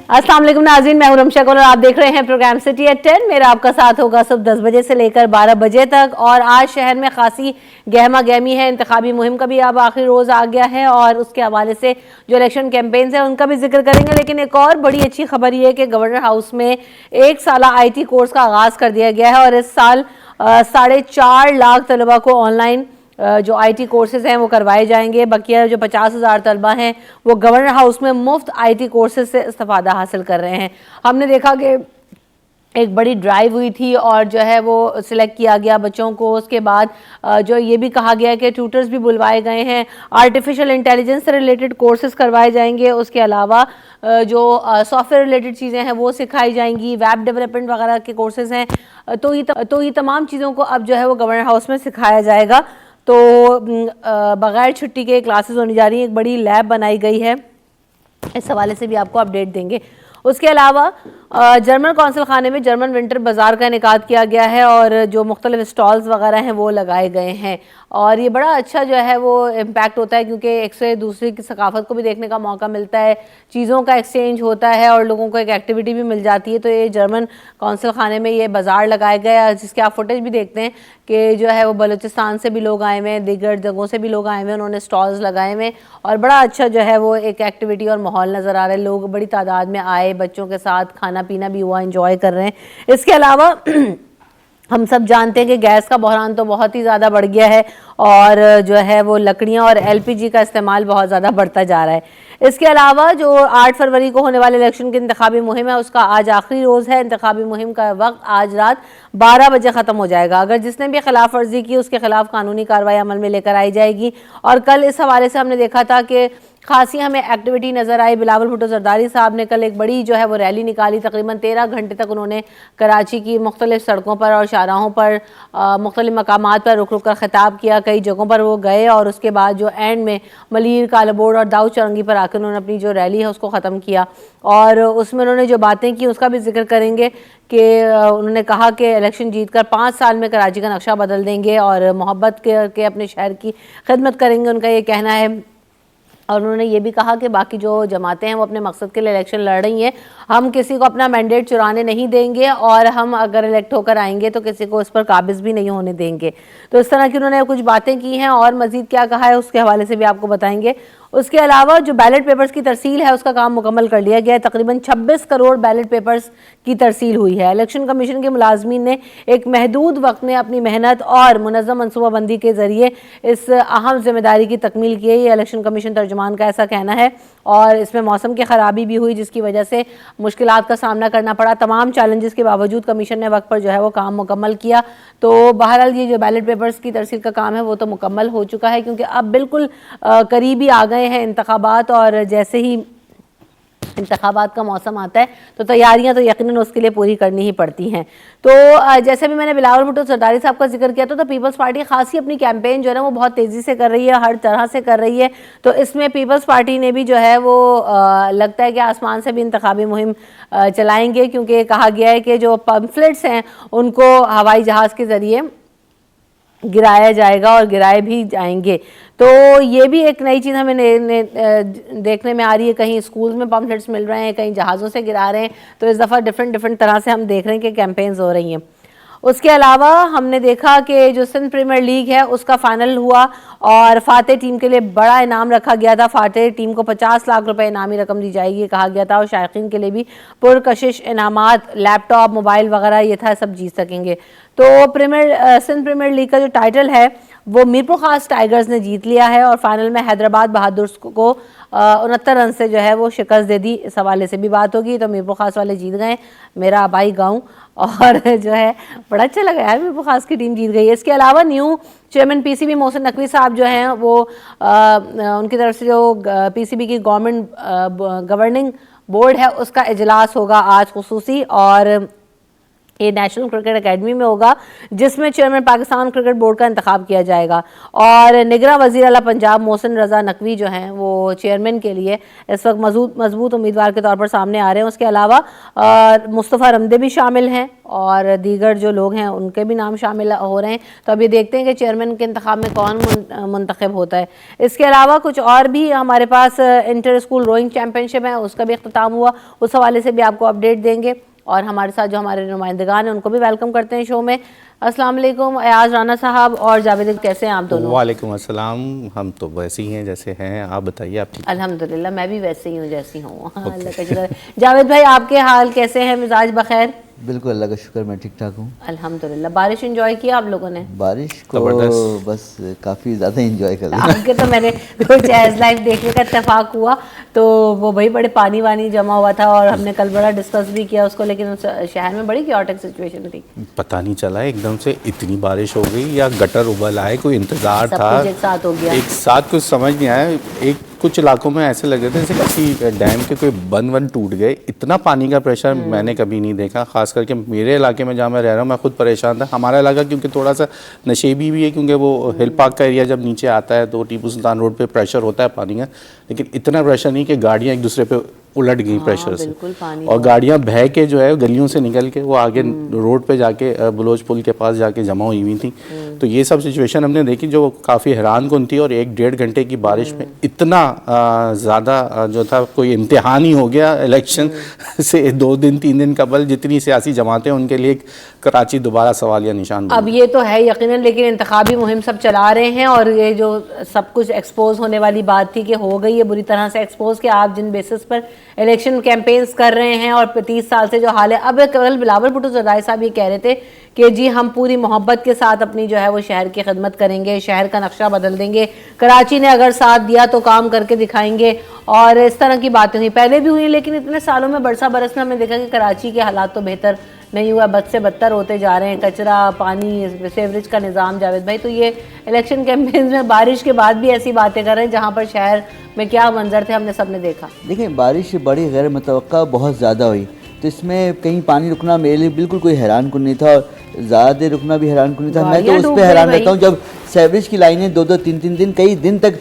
अस्सलाम वालेकुम नाज़रीन, मैं हूं रमशा कौर और आप देख रहे हैं प्रोग्राम सिटी एट 10। मेरा आपका साथ होगा सुबह 10 बजे से लेकर 12 बजे तक। और आज शहर में खासी गहमा गहमी है। इंतखाबी मुहिम का भी अब आखिरी रोज़ आ गया है और उसके हवाले से जो इलेक्शन कैंपेन्स हैं उनका भी जिक्र करेंगे। लेकिन एक और बड़ी अच्छी खबर ये है कि गवर्नर हाउस में 1 साला IT कोर्स का आगाज़ कर दिया गया है और इस साल 4.5 लाख तलबा को ऑनलाइन जो IT कोर्सेज हैं वो करवाए जाएंगे। बकिया जो 50,000 तलबा हैं वो गवर्नर हाउस में मुफ्त IT कोर्सेज से इस्तेफादा हासिल कर रहे हैं। हमने देखा कि एक बड़ी ड्राइव हुई थी और जो है वो सिलेक्ट किया गया बच्चों को। उसके बाद जो ये भी कहा गया कि ट्यूटर्स भी बुलवाए गए हैं, आर्टिफिशियल इंटेलिजेंस से रिलेटेड कोर्सेज करवाए जाएंगे। उसके अलावा जो सॉफ्टवेयर रिलेटेड चीज़ें हैं वो सिखाई जाएंगी, वेब डेवलपमेंट वगैरह के कोर्सेज हैं। तो ये तमाम चीज़ों को अब जो है वो गवर्नर हाउस में सिखाया जाएगा। तो बग़ैर छुट्टी के क्लासेस होने जा रही हैं। एक बड़ी लैब बनाई गई है, इस हवाले से भी आपको अपडेट देंगे। उसके अलावा जर्मन कौंसल खाने में जर्मन विंटर बाज़ार का इनेकाद किया गया है और जो मुख्तलिफ स्टॉल्स वगैरह हैं वो लगाए गए हैं। और ये बड़ा अच्छा जो है वो इम्पैक्ट होता है क्योंकि एक से दूसरे की सकाफत को भी देखने का मौका मिलता है, चीज़ों का एक्सचेंज होता है और लोगों को एक एक्टिविटी भी मिल जाती है। तो ये जर्मन कौंसल खाने में ये बाज़ार लगाया गया है जिसके आप फुटेज भी देखते हैं कि जो है वो बलूचिस्तान से भी लोग आए हुए हैं, दीगर जगहों से भी लोग आए हुए हैं, उन्होंने स्टॉल्स लगाए हुए हैं और बड़ा अच्छा जो है वो एक एक्टिविटी और माहौल नज़र आ रहा है। लोग बड़ी तादाद में आए, बच्चों के साथ खाना पीना भी हुआ, एंजॉय कर रहे हैं। इसके अलावा हम सब जानते हैं कि गैस का बहरान तो बहुत ही ज़्यादा बढ़ गया है और जो है वो लकड़ियाँ और LPG का इस्तेमाल बहुत ज़्यादा बढ़ता जा रहा है। इसके अलावा जो 8 फरवरी को होने वाले इलेक्शन की इंतखाबी मुहिम है उसका आज आखिरी रोज़ है। इंतखाबी मुहिम का वक्त आज रात 12 बजे ख़त्म हो जाएगा। अगर जिसने भी खिलाफ वर्जी की उसके खिलाफ कानूनी कार्रवाई अमल में लेकर आई जाएगी। और कल इस हवाले से हमने देखा था कि खासी हमें एक्टिविटी नज़र आई। बिलावल भुट्टो जरदारी साहब ने कल एक बड़ी जो है वो रैली निकाली। तकरीबन 13 घंटे तक उन्होंने कराची की मुख्तलिफ सड़कों पर और शाहराहों पर मुख्तलिफ मकामात पर रुक रुक कर ख़िताब किया। कई जगहों पर वो गए और उसके बाद जो एंड में मलीर, कालाबोर्ड और दाऊद चौरंगी पर आकर उन्होंने अपनी जो रैली है उसको ख़त्म किया। और उसमें उन्होंने जो बातें की उसका भी जिक्र करेंगे कि उन्होंने कहा कि इलेक्शन जीतकर 5 साल में कराची का नक्शा बदल देंगे और मोहब्बत के अपने शहर की खिदमत करेंगे, उनका ये कहना है। और उन्होंने ये भी कहा कि बाकी जो जमातें हैं वो अपने मकसद के लिए इलेक्शन लड़ रही हैं, हम किसी को अपना मैंडेट चुराने नहीं देंगे और हम अगर इलेक्ट होकर आएंगे तो किसी को इस पर काबिज भी नहीं होने देंगे। तो इस तरह की उन्होंने कुछ बातें की हैं और मज़ीद क्या कहा है उसके हवाले से भी आपको बताएंगे। उसके अलावा जो बैलेट पेपर्स की तरसील है उसका काम मुकम्मल कर लिया गया है। तकरीबन 26 करोड़ बैलेट पेपर्स की तरसील हुई है। इलेक्शन कमीशन के मुलाजमीन ने एक महदूद वक्त में अपनी मेहनत और मुनज़्ज़म मनसूबाबंदी के ज़रिए इस अहम जिम्मेदारी की तकमील की है। ये इलेक्शन कमीशन तर्जुमान का ऐसा कहना है। और इसमें मौसम की ख़राबी भी हुई जिसकी वजह से मुश्किलात का सामना करना पड़ा। तमाम चैलेंजेस के बावजूद कमीशन ने वक्त पर जो है वो काम मुकम्मल किया। तो बहरहाल ये जो बैलेट पेपर्स की तरसील का काम है वो तो मुकम्मल हो चुका है क्योंकि अब बिल्कुल करीब ही आ गए हैं इंतखाबात और जैसे ही इंतखाबात का मौसम आता है तो तैयारियां तो यकीनन उसके लिए पूरी करनी ही पड़ती हैं। तो जैसे भी मैंने बिलावल भुट्टो जरदारी साहब का जिक्र किया तो पीपल्स पार्टी खासी अपनी कैंपेन जो है ना वो बहुत तेज़ी से कर रही है, हर तरह से कर रही है। तो इसमें पीपल्स पार्टी ने भी जो है वो लगता है कि आसमान से भी इंतखाबी मुहिम चलाएंगे क्योंकि कहा गया है कि जो पम्फलेट्स हैं उनको हवाई जहाज़ के ज़रिए गिराया जाएगा और गिराए भी जाएंगे। तो ये भी एक नई चीज़ हमें देखने में आ रही है। कहीं स्कूल्स में पम्फलेट्स मिल रहे हैं, कहीं जहाज़ों से गिरा रहे हैं। तो इस दफ़ा डिफरेंट तरह से हम देख रहे हैं कि कैंपेन्स हो रही हैं। उसके अलावा हमने देखा कि जो सिंध प्रीमियर लीग है उसका फाइनल हुआ और फातेह टीम के लिए बड़ा इनाम रखा गया था। फातेह टीम को 50 लाख रुपए इनामी रकम दी जाएगी कहा गया था और शायकीन के लिए भी पुरकशिश इनामात, लैपटॉप, मोबाइल वगैरह ये था, सब जीत सकेंगे। तो सिंध प्रीमियर लीग का जो टाइटल है वो मीरपुर खास टाइगर्स ने जीत लिया है और फाइनल में हैदराबाद बहादुर्स को 69 रन से जो है वो शिकस्त दे दी। इस हवाले से भी बात होगी। तो मीरपुर खास वाले जीत गए, मेरा आबाई गाँव, और जो है बड़ा अच्छा लगा यार, मीरपुर खास की टीम जीत गई है। इसके अलावा new chairman PCB Mohsin Naqvi साहब जो हैं वो उनकी तरफ से जो PCB की गवर्निंग बोर्ड है उसका इजलास होगा आज खुसूसी। और ये नेशनल क्रिकेट एकेडमी में होगा, जिसमें चेयरमैन पाकिस्तान क्रिकेट बोर्ड का इंतखाब किया जाएगा। और निगरां वज़ीर आला पंजाब मोहसिन रज़ा नकवी जो हैं वो चेयरमैन के लिए इस वक्त मजबूत उम्मीदवार के तौर पर सामने आ रहे हैं। उसके अलावा मुस्तफ़ा रमदे भी शामिल हैं और दीगर जो लोग हैं उनके भी नाम शामिल हो रहे हैं। तो अभी देखते हैं कि चेयरमैन के इंतखाब में कौन मुंतखब होता है। इसके अलावा कुछ और भी हमारे पास इंटर स्कूल रोइंग चैम्पियनशिप है, उसका भी इख्तिताम हुआ, उस हवाले से भी आपको अपडेट देंगे। और हमारे साथ जो हमारे नुमाइंदगान हैं उनको भी वेलकम करते हैं शो में। अस्सलाम वालेकुम अयाज राना साहब और जावेद, कैसे हैं आप दोनों? वालेकुम अस्सलाम, हम तो वैसे ही हैं जैसे हैं, आप बताइए आप ठीक? अल्हम्दुलिल्लाह मैं भी वैसे ही हूँ जैसी हूँ, अल्लाह का शुक्र। जावेद भाई आपके हाल कैसे हैं, मिजाज बखैर? बिल्कुल अल्लाह का शुक्र, मैं ठीक ठाक हूँ अल्हम्दुलिल्लाह। बारिश एंजॉय किया आप लोगों ने? बारिश को बस काफ़ी ज़्यादा एंजॉय कर लिया। आगे तो मैंने कुछ एज लाइव देखने का इत्तेफाक हुआ तो वो भाई बड़े पानी वानी जमा हुआ था और हमने कल बड़ा डिस्कस भी किया उसको, लेकिन उस शहर में बड़ी क्योटिक सिचुएशन थी। पता नहीं चला एकदम से इतनी बारिश हो गई या गटर उबल आए, कोई इंतजार था, एक साथ हो गया, एक साथ कुछ समझ नहीं आया। एक कुछ इलाकों में ऐसे लग रहे थे जैसे किसी डैम के कोई बंद टूट गए, इतना पानी का प्रेशर मैंने कभी नहीं देखा। खास करके मेरे इलाके में जहाँ मैं रह रहा हूँ मैं खुद परेशान था। हमारा इलाका क्योंकि थोड़ा सा नशेबी भी है, क्योंकि वो हिल पार्क का एरिया जब नीचे आता है तो टीपू सुल्तान रोड पे प्रेशर होता है पानी का, लेकिन इतना प्रेशर नहीं कि गाड़ियाँ एक दूसरे पे उलट गई प्रेशर से, और गाड़ियाँ बह के जो है गलियों से निकल के वो आगे रोड पे जाके बलोच पुल के पास जाके जमा हुई हुई थी। तो ये सब सिचुएशन हमने देखी जो काफ़ी हैरान कुन थी। और 1-1.5 घंटे की बारिश में इतना ज़्यादा जो था कोई इम्तिहान ही हो गया इलेक्शन से 2 दिन 3 दिन कबल। जितनी सियासी जमातें उनके लिए कराची दोबारा सवालिया निशान। अब ये तो है यकीनन, लेकिन इंतखाबी मुहिम सब चला रहे हैं और ये जो सब कुछ एक्सपोज होने वाली बात थी कि हो गई है बुरी तरह से एक्सपोज कि आप जिन बेसिस पर इलेक्शन कैंपेन्स कर रहे हैं और 30 साल से जो हाल है। अब कल बिलावल भुट्टो ज़रदारी साहब ये कह रहे थे कि जी हम पूरी मोहब्बत के साथ अपनी जो है वो शहर की खिदमत करेंगे, शहर का नक्शा बदल देंगे, कराची ने अगर साथ दिया तो काम करके दिखाएंगे। और इस तरह की बातें हुई, पहले भी हुई, लेकिन इतने सालों में बरसा बरस में हमने देखा कि कराची के हालात तो बेहतर नहीं हुआ, बद से बदतर होते जा रहे हैं। कचरा, पानी, सेवरेज का निज़ाम। जावेद भाई, तो ये इलेक्शन कैंपेन्स में बारिश के बाद भी ऐसी बातें कर रहे हैं जहाँ पर शहर में क्या मंजर थे हमने सबने देखा। देखिए बारिश बड़ी गैर मुतवक्का बहुत ज़्यादा हुई, तो इसमें कहीं पानी रुकना मेरे लिए बिल्कुल कोई हैरान कुन नहीं था और ज़्यादा देर रुकना भी हैरान कुन नहीं था। मैं तो उस पर हैरान रहता हूँ जब सेवरेज की लाइनें 2-2, 3-3 दिन, कई दिन तक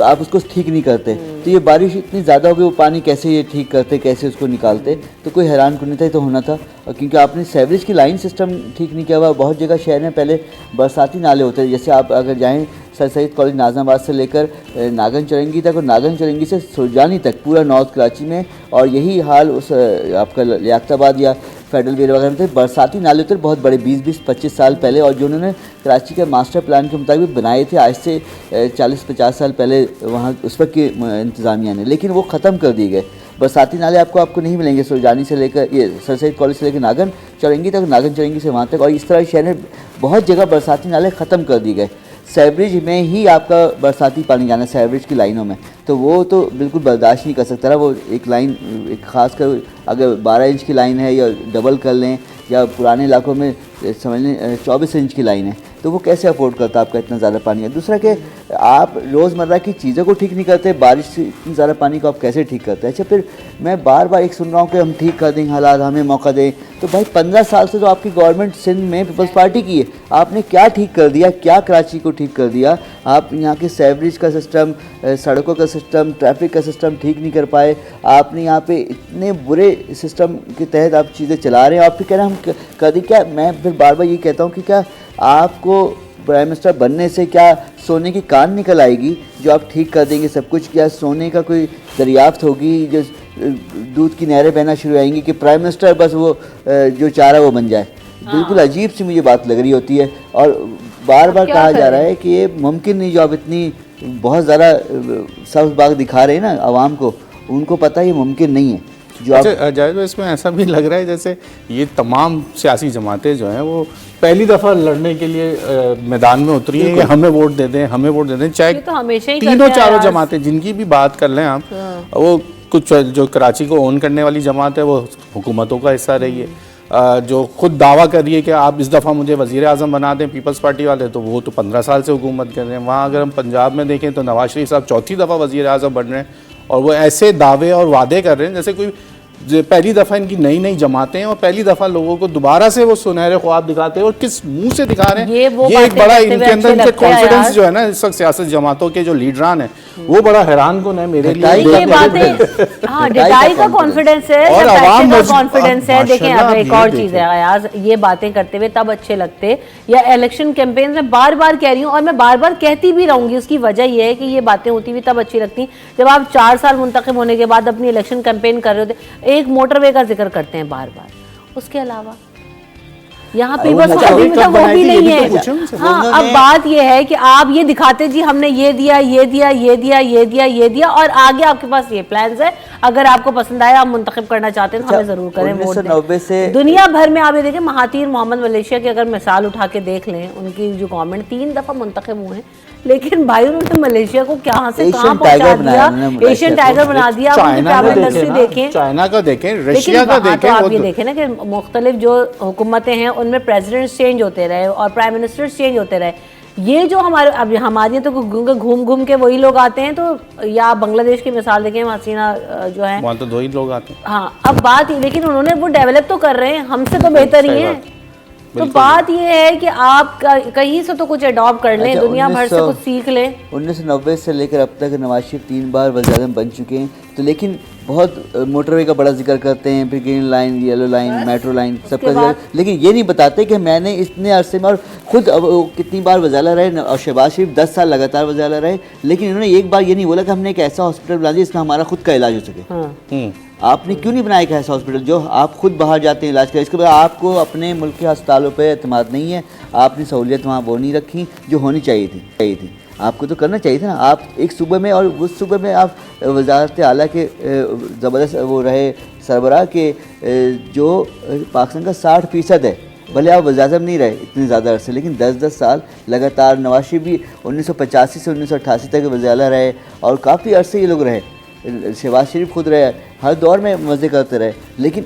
आप उसको ठीक नहीं करते। तो ये बारिश इतनी ज़्यादा हो गई, वो पानी कैसे ये ठीक करते, कैसे उसको निकालते, तो कोई हैरान कुन नहीं था, ये तो होना था। और क्योंकि आपने सेवरेज की लाइन सिस्टम ठीक नहीं किया हुआ। बहुत जगह शहर में पहले बरसाती नाले होते हैं, जैसे आप अगर जाएँ सर सैयद कॉलेज नाज़माबाद से लेकर नागन चरंगी तक और नागन चरंगी से सुरजानी तक पूरा नॉर्थ कराची में, और यही हाल उस आपका लियाकताबाद या फेडरल वेयर वगैरह में थे। बरसाती नाले थे बहुत बड़े 20-25 साल पहले, और जो उन्होंने कराची के मास्टर प्लान के मुताबिक बनाए थे आज से 40-50 साल पहले वहाँ उस वक्त की इंतज़ामिया ने, लेकिन वो ख़त्म कर दिए गए। बरसाती नाले आपको नहीं मिलेंगे सुरजानी से लेकर ये सर सैयद कॉलेज से लेकर नागन चरंगी तक, नागन चरंगी से वहाँ तक, और इस तरह शहर में बहुत जगह बरसाती नाले ख़त्म कर दिए गए। सेवरेज में ही आपका बरसाती पानी जाना, सेवरेज की लाइनों में, तो वो तो बिल्कुल बर्दाश्त नहीं कर सकता रहा। वो एक लाइन, एक ख़ास कर अगर 12 इंच की लाइन है या डबल कर लें, या पुराने इलाकों में समझ लें 24 इंच की लाइन है, तो वो कैसे अफोर्ड करता आपका इतना ज़्यादा पानी है। दूसरा कि आप रोज़मर्रा की चीज़ों को ठीक नहीं करते, बारिश से इतनी ज़्यादा पानी को आप कैसे ठीक करते हैं। अच्छा, फिर मैं बार बार एक सुन रहा हूँ कि हम ठीक कर देंगे हालात, हमें मौका दें। तो भाई 15 साल से तो आपकी गवर्नमेंट सिंध में पीपल्स पार्टी की है, आपने क्या ठीक कर दिया, क्या कराची को ठीक कर दिया। आप यहाँ के सेवरेज का सिस्टम, सड़कों का सिस्टम, ट्रैफिक का सिस्टम ठीक नहीं कर पाए। आपने यहाँ पे इतने बुरे सिस्टम के तहत आप चीज़ें चला रहे हैं, आप फिर कह रहे हैं हम कर दी। क्या मैं फिर बार बार ये कहता हूँ कि क्या आपको प्राइम मिनिस्टर बनने से क्या सोने की कान निकल आएगी जो आप ठीक कर देंगे सब कुछ? क्या सोने का कोई दरियाफ्त होगी जो दूध की नहरें बहना शुरू आएंगी कि प्राइम मिनिस्टर बस वो जो चाह रहा है वो बन जाए? बिल्कुल अजीब सी मुझे बात लग रही होती है। और बार बार कहा जा रहा है कि ये मुमकिन नहीं, जो आप इतनी बहुत ज़्यादा सब्ज़ बाग दिखा रहे हैं ना आवाम को, उनको पता है ये मुमकिन नहीं है। जो अच्छा जावेद, इसमें ऐसा भी लग रहा है जैसे ये तमाम सियासी जमातें जो हैं वो पहली दफ़ा लड़ने के लिए मैदान में उतरी है, हमें वोट दे दें, हमें वोट दे दें। चाहे तो हमेशा ही तीनों चारों जमातें जिनकी भी बात कर लें आप, वो कुछ जो कराची को ओन करने वाली जमात है वो हुकूमतों का हिस्सा रही है, जो खुद दावा कर रही है कि आप इस दफ़ा मुझे वज़ीर आज़म बना दें पीपल्स पार्टी वाले, तो वो तो 15 साल से हुकूमत कर रहे हैं। वहाँ अगर हम पंजाब में देखें तो नवाज शरीफ साहब 4थी दफ़ा वज़ीर आज़म बन रहे हैं, और वो ऐसे दावे और वादे कर रहे हैं जैसे कोई पहली दफ़ा इनकी नई नई जमातें हैं और पहली दफ़ा लोगों को दोबारा से वो सुनहरे ख्वाब दिखाते हैं और किस मुंह से दिखा रहे हैं। ये एक बड़ा इनके अंदर इनके कॉन्फिडेंस जो है ना इस वक्त सियासत जमातों के जो लीडरान है वो बड़ा हैरान कुन है मेरे लिए। ये बातें, हाँ, डिटाई का कॉन्फिडेंस है और आवाम का कॉन्फिडेंस है। देखें माशाल्लाह अब एक और चीज है अयाज, ये बातें करते हुए तब अच्छे लगते या इलेक्शन कैंपेन में बार बार कह रही हूँ और मैं बार बार कहती भी रहूंगी, उसकी वजह यह है कि ये बातें होती हुई तब अच्छी लगती जब आप 4 साल मुंतखब होने के बाद अपनी इलेक्शन कैंपेन कर रहे होते, एक मोटरवे का जिक्र करते हैं बार बार, उसके अलावा यहाँ पे बस अभी तक वो भी नहीं है। हाँ, अब बात ये है कि आप ये दिखाते जी हमने ये दिया ये दिया ये दिया ये दिया ये दिया और आगे आपके पास ये प्लान्स है, अगर आपको पसंद आया आप मुंतखब करना चाहते हैं तो हमें जरूर करें, वोट दें। से दुनिया भर में आप ये देखें, महातीर मोहम्मद मलेशिया की अगर मिसाल उठा के देख लें, उनकी जो गवर्नमेंट 3 दफा मुंतखब हुए हैं, लेकिन भाई उन्होंने मलेशिया को कहाँ से कहाँ पहुंचा दिया, एशियन टाइगर बना दिया। इंडस्ट्री देखें, चाइना का देखें, रशिया का देखें, आप ये देखें ना कि मुख्तलिफ जो हुकूमतें हैं उनमें प्रेसिडेंट्स चेंज होते रहे और प्राइम मिनिस्टर्स चेंज होते रहे। ये जो हमारे अब हमारे तो घूम घूम के वही लोग आते हैं, तो या बांग्लादेश की मिसाल देखें, हसीना जो है वहाँ तो 2 ही लोग आते हैं। हाँ, अब बात, लेकिन उन्होंने वो डेवलप तो कर रहे हैं, हमसे तो बेहतर ही है। तो बात ये है कि आप कहीं से तो कुछ अडॉप्ट कर लें, दुनिया भर से कुछ सीख लें। 1990 से लेकर अब तक नवाज शरीफ 3 बार वज़ीर-ए-आज़म बन चुके हैं, तो लेकिन बहुत मोटरवे का बड़ा जिक्र करते हैं, फिर green line, yellow line, metro line, सबका जिक्र, लेकिन ये नहीं बताते कि मैंने इतने अरसे में, और खुद अब कितनी बार वज़ीर रहे, और शहबाज शरीफ 10 साल लगातार वज़ीर रहे, लेकिन इन्होंने एक बार ये नहीं बोला कि हमने एक ऐसा हॉस्पिटल बना दिया जिसमें हमारा खुद का इलाज हो सके। आपने क्यों नहीं बनाया एक ऐसा हॉस्पिटल जो आप खुद बाहर जाते हैं इलाज करें? इसके बाद आपको अपने मुल्क के अस्पतालों पर एतमाद नहीं है, आपने सहूलियत वहाँ वो नहीं रखी जो होनी चाहिए थी। आपको तो करना चाहिए था ना। आप एक सूबे में, और उस सूबे में आप वज़ारत आला के ज़बरदस्त वो रहे सरबराह के, जो पाकिस्तान का 60% है, भले आप वज़ीर-ए-आज़म नहीं रहे इतने ज़्यादा अरसे, लेकिन 10-10 साल लगातार। नवाज शरीफ भी 1985 से 1988 तक वज़ीर आला रहे और काफ़ी अरसे ये लोग रहे। शहबाज शरीफ खुद रहे, हर दौर में मज़े करते रहे, लेकिन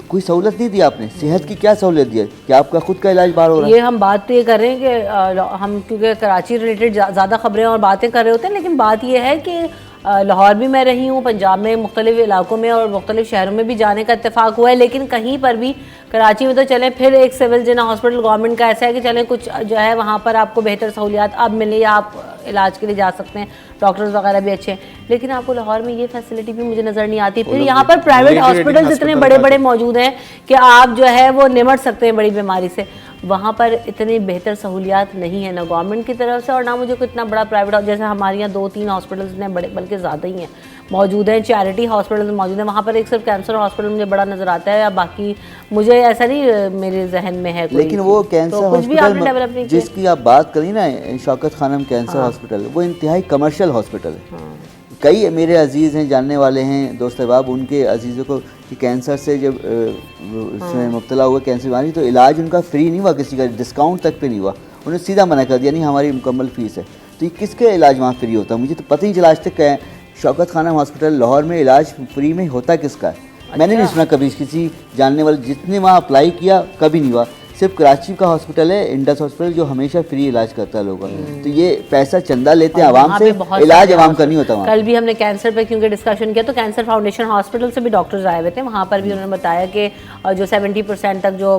कोई सहूलत नहीं दी आपने। सेहत की क्या सहूलत दी है कि आपका खुद का इलाज बाहर हो रहा है? ये हम बात तो ये कर रहे हैं कि हम क्योंकि कराची रिलेटेड ज़्यादा खबरें और बातें कर रहे होते हैं, लेकिन बात ये है कि लाहौर भी मैं रही हूँ, पंजाब में मुख्तलिफ इलाकों में और मुख्तलिफ शहरों में भी जाने का इत्तेफाक हुआ है, लेकिन कहीं पर भी, कराची में तो चलें, फिर एक सिविल जिना हॉस्पिटल गवर्नमेंट का ऐसा है कि चलें कुछ जो है वहाँ पर आपको बेहतर सहूलियात अब मिले या आप इलाज के लिए जा सकते हैं, डॉक्टर्स वगैरह भी अच्छे हैं, लेकिन आपको लाहौर में ये फैसिलिटी भी मुझे नज़र नहीं आती। फिर यहाँ पर प्राइवेट हॉस्पिटल इतने बड़े बड़े मौजूद हैं कि आप जो है वो निमट सकते हैं बड़ी बीमारी से, वहाँ पर इतनी बेहतर सहूलियात नहीं है ना गवर्नमेंट की तरफ से, और ना मुझे कोई इतना बड़ा प्राइवेट, जैसे हमारे यहाँ 2-3 हॉस्पिटल्स ने बड़े, बल्कि ज़्यादा ही हैं मौजूद हैं, चैरिटी हॉस्पिटल्स मौजूद हैं। वहाँ पर एक सिर्फ कैंसर हॉस्पिटल मुझे बड़ा नज़र आता है, या बाकी मुझे ऐसा नहीं मेरे जहन में है कोई। लेकिन वो कैंसर तो हॉस्पिटल जिसकी आप बात करी ना, शौकत खानम कैंसर हॉस्पिटल, वो इंतहाई कमर्शियल हॉस्पिटल है। कई मेरे अजीज़ हैं, जानने वाले हैं, दोस्त अहबाब, उनके अजीज़ों को कि कैंसर से जब उसमें मुब्तला हुआ, कैंसर बीमारी, तो इलाज उनका फ्री नहीं हुआ, किसी का डिस्काउंट तक पे नहीं हुआ, उन्होंने सीधा मना कर दिया, नहीं हमारी मुकम्मल फ़ीस है। तो ये किसके इलाज वहाँ फ्री होता है? मुझे तो पता ही चला आज तक शौकत खानम हॉस्पिटल लाहौर में इलाज फ्री में होता किसका है? मैंने नहीं सुना कभी किसी जानने वाले, जितने वहाँ अप्लाई किया कभी नहीं हुआ। सिर्फ कराची का हॉस्पिटल है इंडस हॉस्पिटल जो हमेशा फ्री इलाज करता है लोगों का। तो ये पैसा चंदा लेते हैं आवाम से, इलाज आवाम का नहीं होता वहाँ। कल भी हमने कैंसर पे क्योंकि डिस्कशन किया, तो कैंसर फाउंडेशन हॉस्पिटल से भी डॉक्टर्स आए हुए थे, वहाँ पर भी उन्होंने बताया कि जो 70% तक जो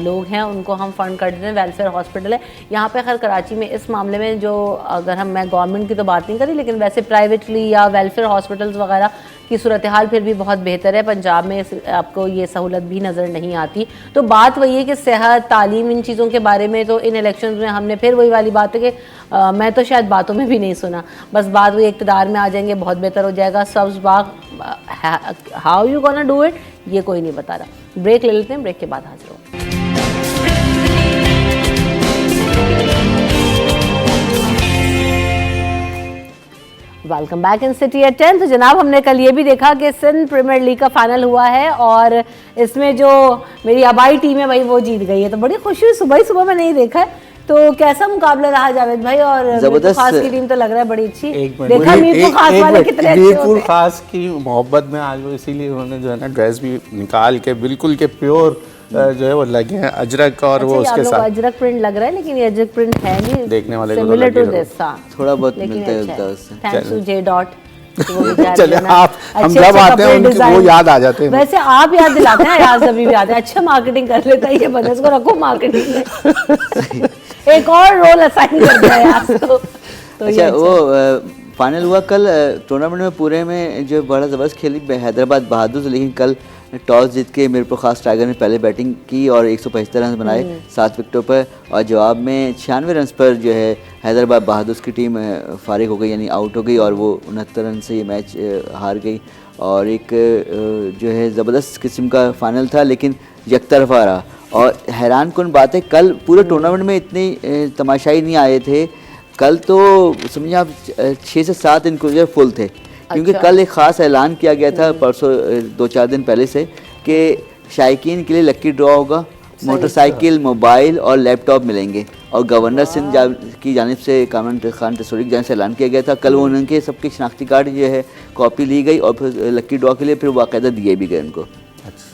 लोग हैं उनको हम फंड कर देते हैं, वेलफेयर हॉस्पिटल है यहाँ पे। खैर कराची में इस मामले में जो, अगर मैं गवर्नमेंट की तो बात नहीं करी, लेकिन वैसे प्राइवेटली या वेलफेयर हॉस्पिटल्स वगैरह की सूरत हाल फिर भी बहुत बेहतर है। पंजाब में आपको ये सहूलत भी नज़र नहीं आती। तो बात वही है कि सेहत, तालीम, इन चीज़ों के बारे में तो इन इलेक्शंस में हमने फिर वही वाली बात है कि मैं तो शायद बातों में भी नहीं सुना, बस बात वही इक़्तिदार में आ जाएंगे बहुत बेहतर हो जाएगा, सब्ज़ बाग, how you gonna do it, ये कोई नहीं बता रहा। ब्रेक ले लेते हैं, ब्रेक के बाद हाजिर हो। Welcome back in city at 10। तो जनाब हमने कल ये भी देखा कि सिंध प्रीमियर लीग का फाइनल हुआ है और इसमें जो मेरी आबाई टीम है भाई वो जीत गई है, तो बड़ी खुशी हुई। सुबह ही सुबह मैंने ये देखा है, तो कैसा मुकाबला रहा जावेद भाई? और मीरपुर खास की टीम तो लग रहा है बड़ी अच्छी। देखा मीरपुर खास वाले कितने अच्छे होते हैं। मीरपुर खास की मोहब्बत में आज वो इसीलिए उन्होंने जो है ना ड्रेस भी निकाल के बिल्कुल के प्योर जो है वो लगे हैं अजरक, और वो उसके साथ अजरक प्रिंट लग रहा है, लेकिन ये अजरक प्रिंट है नहीं, देखने वाले को सिमिलर टू दिस, थोड़ा बहुत मिलता है उससे। Thanks to J dot. तो वो बेचारे चले जो है ना, आप हम अच्छे जब अच्छे आते हैं कपड़े उनके वो डिजाइन। याद आ जाते हैं। वैसे आप याद दिलाते हैं, अयाज अभी भी आते हैं, अच्छा मार्केटिंग कर लेता है ये बंदा, इसको रखो मार्केटिंग में। एक और रोल असाइन कर दिया अयाज को। तो ये अच्छा वो फाइनल हुआ कल टूर्नामेंट में पूरे में जो बड़ा ज़बरदस्त खेली हैदराबाद बहादुर से, लेकिन कल टॉस जीत के मीरपुर खास टाइगर ने पहले बैटिंग की और 175 रन बनाए 7 विकेटों पर, और जवाब में 96 रन पर जो है हैदराबाद बहादुर की टीम फारिग हो गई, यानी आउट हो गई, और वो 69 रन से ये मैच हार गई। और एक जो है ज़बरदस्त किस्म का फाइनल था, लेकिन यकतरफा रहा। और हैरान कुन बात है, कल पूरे टूर्नामेंट में इतने तमाशाई नहीं आए थे। कल तो समझिए आप 6 से 7 इंक्लूजर फुल थे, क्योंकि कल एक ख़ास ऐलान किया गया था परसों 2-4 दिन पहले से कि शायकीन के लिए लक्की ड्रॉ होगा, मोटरसाइकिल, मोबाइल और लैपटॉप मिलेंगे, और गवर्नर सिंध की जानिब से कामरान खान तसूरी की जानिब से ऐलान किया गया था। कल वो उनके सबके शनाख्ती कार्ड जो है कॉपी ली गई, और फिर लक्की ड्रॉ के लिए फिर बाकायदा दिए भी गए उनको।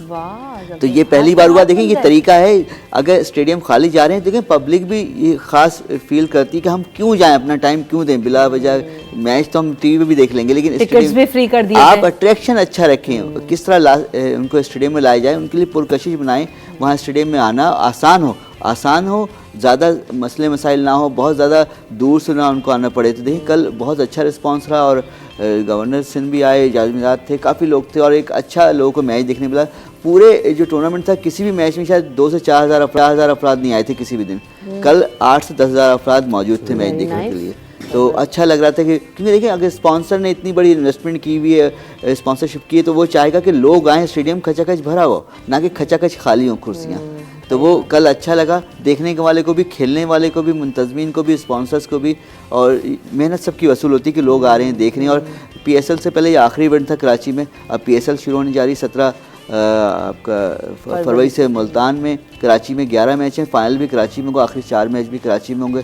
वाह, तो ये पहली बार हुआ। देखें ये तरीका है, अगर स्टेडियम खाली जा रहे हैं, देखें पब्लिक भी ये खास फील करती है कि हम क्यों जाएं, अपना टाइम क्यों दें बिला वजह। मैच तो हम टीवी पे भी देख लेंगे, लेकिन टिकट्स भी फ्री कर दिए आप अट्रैक्शन अच्छा रखें, किस तरह उनको स्टेडियम में लाया जाए, उनके लिए पुरकशिश बनाएं, वहाँ स्टेडियम में आना आसान हो, ज़्यादा मसले मसाइल ना हो, बहुत ज़्यादा दूर से ना उनको आना पड़े। तो देखिए कल बहुत अच्छा रिस्पांस रहा, और गवर्नर सिंध भी आए, जाजमिजात थे, काफ़ी लोग थे, और एक अच्छा लोगों को मैच देखने मिला। पूरे जो टूर्नामेंट था किसी भी मैच में शायद 2 से 4,000 अफराद नहीं आए थे किसी भी दिन। कल 8 से 10,000 अफराद मौजूद थे मैच देखने के लिए। तो अच्छा लग रहा था कि, क्योंकि देखिए अगर स्पॉन्सर ने इतनी बड़ी इन्वेस्टमेंट की हुई है, स्पॉन्सरशिप की है, तो वो चाहेगा कि लोग आएँ, स्टेडियम खचाखच भरा हो, ना कि खचाखच खाली हो कुर्सियाँ। तो वो कल अच्छा लगा देखने के वाले को भी, खेलने वाले को भी, मुंतजमीन को भी, स्पॉन्सर्स को भी, और मेहनत सबकी वसूल होती है कि लोग आ रहे हैं देख रहे हैं। और PSL से पहले ये आखिरी इवेंट था कराची में, अब PSL शुरू होने जा रही 17 आपका फरवरी से मुल्तान में। कराची में 11 मैच हैं, फाइनल भी कराची में होगा, आखिरी 4 मैच भी कराची में होंगे,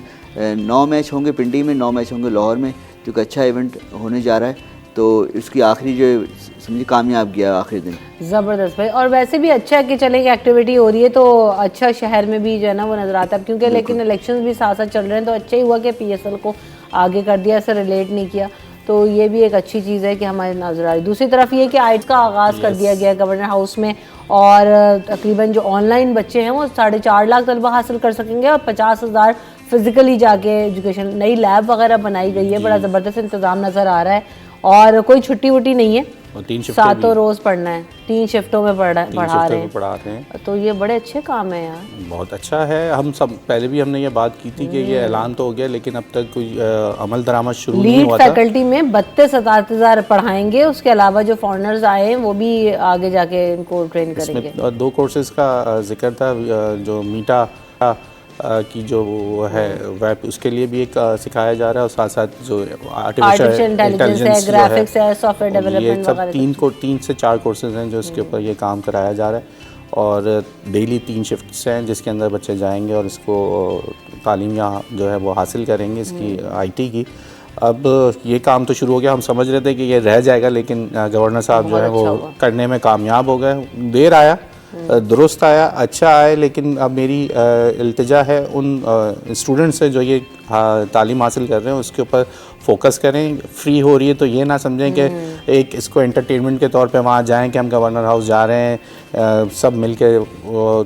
9 मैच होंगे पिंडी में, 9 मैच होंगे लाहौर में, जो कि अच्छा इवेंट होने जा रहा है। तो इसकी आखिरी जो समझिए कामयाब गया आखिरी दिन। ज़बरदस्त भाई, और वैसे भी अच्छा है कि चलें कि एक्टिविटी हो रही है तो अच्छा शहर में भी जो है ना वो नज़र आता है, क्योंकि लेकिन इलेक्शंस भी साथ साथ चल रहे हैं, तो अच्छा ही हुआ कि PSL को आगे कर दिया, ऐसे रिलेट नहीं किया, तो ये भी एक अच्छी चीज़ है कि हमारे नजर आ रही। दूसरी तरफ ये कि आइट का आगाज़ कर दिया गया गवर्नर हाउस में, और तकरीबन जो ऑनलाइन बच्चे हैं वो 4.5 लाख तलबा हासिल कर सकेंगे, और 50,000 फिजिकली जाके एजुकेशन, नई लैब वगैरह बनाई गई है, बड़ा ज़बरदस्त इंतज़ाम नज़र आ रहा है, और कोई छुट्टी वुट्टी नहीं है, 7 रोज़ पढ़ना है, 3 शिफ्टों में पढ़ा रहे हैं, तो ये बड़े अच्छे काम है यार, बहुत अच्छा है। हम सब पहले भी हमने ये बात की थी कि ये ऐलान तो हो गया, लेकिन अब तक कोई अमल दरामद शुरू नहीं हुआ था। लीड फैकल्टी में 32,000 पढ़ाएंगे, उसके अलावा जो फॉरेनर्स आए हैं वो भी आगे जाके इनको ट्रेन करेंगे। 2 कोर्सेज का जिक्र था, जो मीटा की जो है वेब, उसके लिए भी एक सिखाया जा रहा है, और साथ साथ जो आर्टिफिशियल इंटेलिजेंस है, ग्राफिक्स है, सॉफ्टवेयर डेवलपमेंट वगैरह, 3 से 4 कोर्सेज हैं जो इसके ऊपर ये काम कराया जा रहा है, और डेली 3 शिफ्ट्स हैं जिसके अंदर बच्चे जाएंगे और इसको तालीम यहाँ जो है वो हासिल करेंगे इसकी IT की। अब ये काम तो शुरू हो गया, हम समझ रहे थे कि ये रह जाएगा, लेकिन गवर्नर साहब जो है वो करने में कामयाब हो गए। देर आया, दुरुस्त आया, अच्छा आया, लेकिन अब मेरी इल्तिजा है उन स्टूडेंट्स से जो ये तालीम हासिल कर रहे हैं उसके ऊपर फोकस करें। फ्री हो रही है तो ये ना समझें कि एक इसको एंटरटेनमेंट के तौर पे वहाँ जाएं कि हम गवर्नर हाउस जा रहे हैं, सब मिल के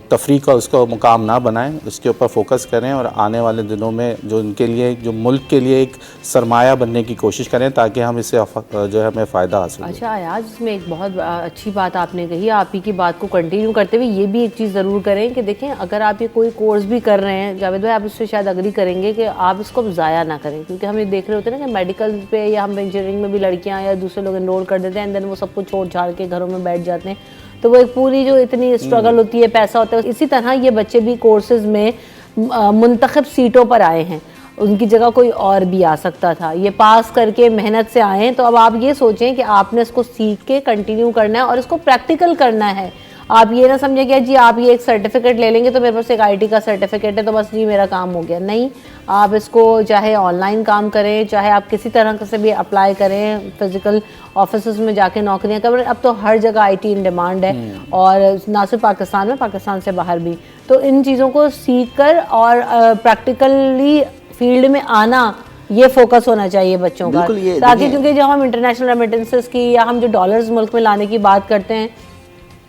तफरीह का उसको मुकाम ना बनाएं, उसके ऊपर फोकस करें, और आने वाले दिनों में जो इनके लिए, जो मुल्क के लिए एक सरमाया बनने की कोशिश करें, ताकि हम इससे जो है हमें फ़ायदा हासिल हो। अच्छा आज इसमें एक बहुत अच्छी बात आपने कही, आप ही की बात को कंटिन्यू करते हुए ये भी एक चीज़ ज़रूर करें कि देखें, अगर आप ये कोई कोर्स भी कर रहे हैं, जावेद भाई आप इससे शायद अग्री करेंगे कि आप इसको ज़ाया ना करें, क्योंकि हम ये देख रहे होते हैं ना कि मेडिकल पे या हम इंजीनियरिंग में भी लड़कियां या दूसरे लोग एनरोल कर देते हैं, एंड देन वो सब कुछ छोड़ छाड़ के घरों में बैठ जाते हैं, तो वो एक पूरी जो इतनी स्ट्रगल होती है, पैसा होता है, इसी तरह ये बच्चे भी कोर्सेज में मुंतखब सीटों पर आए हैं, उनकी जगह कोई और भी आ सकता था, ये पास करके मेहनत से आए हैं। तो अब आप ये सोचें कि आपने इसको सीख के कंटिन्यू करना है और इसको प्रैक्टिकल करना है। आप ये ना समझें कि जी आप ये एक सर्टिफिकेट ले लेंगे तो मेरे पास एक IT का सर्टिफिकेट है तो बस जी मेरा काम हो गया, नहीं, आप इसको चाहे ऑनलाइन काम करें, चाहे आप किसी तरह से भी अप्लाई करें, फिजिकल ऑफिस में जाके नौकरियां करें। अब तो हर जगह IT इन डिमांड है, और ना सिर्फ पाकिस्तान में, पाकिस्तान से बाहर भी। तो इन चीज़ों को सीख कर और प्रैक्टिकली फील्ड में आना ये फोकस होना चाहिए बच्चों का, बिल्कुल, ये ताकि देखिए- क्योंकि जब हम इंटरनेशनल रेमिटेंसेस की या हम जो डॉलर्स मुल्क में लाने की बात करते हैं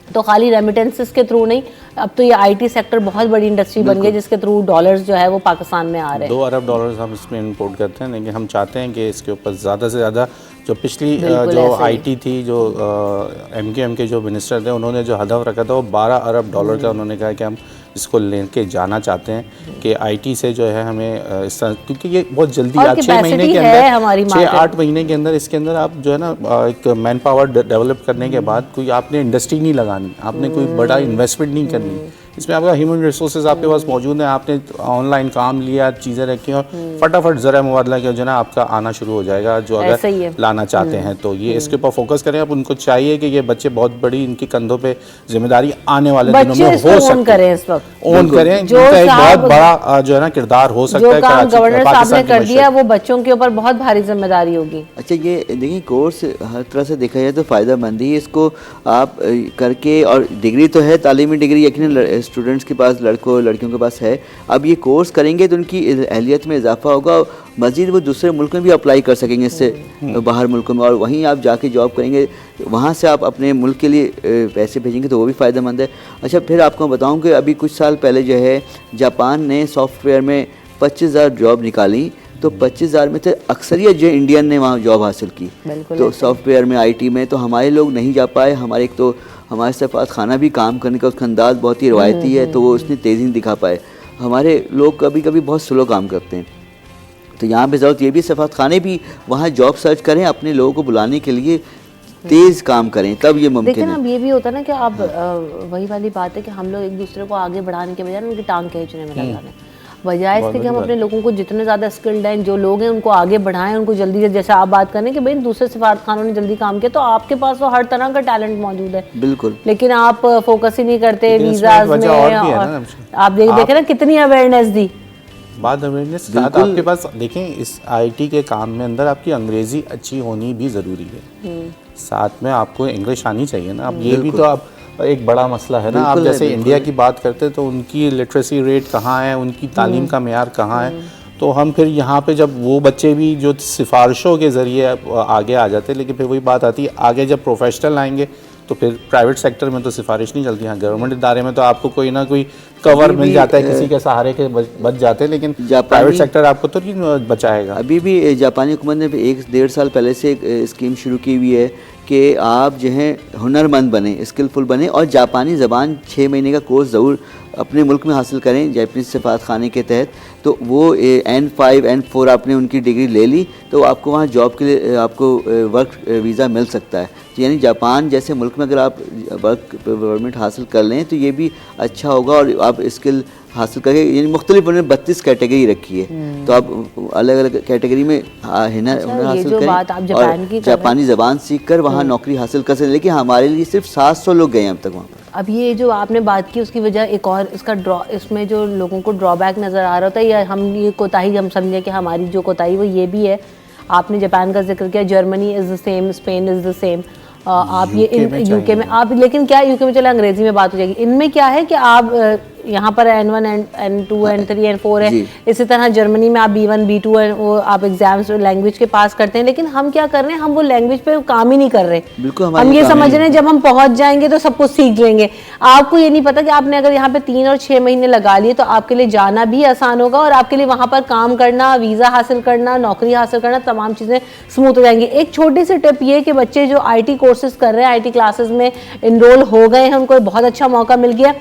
तो खाली रेमिटेंसेस के थ्रू नहीं, अब तो ये आईटी सेक्टर बहुत बड़ी इंडस्ट्री बन गई जिसके थ्रू डॉलर्स जो है वो पाकिस्तान में आ रहे हैं। 2 अरब डॉलर्स हम इसमें इंपोर्ट करते हैं, लेकिन हम चाहते हैं कि इसके ऊपर ज़्यादा से ज़्यादा जो पिछली बिल्कुल जो ऐसे ही। आईटी थी, जो एमक्यूएम के जो मिनिस्टर थे, उन्होंने जो हदफ रखा था वो 12 अरब डॉलर का उन्होंने कहा कि हम इसको लेके जाना चाहते हैं कि आईटी से जो है हमें इस तरह, क्योंकि ये बहुत जल्दी और आज 6 महीने capacity के है अंदर हमारी 6-8 महीने के अंदर इसके अंदर आप जो है ना एक मैन पावर डेवलप करने के बाद कोई आपने इंडस्ट्री नहीं लगानी, आपने कोई बड़ा इन्वेस्टमेंट नहीं करनी, इसमें आपका ह्यूमन रिसोर्सेज आपके पास मौजूद है, आपने ऑनलाइन काम लिया, चीज़ें रखी और फटाफट ज़रा मुबादला किया जो है ना आपका आना शुरू हो जाएगा, जो ऐसा ही अगर है। लाना चाहते हैं तो ये इसके ऊपर फोकस करें। अब उनको चाहिए कि ये बच्चे बहुत बड़ी इनकी कंधों पे जिम्मेदारी आने वाले दिनों बच्चे में इसको हो ओन सकती करें इस वक्त, ओन करें, जो इनका एक साहब- बहुत बड़ा जो है ना किरदार हो सकता जो है काम कराची गवर्नर साहब ने पाकिस्तान की कर मशरक़। दिया वो बच्चों के ऊपर बहुत भारी जिम्मेदारी होगी। अच्छा, ये देखिए कोर्स हर तरह से देखा जाए तो फ़ायदेमंद ही, इसको आप करके, और डिग्री तो है, तालीमी डिग्री यकीनन स्टूडेंट्स के पास, लड़कियों के पास है। अब ये कोर्स करेंगे तो उनकी अहलियत में इजाफा होगा, मज़ीद वो दूसरे मुल्क में भी अप्लाई कर सकेंगे इससे बाहर मुल्कों में, और वहीं आप जाके जॉब करेंगे, वहाँ से आप अपने मुल्क के लिए पैसे भेजेंगे तो वो भी फ़ायदेमंद है। अच्छा, फिर आपको बताऊँ कि अभी कुछ साल पहले जो है जापान ने सॉफ्टवेयर में 25,000 जॉब निकाली, तो 25,000 में से अक्सरियत जो इंडियन ने वहाँ जॉब हासिल की, बिल्कुल तो ऐसे। सॉफ्टवेयर में, आईटी में। तो हमारे लोग नहीं जा पाए, हमारे एक तो हमारे सफ़ात खाना भी काम करने का उसका अंदाज़ बहुत ही रवायती है, तो वो उसने तेज़ी नहीं दिखा पाए। हमारे लोग कभी कभी बहुत स्लो काम करते हैं, तो यहाँ पे ज़रूरत ये भी सफ़ात खाने भी वहाँ जॉब सर्च करें, अपने लोगों को बुलाने के लिए तेज़ काम करें, तब ये मुमकिन देखिए ना, है। अब ये भी होता है ना कि अब वही वाली बात है कि हम लोग एक दूसरे को आगे बढ़ाने के बजाय उनकी टांग खींचने में लगा रहे हैं, बजाय इसके कि हम अपने लोगों को जितने ज़्यादा स्किल्ड हैं, जो लोग हैं उनको आगे बढ़ाएं, उनको जल्दी से, जैसे आप बात करें कि भाई दूसरे सफारत खानों ने जल्दी काम किया, तो आपके पास तो हर तरह का टैलेंट मौजूद है, बिल्कुल। लेकिन आप फोकस ही नहीं करते लेकिन इसमें वीज़ाज एक में। वजह और भी है ना, और आप देखे ना कितनी अवेयरनेस दी। बात अवेयरनेस साथ आपके पास देखें, इस आईटी के काम में अंदर आपकी अंग्रेज़ी अच्छी होनी भी ज़रूरी है, साथ में आपको इंग्लिश आनी चाहिए ना। अब ये भी तो आप एक बड़ा मसला है ना। आप बिल्कुल है, जैसे बिल्कुल इंडिया है। की बात करते हैं तो उनकी लिटरेसी रेट कहाँ है, उनकी तालीम का मेयार कहाँ है, तो हम फिर यहाँ पे जब वो बच्चे भी जो सिफारिशों के ज़रिए आगे आ जाते हैं, लेकिन फिर वही बात आती है आगे जब प्रोफेशनल आएंगे तो फिर प्राइवेट सेक्टर में तो सिफारिश नहीं चलती। हाँ, गवर्नमेंट इदारे में तो आपको कोई ना कोई कवर अभी मिल भी, जाता है, किसी के सहारे के बच जाते हैं, लेकिन प्राइवेट सेक्टर आपको तो नहीं बचाएगा। अभी भी जापानी हुकूमत ने 1-1.5 साल पहले से एक स्कीम शुरू की हुई है कि आप जो है हुनरमंद बने, स्किलफुल बने, और जापानी ज़बान 6 महीने का कोर्स ज़रूर अपने मुल्क में हासिल करें जापानीज़ सफ़ारत खाने के तहत। तो वो N5 N4 आपने उनकी डिग्री ले ली तो आपको वहाँ जॉब के लिए आपको वर्क वीज़ा मिल सकता है। तो यानी जापान जैसे मुल्क में अगर आप वर्क परमिट हासिल कर लें तो ये भी अच्छा होगा, और आप स्किल हासिल करके, यानी मुख्तलिफ उन्होंने 32 कैटेगरी रखी है, तो आप अलग अलग कैटेगरी में हुनर ये हासिल जो बात आप करें जापान और की कर रहे हैं। जापानी ज़बान सीख कर वहाँ नौकरी हासिल कर सकें। लेकिन हमारे लिए सिर्फ 700 लोग गए हैं अब तक वहाँ पर। अब ये जो आपने बात की उसकी वजह एक और इसका इसमें जो लोगों को ड्रॉबैक नज़र आ रहा होता है, या हम ये कोताही हम समझें कि हमारी जो कोताही वो ये भी है, आपने जापान का जिक्र किया, Germany is the same, Spain is the same, आप ये यूके में आप, लेकिन क्या यूके में चले अंग्रेजी में बात हो जाएगी, इनमें क्या है कि आप यहाँ पर N1 N2 N3 N4 है, इसी तरह जर्मनी में आप B1 B2 है, वो आप एग्जाम्स लैंग्वेज के पास करते हैं, लेकिन हम क्या कर रहे हैं, हम वो लैंग्वेज पे काम ही नहीं कर रहे। बिल्कुल, हम ये समझ रहे हैं जब हम पहुंच जाएंगे तो सब कुछ सीख लेंगे। आपको ये नहीं पता कि आपने अगर यहाँ पे 3 और 6 महीने लगा लिए तो आपके लिए जाना भी आसान होगा, और आपके लिए वहाँ पर काम करना, वीज़ा हासिल करना, नौकरी हासिल करना, तमाम चीज़ें स्मूथ हो जाएंगी। एक छोटी सी टिप ये कि बच्चे जो IT कोर्सेज कर रहे हैं, IT क्लासेस में इनरोल हो गए हैं, उनको बहुत अच्छा मौका मिल गया।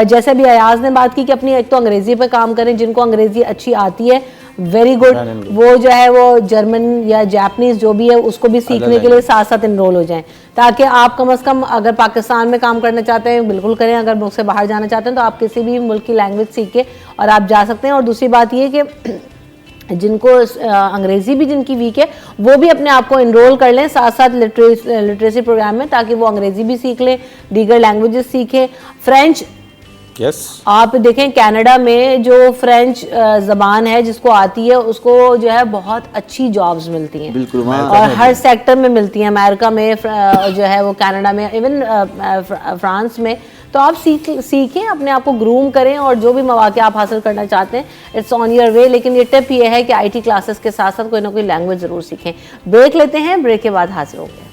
जैसे भी अयाज ने बात की कि अपनी एक तो अंग्रेजी पे काम करें, जिनको अंग्रेजी अच्छी आती है वेरी गुड, वो जो है वो जर्मन या जापानीज जो भी है उसको भी सीखने के लिए साथ साथ इनरोल हो जाएं, ताकि आप कम से कम अगर पाकिस्तान में काम करना चाहते हैं बिल्कुल करें, अगर मुल्क से बाहर जाना चाहते हैं तो आप किसी भी मुल्क की लैंग्वेज सीख के और आप जा सकते हैं। और दूसरी बात ये कि जिनको अंग्रेज़ी भी जिनकी वीक है वो भी अपने आप को इनरोल कर लें साथ साथ लिटरेसी प्रोग्राम में, ताकि वो अंग्रेज़ी भी सीख लें, दीगर लैंग्वेजेस सीखें। फ्रेंच, आप देखें कनाडा में जो फ्रेंच ज़बान है जिसको आती है उसको जो है बहुत अच्छी जॉब्स मिलती हैं, बिल्कुल वहाँ और हर सेक्टर में मिलती हैं। अमेरिका में जो है वो, कनाडा में, इवन फ्रांस में, तो आप सीखें, अपने आप को ग्रूम करें और जो भी मौके आप हासिल करना चाहते हैं इट्स ऑन योर वे। लेकिन ये टिप ये है कि IT क्लासेस के साथ साथ कोई ना कोई लैंग्वेज ज़रूर सीखें। ब्रेक लेते हैं, ब्रेक के बाद हाजिर होंगे।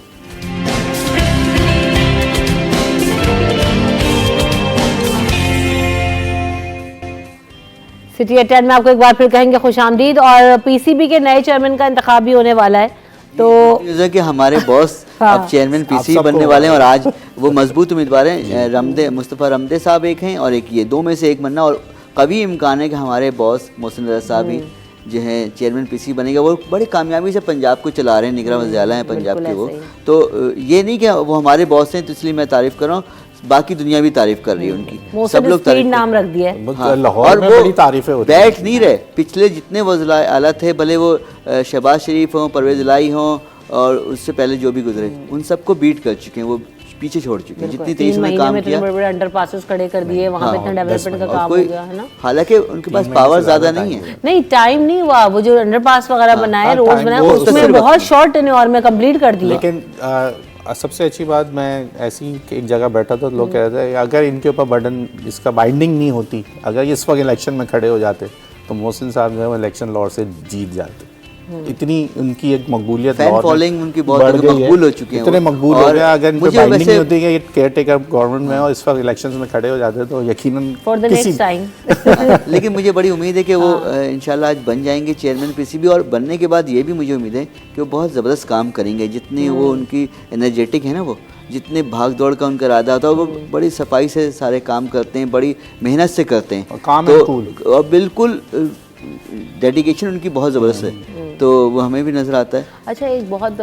सिटी एट 10 में आपको एक बार फिर कहेंगे खुशामदीद। और PCB के नए चेयरमैन का इंतखाब भी होने वाला है, तो जैसे कि हमारे बॉस अब चेयरमैन PCB बनने वाले हैं और आज वो मजबूत उम्मीदवार हैं। मुस्तफ़ा रमदे साहब एक हैं और एक ये, दो में से एक बनना, और कभी इम्कान है कि हमारे बॉस मोहसिन रज़ा साहब भी जो है चेयरमैन PCB बनेगा। वो बड़ी कामयाबी से पंजाब को चला रहे हैं, निगरान वज़ीर-ए-आला हैं पंजाब के वो। तो ये नहीं कि वो हमारे बॉस हैं तो इसलिए मैं तारीफ़ कर रहा हूँ, बाकी दुनिया भी तारीफ कर रही है उनकी, सब लोग तारीफ नाम रख दिया है। हाँ, और वो बड़ी तारीफें होती हैं। बैठ नहीं रहे, पिछले जितने वज़ीर आला थे, भले वो शहबाज शरीफ हों, परवेज़ इलाही हों और उससे पहले जो भी गुजरे, उन सबको बीट कर चुके हैं, वो पीछे छोड़ चुके हैं। जितनी 23 में काम किया, बड़े अंडरपासेस खड़े कर दिए, वहाँ पे इतना डेवलपमेंट का काम हो गया है ना। हालांकि उनके पास पावर ज्यादा नहीं है, नहीं टाइम नहीं हुआ, वो जो अंडरपास वगैरह बनाए, रोड बनाए, उसमें बहुत शॉर्ट टेन्योर में कंप्लीट कर दिया। लेकिन सबसे अच्छी बात, मैं ऐसी एक जगह बैठा था, लोग कह रहे थे अगर इनके ऊपर बर्डन, इसका बाइंडिंग नहीं होती, अगर ये इस वक्त इलेक्शन में खड़े हो जाते तो मोहसिन साहब जो है वो इलेक्शन लॉर से जीत जाते। इतनी उनकी एक मकबूलियत, फैन फॉलोइंग उनकी बहुत मकबूल हो चुके हैं, इतने मकबूल हो गया। अगर इनकी बाइंडिंग नहीं होती कि केयर टेकर गवर्नमेंट में और इस वक्त इलेक्शंस में खड़े हो जाते तो यकीनन फॉर द नेक्स्ट टाइम। लेकिन मुझे बड़ी उम्मीद है कि वो इंशाल्लाह आज बन जाएंगे चेयरमैन PCB, और बनने के बाद ये भी मुझे उम्मीद है कि वो बहुत ज़बरदस्त काम करेंगे। जितनी वो उनकी एनर्जेटिक है ना, वो जितने भाग दौड़ का उनका इरादा होता है, वो बड़ी सफाई से सारे काम करते हैं, बड़ी मेहनत से करते हैं, तो और बिल्कुल डेडिकेशन उनकी बहुत ज़बरदस्त है, तो वो हमें भी नज़र आता है। अच्छा, एक बहुत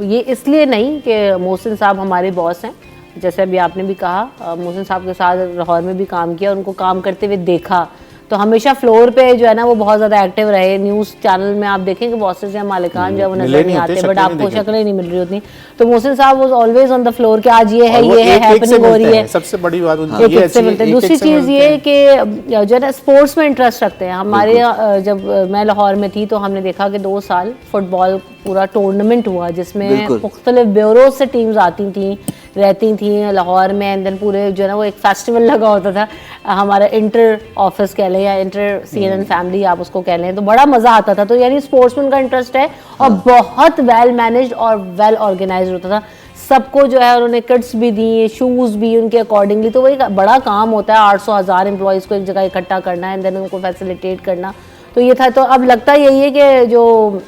ये इसलिए नहीं कि मोहसिन साहब हमारे बॉस हैं, जैसे अभी आपने भी कहा, मोहसिन साहब के साथ लाहौर में भी काम किया, उनको काम करते हुए देखा, तो हमेशा फ्लोर पे जो है ना वो बहुत ज़्यादा एक्टिव रहे। न्यूज़ चैनल में आप देखेंगे बॉसेस या मालिकान जो है वो नजर नहीं आते, बट आपको शक्लें नहीं मिल रही होती। तो मोहसिन साहब was always on the floor कि आज ये है, ये है, हैपनिंग हो रही है, सबसे बड़ी बात उनकी ये अच्छी है। दूसरी चीज़ ये कि जो है ना स्पोर्ट्स में इंटरेस्ट रखते हैं। हमारे जब मैं लाहौर में थी तो हमने देखा कि 2 साल फुटबॉल पूरा टूर्नामेंट हुआ जिसमें मुख्तलिफ ब्यूरो से टीम्स आती थी, रहती थी लाहौर में, एंड देन पूरे जो है ना वो एक फेस्टिवल लगा होता था, हमारा इंटर ऑफिस कह लें या इंटर CNN फैमिली आप उसको कह लें, तो बड़ा मज़ा आता था। तो यानी स्पोर्ट्स में उनका इंटरेस्ट है और बहुत वेल मैनेज्ड और वेल ऑर्गेनाइज्ड होता था। सबको जो है उन्होंने किट्स भी दी, शूज़ भी उनके अकॉर्डिंगली, तो वो एक बड़ा काम होता है 800,000 एम्प्लॉयज़ को एक जगह इकट्ठा करना एंड देन उनको फैसिलिटेट करना, तो ये था। तो अब लगता यही है कि जो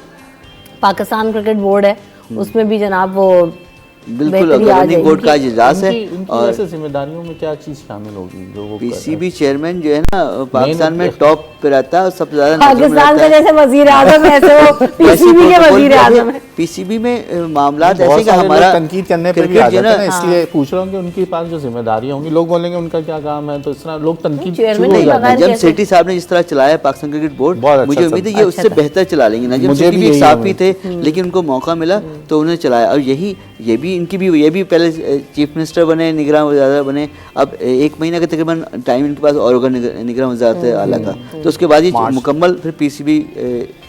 पाकिस्तान क्रिकेट बोर्ड है उसमें भी जनाब वो बिल्कुल गवर्निंग बोर्ड का इजलास है, और ऐसे जिम्मेदारियों में क्या चीज़ शामिल होगी जो वो PCB चेयरमैन जो है ना पाकिस्तान में टॉप पे रहता है और सबसे ज़्यादा पाकिस्तान का जैसे वजीर आजम है, ऐसे वो PCB के वजीर आजम है। PCB में मामला ऐसे कि हमारा तनकीद करने पे भी आ जाता है ना, इसलिए पूछ रहा हूँ कि उनके पास जो जिम्मेदारियां होंगी, लोग बोलेंगे उनका क्या काम है, तो इस तरह लोग तनकीद शुरू हो जाते हैं। जब सेठी साहब ने जिस तरह चलाया पाकिस्तान क्रिकेट बोर्ड, मुझे उम्मीद है ये उससे बेहतर चला लेंगे ना। जब सेठी भी एक साफी थे लेकिन उनको मौका मिला तो उन्होंने चलाया, और ये भी इनकी भी, ये भी पहले चीफ मिनिस्टर बने, निगरान वज़ीर बने, अब 1 महीना का तकरीबन टाइम इनके पास और होगा निगरान वज़ीर आला का, तो उसके बाद ये मुकम्मल फिर PCB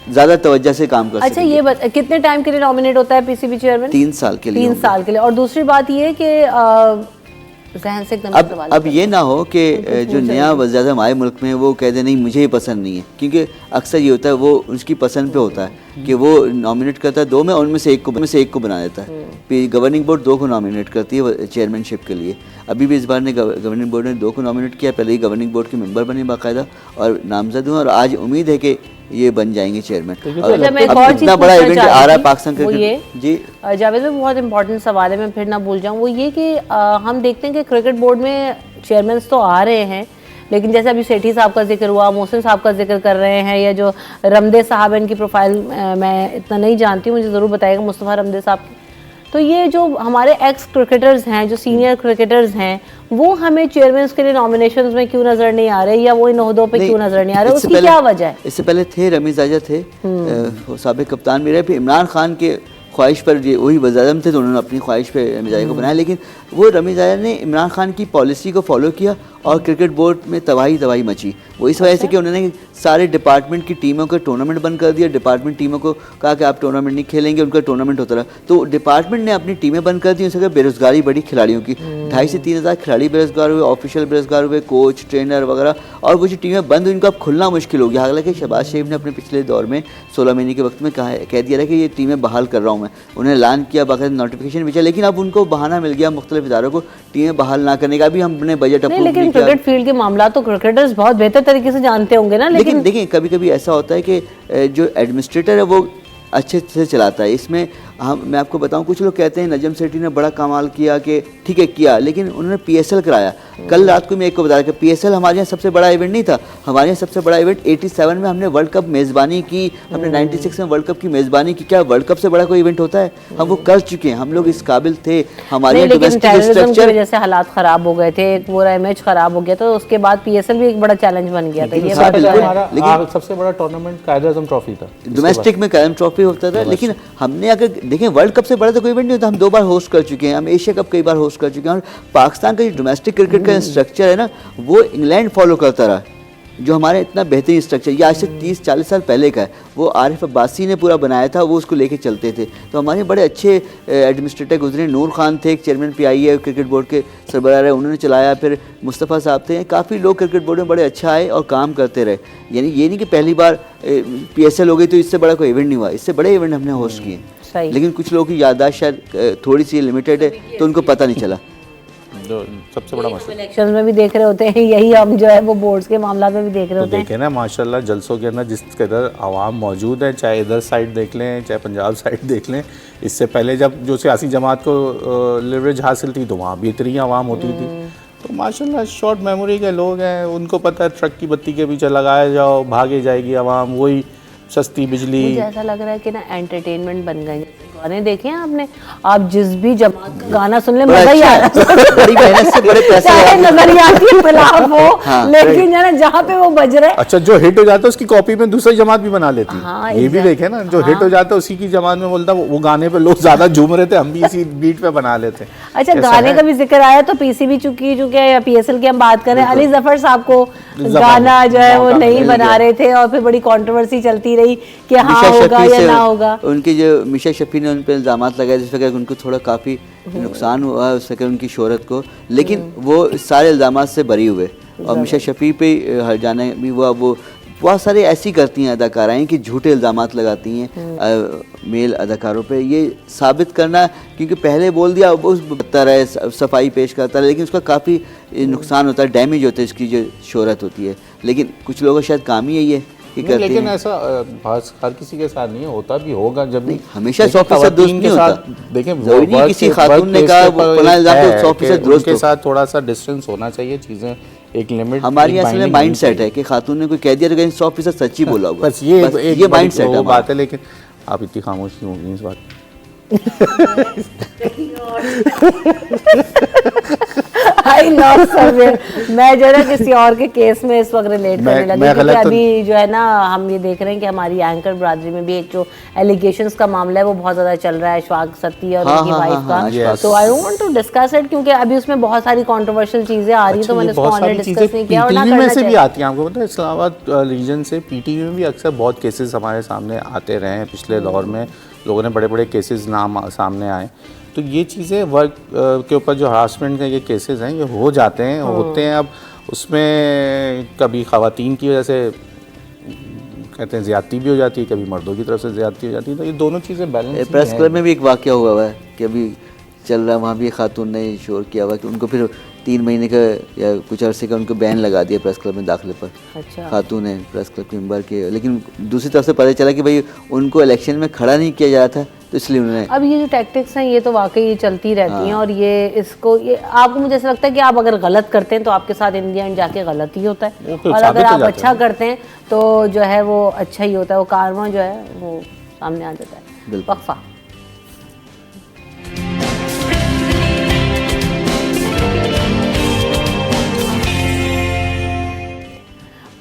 ज़्यादा तवज्जो से काम कर। अच्छा, ये कितने टाइम के लिए नॉमिनेट होता है PCB चेयरमैन? 3 साल के लिए। 3 साल के लिए। और दूसरी बात ये कि जहन से एकदम अब ये ना हो कि जो नया वज़ीर आज़म आए मुल्क में वो कह दे नहीं मुझे ये पसंद नहीं है, क्योंकि अक्सर ये होता है वो उसकी पसंद पे होता है कि वो नॉमिनेट करता है 2 में, उनमें से एक को बना देता है। फिर गवर्निंग बोर्ड 2 को नॉमिनेट करती है चेयरमैनशिप के लिए। अभी भी इस बार ने गवर्निंग बोर्ड ने 2 को नॉमिनेट किया, पहले ही गवर्निंग बोर्ड के मेंबर बने बाकायदा और नामजद हुए, और आज उम्मीद है कि ये बन जाएंगे चेयरमैन। इतना बड़ा इवेंट आ रहा है पाकिस्तान क्रिकेट। जी जावेद में बहुत इंपॉर्टेंट सवाल है, मैं फिर ना भूल जाऊँ, वो ये कि हम देखते हैं कि क्रिकेट बोर्ड में चेयरमैन तो आ रहे हैं, लेकिन जैसे अभी सेठी साहब का जिक्र हुआ, मोहसिन साहब का जिक्र कर रहे हैं, या जो रमदे साहब हैं, इनकी प्रोफाइल मैं इतना नहीं जानती हूँ, मुझे ज़रूर बताइएगा मुस्तफ़ा रमदे साहब। तो ये जो हमारे एक्स क्रिकेटर्स हैं, जो सीनियर क्रिकेटर्स हैं, वो हमें चेयरमैन के लिए नॉमिनेशंस में क्यों नजर नहीं आ रहे, या वो इन ओहदों पे क्यों नजर नहीं आ रहे, उसकी क्या वजह है? इससे पहले थे रमीज़ आजा थे, साबिक़ कप्तान भी रहे, फिर इमरान खान के ख्वाहिश पर वही वज़ीर आज़म थे तो उन्होंने अपनी ख्वाहिश पे रमीज़ आजा को बनाया, लेकिन वो रमीज़ आया ने इमरान खान की पॉलिसी को फॉलो किया और क्रिकेट बोर्ड में तबाही मची। वो इस वजह से कि उन्होंने सारे डिपार्टमेंट की टीमों का टूर्नामेंट बंद कर दिया, डिपार्टमेंट टीमों को कहा कि आप टूर्नामेंट नहीं खेलेंगे, उनका टूर्नामेंट होता रहा। तो डिपार्टमेंट ने अपनी टीमें बंद कर दी, उससे बेरोजगारी बढ़ी खिलाड़ियों की। 2,500 से 3,000 खिलाड़ी बेरोजगार हुए, ऑफिशियल बेरोजगार हुए, कोच ट्रेनर वगैरह, और वो जो टीमें बंद हुई उनको अब खुलना मुश्किल हो गया। हालांकि शहबाज शरीफ ने अपने पिछले दौर में 16 महीने के वक्त में कह दिया था कि ये टीमें बहाल कर रहा हूँ मैं, उन्हें ऐलान किया, बाकायदा नोटिफिकेशन भेजा, लेकिन अब उनको बहाना मिल गया मुख्तलिफ इदारों को टीमें बहाल ना करने का। अभी हमने बजट अप्रूव लेकिन क्रिकेट फील्ड के मामला तो क्रिकेटर्स बहुत बेहतर तरीके से जानते होंगे ना। लेकिन देखिए कभी कभी ऐसा होता है कि जो एडमिनिस्ट्रेटर है वो अच्छे से चलाता है। इसमें मैं आपको बताऊं, कुछ लोग कहते हैं नजम सेठी ने बड़ा कमाल किया कि ठीक है किया, लेकिन उन्होंने पीएसएल कराया। कल रात को मैं एक को बताया कि पीएसएल हमारे यहाँ सबसे बड़ा इवेंट नहीं था, हमारे यहाँ सबसे बड़ा इवेंट 87 में हमने वर्ल्ड कप मेज़बानी की, हमने 96 में वर्ल्ड कप की मेज़बानी की। क्या वर्ल्ड कप से बड़ा कोई इवेंट होता है? हम वो कर चुके हैं, हम लोग इस काबिल थे। हमारे डोमेस्टिक स्ट्रक्चर की वजह से हालात खराब हो गए थे, पूरा इमेज खराब हो गया था, उसके बाद पीएसएल भी एक बड़ा चैलेंज बन गया था। ये लेकिन सबसे बड़ा टूर्नामेंट कायद-ए-आज़म ट्रॉफी था, डोमेस्टिक में कायद ट्रॉफी होता था। लेकिन हमने अगर देखें वर्ल्ड कप से बड़ा तो कोई इवेंट नहीं होता। हम 2 बार होस्ट कर चुके हैं, हम एशिया कप कई बार होस्ट कर चुके हैं। और पाकिस्तान का जो डोमेस्टिक क्रिकेट का स्ट्रक्चर है ना, वो इंग्लैंड फॉलो करता रहा, जो हमारे इतना बेहतरीन स्ट्रक्चर, ये आज से 30-40 साल पहले का है। वो आरिफ अब्बासी ने पूरा बनाया था, वो उसको लेके चलते थे। तो हमारे बड़े अच्छे एडमिनिस्ट्रेटर गुजरे, नूर खान थे, एक चेयरमैन PIA क्रिकेट बोर्ड के सरबराह रहे, उन्होंने चलाया। फिर मुस्तफ़ा साहब थे, काफ़ी लोग क्रिकेट बोर्ड में बड़े अच्छा आए और काम करते रहे। यानी ये नहीं कि पहली बार PSL हो गई तो इससे बड़ा कोई इवेंट नहीं हुआ, इससे बड़े इवेंट हमने होस्ट किए। लेकिन कुछ लोगों की याददाश्त शायद थोड़ी सी लिमिटेड है, तो उनको पता नहीं चला। जो सबसे बड़ा मसला इलेक्शंस में भी देख रहे होते हैं, यही हम जो है वो बोर्ड्स के मामला में भी देख रहे होते हैं। देखें ना माशाल्लाह जलसों के अंदर जिस कदर आवाम मौजूद है, चाहे इधर साइड देख लें चाहे पंजाब साइड देख लें, इससे पहले जब जो सियासी जमात को लिवरेज हासिल थी तो वहाँ भी इतनी आवाम होती थी। तो माशाल्लाह शॉर्ट मेमोरी के लोग हैं, उनको पता है ट्रक की बत्ती के पीछे लगाया जाओ, भागे जाएगी आवाम, वही सस्ती बिजली। मुझे ऐसा लग रहा है कि ना एंटरटेनमेंट बन गए। गाने देखे हैं आपने, आप जिस भी जमात का गाना सुन ले मजा ही आ रहा है। बड़ी मेहनत से बड़े पैसे चाहे नजरियात के खिलाफ हो, लेकिन है ना जहाँ पे वो बज रहे। अच्छा, जो हिट हो जाता है उसकी कॉपी में दूसरी जमात भी बना लेती है। हाँ, ये भी देखे ना, जो हिट हो जाता है उसी की जमात में बोलता वो गाने पे लोग ज्यादा झूम रहे थे, हम भी इसी बीट पे बना लेते। अच्छा, गाने का भी जिक्र आया तो PCB चुके या PSL की हम बात करें, अली जफर साहब को गाना जो है वो नहीं बना रहे थे और फिर बड़ी कंट्रोवर्सी चलती रही कि हाँ होगा या ना होगा। उनके जो मिशा शफी ने उन पर इल्जामात लगाए जिस वजह उनको थोड़ा काफ़ी नुकसान हुआ उस वजह उनकी शोहरत को, लेकिन वो सारे इल्जामात से बरी हुए। और मिशा शफी पे हर जाने भी वो बहुत सारे ऐसी करती हैं अदाकाराएँ कि झूठे इल्जामात लगाती हैं मेल अदाकारों पे। ये साबित करना, क्योंकि पहले बोल दिया वो बदतर है, सफाई पेश करता है, लेकिन उसका काफ़ी नुकसान होता है, डैमेज होता है इसकी जो शोहरत होती है। लेकिन कुछ लोगों का शायद काम ही यही है कि करते हैं। लेकिन ऐसा हर किसी के साथ नहीं होता, भी होगा जब नहीं, हमेशा 100% दुरुस्त नहीं होता। देखें किसी खातून ने कहा 100% दुरुस्त के साथ थोड़ा सा डिस्टेंस होना चाहिए, चीजें एक लिमिट। हमारी असल में माइंड सेट है कि खातून ने कोई कह दिया तो कहीं 100% सच ही बोला होगा, बस ये माइंड सेट है बात है। लेकिन आप इतनी खामोश क्यों होगी इस बात? आई नो सर, मैं जो है ना किसी और के केस में इस वक्त रिलेट करने लगी, क्योंकि अभी जो है ना हम ये देख रहे हैं कि हमारी एंकर बरादरी में भी एक जो एलिगेशंस का मामला है वो बहुत ज़्यादा चल रहा है, अशफाक सत्ती और उनकी वाइफ का। तो I want to discuss it, क्योंकि अभी उसमें बहुत सारी कंट्रोवर्शियल चीज़ें आ रही हैं, तो मैंने उसको ऑलरेडी डिस्कस नहीं किया। और ना करना से भी आती हैं, आपको पता है इस्लामाबाद रीजन से PTV में भी अक्सर बहुत केसेस हमारे सामने आते रहे हैं। पिछले दौर में लोगों ने बड़े बड़े केसेस नाम सामने आए। तो ये चीज़ें वर्क के ऊपर जो हरासमेंट के ये केसेस हैं ये हो जाते हैं, होते हैं। अब उसमें कभी ख़वातीन की वजह से कहते हैं ज़्यादती भी हो जाती है, कभी मर्दों की तरफ से ज़्यादती हो जाती है। तो ये दोनों चीज़ें बैलेंस। प्रेस क्लब में भी एक वाक़या हुआ है कि अभी चल रहा है, वहाँ भी एक खातून ने शोर किया हुआ कि उनको फिर 3 महीने का या कुछ अरसे का उनको बैन लगा दिया प्रेस क्लब में दाखिले पर। अच्छा। खातून है प्रेस क्लब के मेंबर के, लेकिन दूसरी तरफ से पता चला कि भाई उनको इलेक्शन में खड़ा नहीं किया जा रहा था, तो इसलिए उन्होंने। अब ये जो टैक्टिक्स हैं ये तो वाकई चलती रहती हैं, और ये आपको, मुझे ऐसा लगता है कि आप अगर गलत करते हैं तो आपके साथ इन द एंड जाके गलत ही होता है, और अगर आप अच्छा करते हैं तो जो है वो अच्छा ही होता है, वो कारवां जो है वो सामने आ जाता है। वक्फा।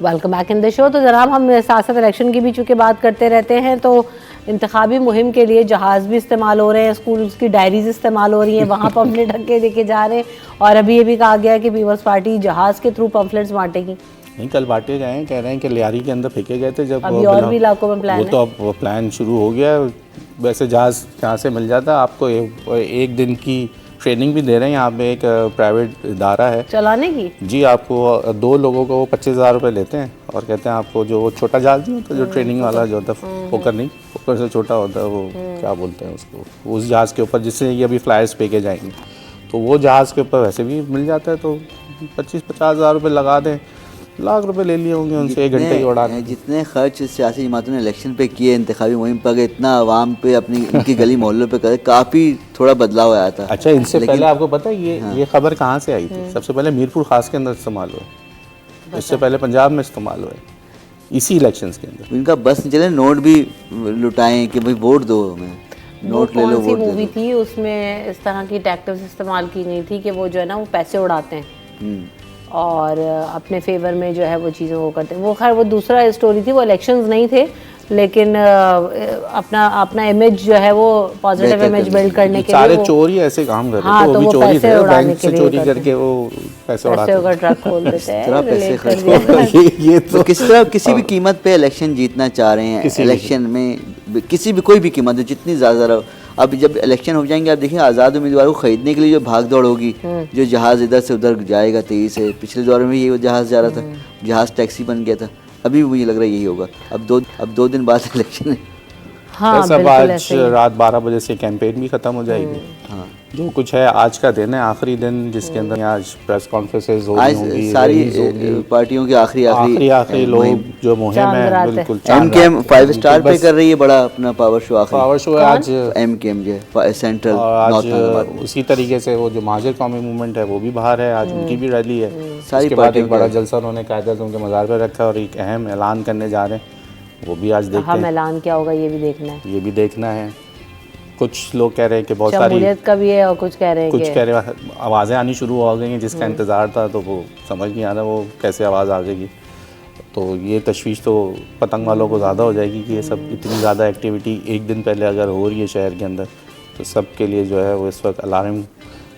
Welcome back in the show. तो जनाब हम साथ साथ इलेक्शन की भी चूँकि बात करते रहते हैं, तो इंतखाबी मुहिम के लिए जहाज़ भी इस्तेमाल हो रहे हैं, स्कूल की डायरीज इस्तेमाल हो रही हैं, वहाँ पम्फलेट ढक के लेके जा रहे हैं। और अभी ये भी कहा गया है कि पीपल्स पार्टी जहाज़ के थ्रू पम्फलेट्स बांटेगी। नहीं, कल बांटे गए हैं, कह रहे हैं कि लियारी के अंदर फेंके गए थे। जब अभी और भी इलाकों में प्लान वो तो अब प्लान शुरू हो गया है। वैसे जहाज़ यहाँ से मिल जाता है आपको, एक दिन की ट्रेनिंग भी दे रहे हैं यहाँ पे। एक प्राइवेट इदारा है चलाने की जी, आपको 2 लोगों को वो 25,000 रुपये लेते हैं और कहते हैं आपको जो वो छोटा जहाज नहीं होता, जो ट्रेनिंग वाला जो होता है, फोकर नहीं, फोकर से छोटा होता है, वो क्या बोलते हैं उसको, उस जहाज़ के ऊपर जिससे ये अभी फ्लायर्स फेंके जाएंगे, तो वो जहाज़ के ऊपर वैसे भी मिल जाता है। तो 25-50,000 रुपये लगा दें, लाख रुपए ले लिए होंगे उनसे 1 घंटे की उड़ान। जितने खर्च सियासी जमातों ने इलेक्शन पे किए, इंतखाबी मुहिम पर, इतना आवाम पे, अपनी इनकी गली मोहल्लों पे करे, काफ़ी थोड़ा बदलाव आया था। अच्छा, इनसे पहले आपको पता है ये खबर कहाँ से आई थी? सबसे पहले मीरपुर खास के अंदर इस्तेमाल हुआ, इससे पहले पंजाब में इस्तेमाल हुआ, इसी इलेक्शंस के अंदर। इनका बस नहीं चले, नोट भी लुटाएं कि भाई वोट दो हमें, नोट ले लो, वोट दे मूवी दो। थी उसमें इस तरह की टैक्टिक्स इस्तेमाल की गई थी कि वो जो है ना वो पैसे उड़ाते हैं और अपने फेवर में जो है वो चीज़ें वो करते हैं। वो खैर वो दूसरा स्टोरी थी, वो इलेक्शंस नहीं थे, लेकिन अपना इमेज जो है वो पॉजिटिव इमेज बिल्ड करने के लिए सारे चोर ही ऐसे काम कर रहे थे। वो भी चोरी थे, बैंक से चोरी करके वो पैसे उड़ाते हैं, ट्रक खोल देते हैं। पैसे खर्च ये तो किस तरह किसी भी कीमत पे इलेक्शन जीतना चाह रहे हैं। इलेक्शन में किसी भी कोई भी कीमत हो, जितनी ज़्यादा। अब जब इलेक्शन हो जाएंगे, आप देखिए आज़ाद उम्मीदवार को खरीदने के लिए जो भाग दौड़ होगी, जो जहाज़ इधर से उधर जाएगा तेज़ी से। पिछले दौर में ये जहाज़ जा रहा था, जहाज़ टैक्सी बन गया था, अभी भी मुझे लग रहा है यही होगा। अब दो दिन बाद इलेक्शन है। हाँ, बस अब आज रात 12 बजे से कैंपेन भी खत्म हो जाएगी। हाँ, जो कुछ है आज का दिन है, आखिरी दिन, जिसके अंदर आज प्रेस कॉन्फ्रेंसेस होंगी, सारी पार्टियों के आखिरी लोग जो मुहिम है, बिल्कुल एमकेएम 5 स्टार पे कर रही है बड़ा अपना पावर शो। पावर शो है आज एमकेएम जो सेंट्रल आज उसी तरीके से वो जो महाजिर कौमी मूवमेंट है वो भी बाहर है, आज उनकी भी रैली है। उसके बाद एक बड़ा जलसा उन्होंने कायदे उनके मज़ार पर रखा और एक अहम ऐलान करने जा रहे हैं, वो भी आज देखते हैं। ऐलान क्या होगा ये भी देखना है। कुछ लोग कह रहे हैं कि बहुत सारी का भी है और कुछ कह रहे हैं आवाज़ें आनी शुरू हो गई हैं जिसका इंतज़ार था, तो वो समझ नहीं आ रहा वो कैसे आवाज़ आ जाएगी। तो ये तशवीश तो पतंग वालों को ज़्यादा हो जाएगी कि ये सब इतनी ज़्यादा एक्टिविटी एक दिन पहले अगर हो रही है शहर के अंदर, तो सब के लिए जो है वो इस वक्त अलार्म,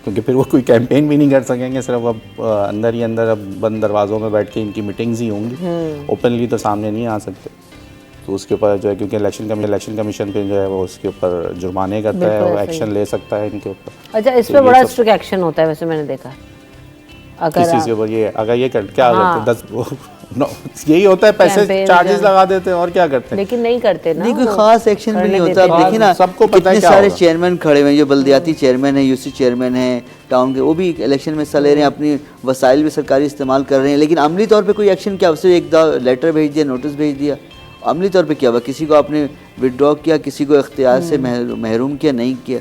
क्योंकि फिर वो कोई कैंपेन भी नहीं कर सकेंगे, सिर्फ अब अंदर ही अंदर अब बंद दरवाज़ों में बैठ के इनकी मीटिंग्स ही होंगी, ओपनली तो सामने नहीं आ सकते। तो उसके ऊपर जो है, क्योंकि इलेक्शन कमीशन पे जो है वो उसके ऊपर जुर्माने करता है, वो एक्शन ले सकता है इनके ऊपर। अच्छा, इस पे बड़ा स्ट्रिक्ट एक्शन होता है वैसे मैंने देखा। किसी से ऊपर ये अगर ये क्या करते 10 यही होता है, पैसे चार्जेस लगा देते हैं और क्या करते हैं, लेकिन नहीं करते ना, नहीं कोई खास एक्शन भी नहीं होता। अब देखिए ना, सबको पता है कितने सारे चेयरमैन खड़े हुए हैं, जो बल्दियाती चेयरमैन है, यूसी चेयरमैन है टाउन के, वो भी इलेक्शन में हिस्सा ले रहे हैं, अपनी वसाइल भी सरकारी इस्तेमाल कर रहे हैं, लेकिन अमली तौर पे कोई एक्शन क्या, उससे एक लेटर भेज दिया, नोटिस भेज दिया, अमली तौर पे क्या हुआ? किसी को आपने विड्रॉ किया, किसी को इख्तियार से महरूम किया, नहीं किया,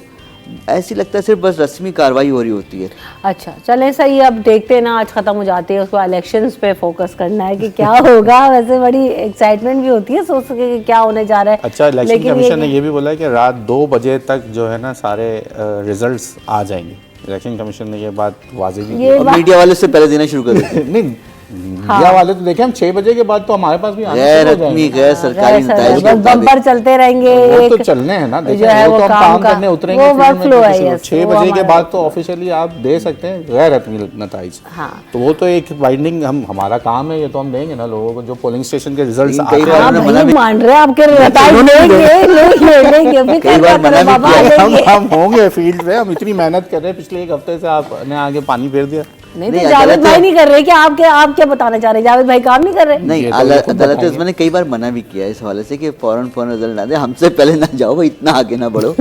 ऐसी लगता है सिर्फ बस रस्मी कार्रवाई हो रही होती है। अच्छा चलें, सही, अब देखते हैं ना, आज ख़त्म हो जाते हैं, उसको इलेक्शंस पे फोकस करना है कि क्या होगा। वैसे बड़ी एक्साइटमेंट भी होती है सोच सके कि क्या होने जा रहा है। अच्छा, इलेक्शन कमीशन ने ये भी बोला है कि रात 2 बजे तक जो है ना सारे रिजल्ट्स आ जाएंगे। इलेक्शन कमीशन ने ये बात वाज़ेह की है। मीडिया वाले से पहले देना शुरू कर देते हैं। नहीं, मीडिया वाले तो देखें हम 6 बजे के बाद तो हमारे पास भी गैर सरकारी बम्पर चलते रहेंगे, वो तो चलने हैं ना, देखो वो तो हम काम करने उतरेंगे, 6 बजे के बाद तो ऑफिशियली आप दे सकते हैं गैर रत्मी नताइज। तो वो तो एक बाइंडिंग हमारा काम है, ये तो हम देंगे ना लोगों को, जो पोलिंग स्टेशन के रिजल्ट्स मान रहे हैं आपके, हम होंगे फील्ड पे, हम इतनी मेहनत कर रहे हैं, पिछले 1 हफ्ते से आपने आगे पानी फेर दिया। नहीं, जावेद भाई नहीं कर रहे कि आप क्या बताना चाह रहे हैं? जावेद भाई काम नहीं कर रहे? नहीं, अदालत ने उसमें कई बार मना भी किया इस हवाले से कि फौरन रिजल्ट ना दे, हमसे पहले ना जाओ, इतना आगे ना बढ़ो,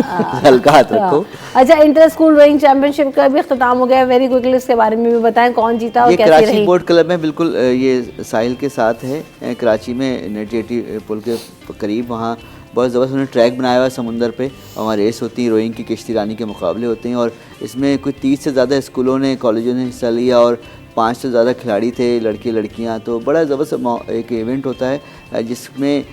हल्का हाथ रखो। अच्छा, इंटर स्कूल रोइंग चैंपियनशिप का भी इख्तिताम हो गया, वेरी क्विकली इसके बारे में भी बताएं, कौन जीता और कैसी रही? कराची बोट क्लब में बिल्कुल ये साहिल के साथ है, कराची में नेटी पुल के करीब, वहाँ बहुत ज़बरदस्त उन्होंने ट्रैक बनाया हुआ है समुंदर पे, और वहाँ रेस होती है, रोइंग की किश्ती रानी के मुकाबले होते हैं, और इसमें कुछ 30 से ज़्यादा स्कूलों ने, कॉलेजों ने हिस्सा लिया, और 5 से ज़्यादा खिलाड़ी थे, लड़के लड़कियां, तो बड़ा ज़बरदस्त एक इवेंट होता है। जिसमें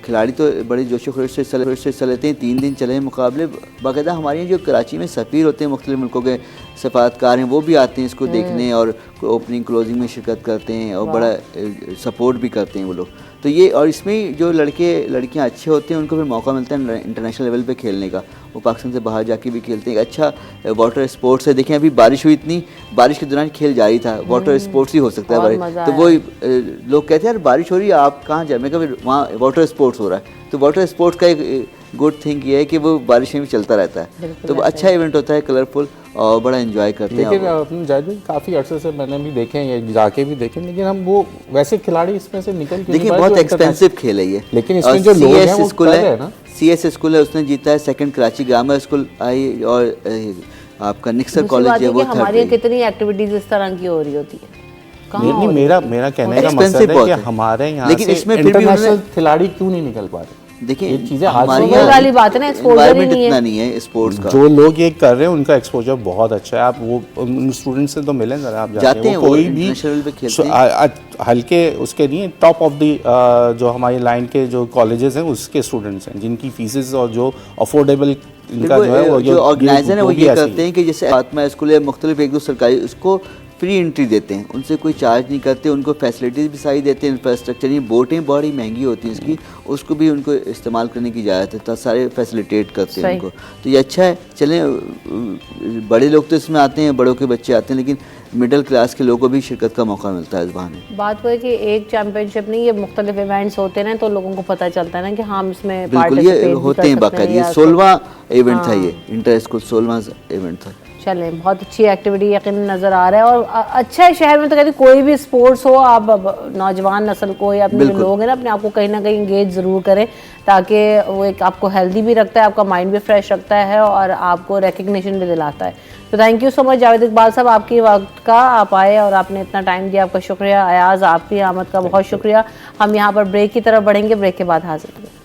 खिलाड़ी तो बड़े जोशो खरोश से हिस्सा लेते हैं। 3 दिन चले हैं मुकाबले। बाकायदा हमारे यहाँ जो कराची में सफ़ीर होते हैं मुख्तलिफ मुल्कों के सफारतकार हैं, वो भी आते हैं इसको देखने और ओपनिंग क्लोजिंग में शिरकत करते हैं और बड़ा सपोर्ट भी करते हैं वो लोग। तो ये और इसमें जो लड़कियां अच्छे होते हैं उनको फिर मौका मिलता है इंटरनेशनल लेवल पे खेलने का। वो पाकिस्तान से बाहर जाके भी खेलते हैं। अच्छा वाटर स्पोर्ट्स है। देखें अभी बारिश हुई, इतनी बारिश के दौरान खेल जारी था। वाटर स्पोर्ट्स ही हो सकता है बारिश, तो वो लोग कहते हैं यार बारिश हो रही है आप कहाँ जाए, मैं कहा फिर वहाँ वाटर स्पोर्ट्स हो रहा है। तो वाटर स्पोर्ट्स का एक गुड थिंग ये है कि वो बारिश में भी चलता रहता है, तो अच्छा इवेंट होता है, कलरफुल और बड़ा एंजॉय करते हैं। लेकिन अपने जायद भाई काफ़ी अर्से से मैंने भी देखे हैं, जाके भी देखे, लेकिन हम वो वैसे खिलाड़ी इसमें से निकल के देखिए बहुत एक्सपेंसिव खेल है ये। लेकिन इसमें जो लोग हैं वो स्कूल है ना, CS स्कूल है, उसने जीता है। सेकंड कराची ग्रामर स्कूल आई और आपका निक्सर कॉलेज है वो हमारी कितनी एक्टिविटीज इस तरह की हो रही होती है। नहीं, मेरा कहने का मकसद है कि हमारे यहाँ लेकिन इसमें इंटरनेशनल खिलाड़ी क्यों नहीं निकल पा रहे। देखिए चीजें हमारी वाली बात है ना, एक्सपोजर ही इतना नहीं है स्पोर्ट्स का। जो लोग ये कर रहे हैं उनका एक्सपोजर बहुत अच्छा है। आप वो उन स्टूडेंट्स से तो मिलें जरा, आप जाते हैं, कोई भी हल्के उसके नहीं, टॉप ऑफ द जो हमारी लाइन के जो कॉलेजेस हैं उसके स्टूडेंट्स हैं जिनकी फीसेस और जो अफोर्डेबल इनका जो है वो जो ऑर्गेनाइजर है वो ये करते हैं कि जैसे आत्मा स्कूल है, मुख्तलिफ एक दो सरकारी, उसको फ्री एंट्री देते हैं, उनसे कोई चार्ज नहीं करते, उनको फैसिलिटीज़ भी सारी देते हैं। इंफ्रास्ट्रक्चर ये बोटें बड़ी महंगी होती हैं इसकी, उसको भी उनको इस्तेमाल करने की इजाज़त है, तो सारे फैसिलिटेट करते हैं उनको। तो ये अच्छा है। चलें बड़े लोग तो इसमें आते हैं, बड़ों के बच्चे आते हैं, लेकिन मिडिल क्लास के लोगों को भी शिरकत का मौका मिलता है इस बहाने। बात वो है कि एक चैंपियनशिप नहीं, ये मुख्तलिफ इवेंट्स होते हैं तो लोगों को पता चलता है ना कि हम इसमें बिल्कुल ये होते हैं बाकायदा। ये 16वां इवेंट था, ये इंटर स्कूल 16वां इवेंट था। चलें, बहुत अच्छी एक्टिविटी यकीन नज़र आ रहा है और अच्छा है शहर में। तो कहते कोई भी स्पोर्ट्स हो, आप नौजवान नस्ल को या अपने जो लोग हैं ना, अपने आप को कहीं ना कहीं इंगेज ज़रूर करें, ताकि वो एक आपको हेल्दी भी रखता है, आपका माइंड भी फ्रेश रखता है और आपको रिकग्निशन भी दिलाता है। तो thank you so much Javed Iqbal साहब, आपकी वक्त का, आप आए और आपने इतना टाइम दिया, आपका शुक्रिया। अयाज़, आपकी आमद का बहुत शुक्रिया। हम यहाँ पर ब्रेक की तरफ बढ़ेंगे, ब्रेक के बाद हाजिर होंगे।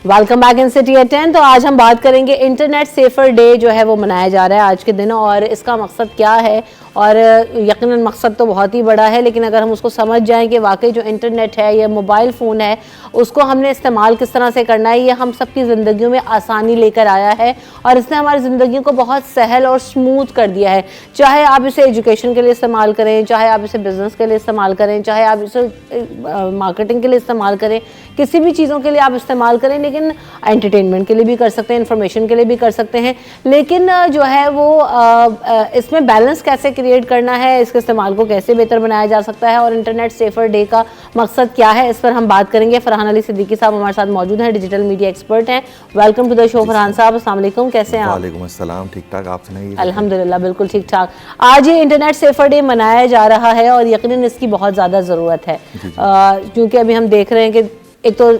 Welcome back in city at 10। तो आज हम बात करेंगे इंटरनेट सेफर डे जो है वो मनाया जा रहा है आज के दिन, और इसका मकसद क्या है। और यकीनन मकसद तो बहुत ही बड़ा है, लेकिन अगर हम उसको समझ जाएं कि वाकई जो इंटरनेट है या मोबाइल फ़ोन है उसको हमने इस्तेमाल किस तरह से करना है, ये हम सबकी ज़िंदगियों में आसानी लेकर आया है और इसने हमारी ज़िंदगी को बहुत सहल और स्मूथ कर दिया है। चाहे आप इसे एजुकेशन के लिए इस्तेमाल करें, चाहे आप इसे बिज़नेस के लिए इस्तेमाल करें, चाहे आप इसे मार्केटिंग के लिए इस्तेमाल करें, किसी भी चीज़ों के लिए आप इस्तेमाल करें, लेकिन एंटरटेनमेंट के लिए भी कर सकते हैं, इन्फॉर्मेशन के लिए भी कर सकते हैं। लेकिन जो है वो इसमें बैलेंस कैसे क्रिएट करना है, इसके इस्तेमाल को कैसे बेहतर बनाया जा सकता है और इंटरनेट सेफर डे का मकसद क्या है, इस पर हम बात करेंगे। फरहान अली सिद्दीकी साहब हमारे साथ मौजूद हैं, डिजिटल मीडिया एक्सपर्ट हैं। Welcome to the show Farhan साहब, अस्सलाम वालेकुम, कैसे हैं आप? वालेकुम अस्सलाम, ठीक ठाक, आप सुनाइए? अल्हम्दुलिल्लाह बिल्कुल ठीक ठाक। आज ये इंटरनेट सेफर डे मनाया जा रहा है और यकीनन इसकी बहुत ज़्यादा ज़रूरत है, क्योंकि अभी हम देख रहे हैं कि एक तो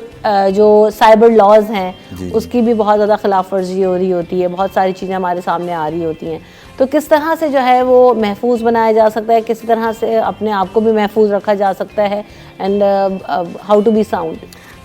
जो साइबर लॉज हैं उसकी भी बहुत ज़्यादा खिलाफ वर्जी हो रही होती है, बहुत सारी चीज़ें हमारे सामने आ रही होती हैं। तो किस तरह से जो है वो महफूज बनाया जा सकता है, किस तरह से अपने आप को भी महफूज रखा जा सकता है, and how to be sound.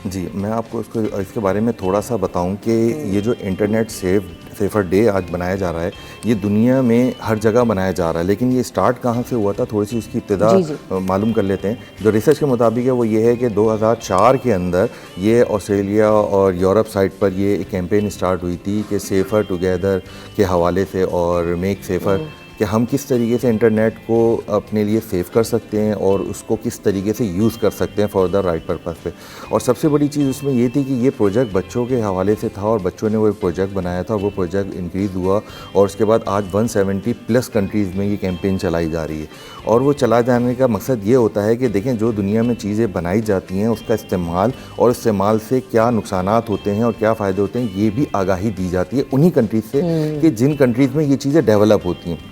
जी, मैं आपको इसके बारे में थोड़ा सा बताऊं कि ये जो इंटरनेट सेफर डे आज बनाया जा रहा है, ये दुनिया में हर जगह बनाया जा रहा है, लेकिन ये स्टार्ट कहाँ से हुआ था, थोड़ी सी उसकी इब्तिदा मालूम कर लेते हैं। जो रिसर्च के मुताबिक है वो ये है कि 2004 के अंदर ये ऑस्ट्रेलिया और यूरोप साइड पर ये एक कैंपेन स्टार्ट हुई थी कि सेफ़र टुगेदर के हवाले से और मेक सेफ़र, कि हम किस तरीके से इंटरनेट को अपने लिए सेव कर सकते हैं और उसको किस तरीके से यूज़ कर सकते हैं फॉर द राइट पर्पस पे। और सबसे बड़ी चीज़ उसमें ये थी कि ये प्रोजेक्ट बच्चों के हवाले से था और बच्चों ने वो प्रोजेक्ट बनाया था, वो प्रोजेक्ट इंक्रीज़ हुआ और उसके बाद आज 170+ कंट्रीज़ में ये कैंपेन चलाई जा रही है। और वो चला जाने का मकसद ये होता है कि देखें जो दुनिया में चीज़ें बनाई जाती हैं उसका इस्तेमाल और इस्तेमाल से क्या नुकसानात होते हैं और क्या फ़ायदे होते हैं, ये भी आगाही दी जाती है उन्हीं कंट्रीज़ से कि जिन कंट्रीज़ में ये चीज़ें डेवलप होती हैं।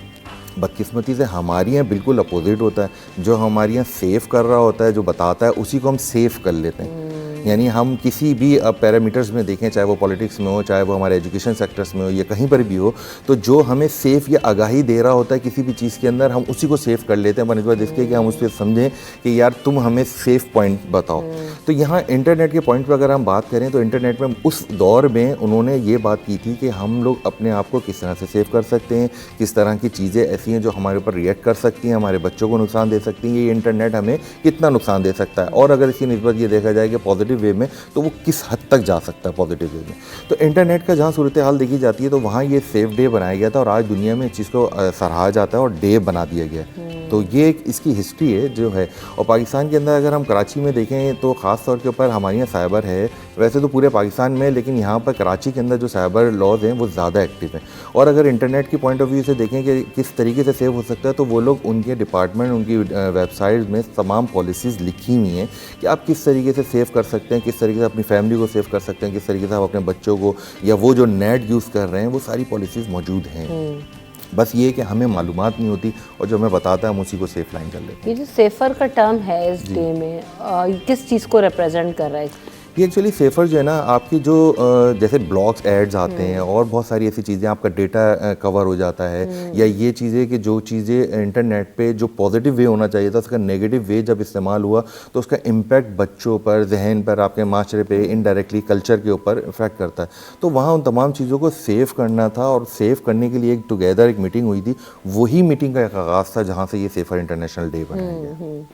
बदकिस्मती से हमारे यहाँ बिल्कुल अपोजिट होता है, जो हमारे यहाँ सेव कर रहा होता है, जो बताता है, उसी को हम सेव कर लेते हैं। यानी हम किसी भी पैरामीटर्स में देखें, चाहे वो पॉलिटिक्स में हो, चाहे वो हमारे एजुकेशन सेक्टर्स में हो या कहीं पर भी हो, तो जो हमें सेफ या आगाही दे रहा होता है किसी भी चीज़ के अंदर, हम उसी को सेव कर लेते हैं बनस्बत इसके कि हम उस पर समझें कि यार तुम हमें सेफ पॉइंट बताओ। तो यहाँ इंटरनेट के पॉइंट पर अगर हम बात करें तो इंटरनेट में उस दौर में उन्होंने ये बात की थी कि हम लोग अपने आप को किस तरह से सेव कर सकते हैं, किस तरह की चीज़ें ऐसी हैं जो हमारे ऊपर रिएक्ट कर सकती हैं, हमारे बच्चों को नुकसान दे सकती हैं, ये इंटरनेट हमें कितना नुकसान दे सकता है, और अगर इसकी निस्बत ये देखा जाए कि पॉजिटिव वे में तो वो किस हद तक जा सकता है पॉजिटिव वे में। तो इंटरनेट का जहाँ सूरत हाल देखी जाती है तो वहाँ ये सेफ डे बनाया गया था और आज दुनिया में इस चीज़ को सराहा जाता है और डे बना दिया गया है। तो ये एक इसकी हिस्ट्री है जो है। और पाकिस्तान के अंदर अगर हम कराची में देखें तो ख़ास तौर के ऊपर हमारे यहाँ साइबर है, वैसे तो पूरे पाकिस्तान में, लेकिन यहाँ पर कराची के अंदर जो साइबर लॉज हैं वो ज़्यादा एक्टिव हैं। और अगर इंटरनेट की पॉइंट ऑफ व्यू से देखें कि किस तरीके से सेव हो सकता है, तो वो लोग उनके डिपार्टमेंट, उनकी वेबसाइट में तमाम पॉलिसीज़ लिखी हुई हैं कि आप किस तरीके से सेव कर सकते हैं, किस तरीके से अपनी फैमिली को सेव कर सकते हैं, किस तरीके से आप अपने बच्चों को या वो जो नेट यूज़ कर रहे हैं, वो सारी पॉलिसीज़ मौजूद हैं। बस ये कि हमें मालूमात नहीं होती और जो हमें बताता है हम उसी को सेफ लाइन कर लेते हैं। ये जो सेफर का टर्म है इस डे में, किस चीज़ को रिप्रेजेंट कर रहा है? ये एक्चुअली सेफ़र जो है ना, आपकी जो जैसे ब्लॉग्स एड्स आते हैं और बहुत सारी ऐसी चीज़ें, आपका डेटा कवर हो जाता है, या ये चीज़ें कि जो चीज़ें इंटरनेट पे जो पॉजिटिव वे होना चाहिए था उसका नेगेटिव वे जब इस्तेमाल हुआ तो उसका इम्पैक्ट बच्चों पर, जहन पर, आपके माशरे पे, इनडायरेक्टली कल्चर के ऊपर इफेक्ट करता है। तो वहाँ उन तमाम चीज़ों को सेव करना था और सेव करने के लिए एक टुगेदर एक मीटिंग हुई थी, वही मीटिंग का एक आगाज़ था जहाँ से ये सेफ़र इंटरनेशनल डे बनाया गया।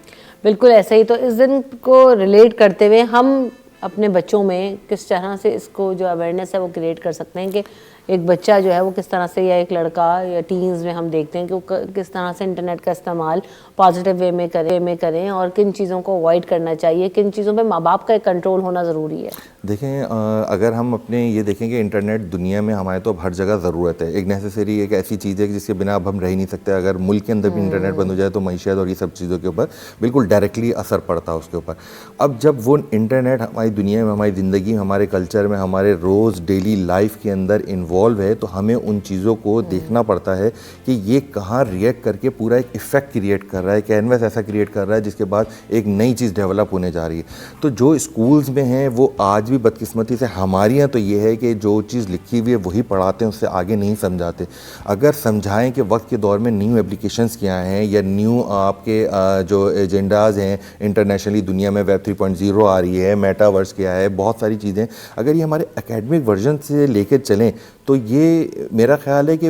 बिल्कुल ऐसे ही। तो इस दिन को रिलेट करते हुए हम अपने बच्चों में किस तरह से इसको जो अवेयरनेस है वो क्रिएट कर सकते हैं कि एक बच्चा जो है वो किस तरह से, या एक लड़का या टीन्स में हम देखते हैं कि वो किस तरह से इंटरनेट का इस्तेमाल पॉजिटिव वे में करें और किन चीज़ों को अवॉइड करना चाहिए, किन चीज़ों पे माँ बाप का एक कंट्रोल होना ज़रूरी है। देखें, अगर हम अपने ये देखें कि इंटरनेट दुनिया में हमारे तो अब हर जगह ज़रूरत है, एक नेसेसरी, एक ऐसी चीज़ है कि जिसके बिना अब हम रह ही नहीं सकते। अगर मुल्क के अंदर भी इंटरनेट बंद हो जाए तो मईशत और ये सब चीज़ों के ऊपर बिल्कुल डायरेक्टली असर पड़ता है उसके ऊपर। अब जब वो इंटरनेट हमारी दुनिया में, हमारी ज़िंदगी में, हमारे कल्चर में, हमारे रोज़ डेली लाइफ के अंदर इन्वॉल्व है, तो हमें उन चीज़ों को देखना पड़ता है कि ये कहाँ रिएक्ट करके पूरा एक इफ़ेक्ट क्रिएट कर रहा है, कैनवस ऐसा क्रिएट कर रहा है जिसके बाद एक नई चीज़ डेवलप होने जा रही है। तो जो स्कूल्स में हैं वो आज भी बदकिस्मती से, हमारे यहाँ तो ये है कि जो चीज़ लिखी हुई है वही पढ़ाते हैं, उससे आगे नहीं समझाते। अगर समझाएं कि वक्त के दौर में न्यू एप्लीकेशंस क्या हैं या न्यू आपके जो एजेंडाज़ हैं इंटरनेशनली, दुनिया में वेब 3.0 आ रही है, मेटावर्स क्या है, बहुत सारी चीज़ें, अगर ये हमारे एकेडमिक वर्जन से लेकर चलें तो ये मेरा ख्याल है कि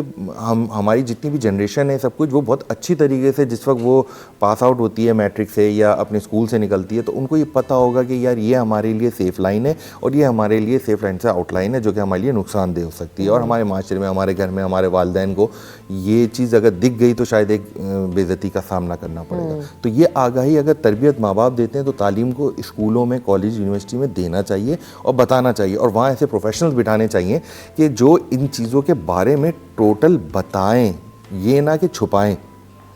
हमारी जितनी भी जनरेशन है सब कुछ वो बहुत अच्छी तरीके से जिस वक्त वो पास आउट होती है मैट्रिक से या अपने स्कूल से निकलती है तो उनको ये पता होगा कि यार ये हमारे लिए सेफ़ लाइन है और ये हमारे लिए सेफ़ लाइन से आउटलाइन है जो कि हमारे लिए नुकसानदेह हो सकती है। और हमारे माशरे में, हमारे घर में, हमारे वालिदैन को ये चीज़ अगर दिख गई तो शायद एक बेइज्जती का सामना करना पड़ेगा। तो ये आगाही अगर तरबियत माँ बाप देते हैं तो तालीम को स्कूलों में, कॉलेज, यूनिवर्सिटी में देना चाहिए और बताना चाहिए और वहाँ ऐसे प्रोफेशनल्स बिठाने चाहिए कि जो इन चीज़ों के बारे में टोटल बताएं, ये ना कि छुपाएं।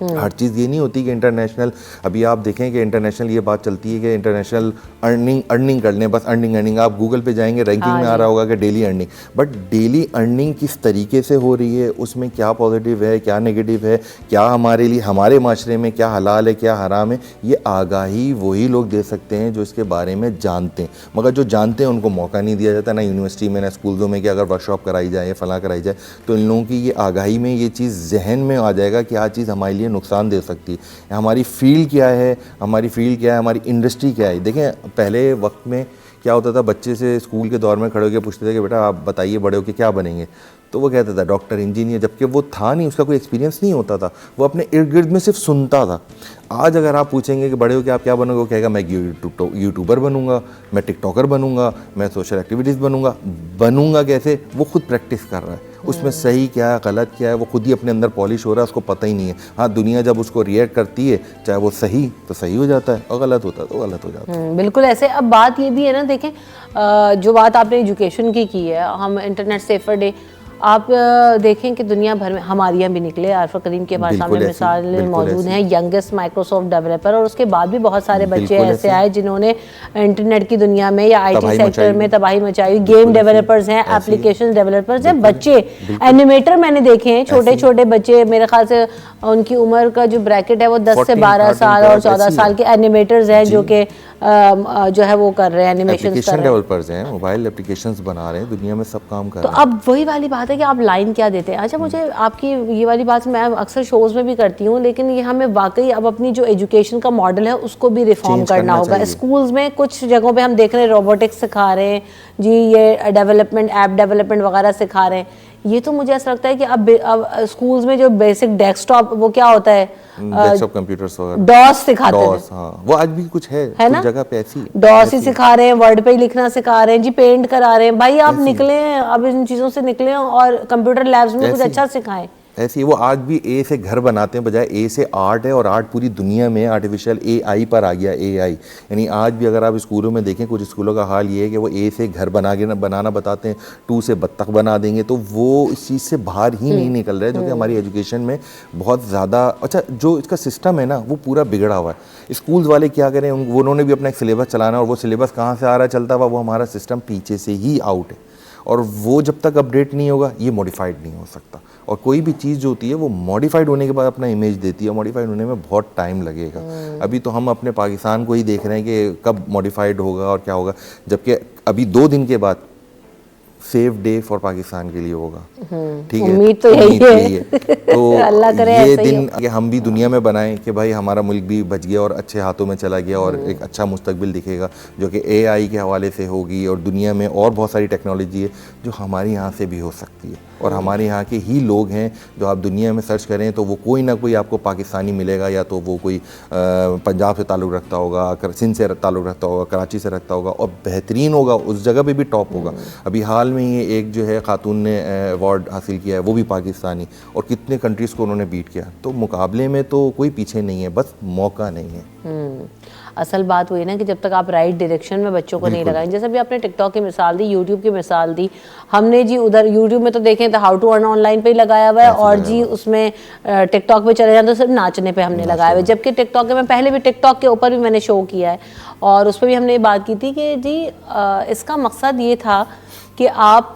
हर चीज़ ये नहीं होती कि इंटरनेशनल, अभी आप देखें कि इंटरनेशनल ये बात चलती है कि इंटरनेशनल अर्निंग कर लें, बस अर्निंग। आप गूगल पे जाएंगे, रैंकिंग में आ रहा होगा कि daily earning, but daily earning किस तरीके से हो रही है, उसमें क्या पॉजिटिव है, क्या नेगेटिव है, क्या हमारे लिए, हमारे माशरे में क्या हलाल है, क्या हराम है, ये आगाही वही लोग दे सकते हैं जो इसके बारे में जानते हैं। मगर जो जानते हैं उनको मौका नहीं दिया जाता, ना यूनिवर्सिटी में, ना स्कूलों में, कि अगर वर्कशॉप कराई जाए या फलां कराई जाए तो इन लोगों की ये आगाही में ये चीज़ जहन में आ जाएगा कि आज चीज़ हमारे लिए नुकसान दे सकती है। हमारी फील्ड क्या है, हमारी इंडस्ट्री क्या है। देखें, पहले वक्त में क्या होता था, बच्चे से स्कूल के दौर में खड़े होकर पूछते थे कि बेटा आप बताइए बड़े होकर क्या बनेंगे, तो वो कहता था डॉक्टर, इंजीनियर, जबकि वो था नहीं, उसका कोई एक्सपीरियंस नहीं होता था, वो अपने इर्द गिर्द में सिर्फ सुनता था। आज अगर आप पूछेंगे कि बड़े हो के आप क्या बनोगे, वो कहेगा मैं यूट्यूबर बनूंगा, मैं टिकटॉकर बनूंगा, मैं सोशल एक्टिविटीज़ बनूंगा कैसे, वो खुद प्रैक्टिस कर रहा है। उसमें सही क्या है, गलत क्या है, वो खुद ही अपने अंदर पॉलिश हो रहा है, उसको पता ही नहीं है। हाँ, दुनिया जब उसको रिएक्ट करती है, चाहे वो सही तो सही हो जाता है और गलत होता है तो गलत हो जाता है। बिल्कुल ऐसे। अब बात ये भी है ना, देखें जो बात आपने एजुकेशन की है, हम इंटरनेट सेफर डे, आप देखें कि दुनिया भर में हमारे यहाँ भी निकले, आरफा करीम के हमारे सामने मिसाल मौजूद हैं, यंगेस्ट माइक्रोसॉफ्ट डेवलपर, और उसके बाद भी बहुत सारे बच्चे ऐसे आए जिन्होंने इंटरनेट की दुनिया में या आईटी सेक्टर में तबाही मचाई। गेम डेवलपर्स हैं, एप्लीकेशन डेवलपर्स हैं, बच्चे एनिमेटर मैंने देखे हैं, छोटे छोटे बच्चे, मेरे ख्याल से उनकी उम्र का जो ब्रैकेट है वो 10 से 12 साल और 14 साल के एनिमेटर्स हैं जो कि जो है वो कर रहे हैं, एनिमेशन डेवलपर्स हैं, मोबाइल एप्लीकेशंस बना रहे हैं, दुनिया में सब काम कर तो रहे हैं। अब वही वाली बात है कि आप लाइन क्या देते हैं। अच्छा, मुझे आपकी ये वाली बात मैं अक्सर शोज़ में भी करती हूँ, लेकिन ये हमें वाकई अब अपनी जो एजुकेशन का मॉडल है उसको भी रिफॉर्म करना होगा। स्कूल्स में कुछ जगहों पे हम देख रहे हैं रोबोटिक्स सिखा रहे हैं जी, ये डेवलपमेंट, ऐप डेवलपमेंट वगैरह सिखा रहे हैं। ये तो मुझे ऐसा लगता है कि अब स्कूल्स में जो बेसिक डेस्कटॉप, वो क्या होता है, डेस्कटॉप कंप्यूटर्स वगैरह, डॉस सिखाते हैं, हाँ, वो आज भी कुछ है ना, कुछ जगह पे ऐसी डॉस ही सिखा रहे हैं, वर्ड पे ही लिखना सिखा रहे हैं जी, पेंट करा रहे हैं। भाई आप निकले, अब इन चीज़ों से निकले और कंप्यूटर लैब्स में कुछ अच्छा सिखाएं। ऐसी वो आज भी ए से घर बनाते हैं बजाय ए से आर्ट है, और आर्ट पूरी दुनिया में आर्टिफिशियल AI पर आ गया, AI। यानी आज भी अगर आप स्कूलों में देखें, कुछ स्कूलों का हाल ये है कि वो ए से घर बनाना बताते हैं, 2 से बत्तख बना देंगे, तो वो इस चीज़ से बाहर ही नहीं निकल रहे, जो कि हमारी एजुकेशन में बहुत ज़्यादा अच्छा जो इसका सिस्टम है ना वो पूरा बिगड़ा हुआ है। स्कूल्स वाले क्या करें, उन्होंने भी अपना एक सिलेबस चलाना है, और वो सिलेबस कहाँ से आ रहा है चलता हुआ, वो हमारा सिस्टम पीछे से ही आउट है, और वो जब तक अपडेट नहीं होगा ये मॉडिफाइड नहीं हो सकता। और कोई भी चीज़ जो होती है वो मॉडिफाइड होने के बाद अपना इमेज देती है, मॉडिफाइड होने में बहुत टाइम लगेगा। अभी तो हम अपने पाकिस्तान को ही देख रहे हैं कि कब मॉडिफाइड होगा और क्या होगा, जबकि अभी 2 दिन के बाद सेफ डे फॉर पाकिस्तान के लिए होगा। ठीक है, उम्मीद तो यही है। तो अल्लाह करे ये ऐसा ही दिन कि हम भी दुनिया में बनाएं कि भाई हमारा मुल्क भी बच गया और अच्छे हाथों में चला गया, और एक अच्छा मुस्तकबिल दिखेगा जो कि AI के हवाले से होगी, और दुनिया में और बहुत सारी टेक्नोलॉजी है जो हमारे यहाँ से भी हो सकती है, और हमारे यहाँ के ही लोग हैं जो आप दुनिया में सर्च करें तो वो कोई ना कोई आपको पाकिस्तानी मिलेगा, या तो वो कोई पंजाब से ताल्लुक़ रखता होगा, सिंध से ताल्लुक़ रखता होगा, कराची से रखता होगा, और बेहतरीन होगा, उस जगह पे भी टॉप होगा। अभी हाल में ये एक जो है खातून ने अवार्ड हासिल किया है, वो भी पाकिस्तानी, और कितने कंट्रीज़ को उन्होंने बीट किया। तो मुकाबले में तो कोई पीछे नहीं है, बस मौका नहीं है। असल बात वही ना कि जब तक आप राइट डायरेक्शन में बच्चों को नहीं लगाएं, जैसे भी आपने टिकटॉक की मिसाल दी, यूट्यूब की मिसाल दी, हमने जी उधर यूट्यूब में तो देखें तो हाउ टू अर्न ऑनलाइन पे ही लगाया हुआ है, और जी उसमें टिकटॉक पे चले जाए तो सिर्फ नाचने पे हमने लगाया हुआ है। जबकि टिकटॉक के, मैं पहले भी टिकटॉक के ऊपर भी मैंने शो किया है, और उस पर भी हमने ये बात की थी कि जी इसका मकसद ये था कि आप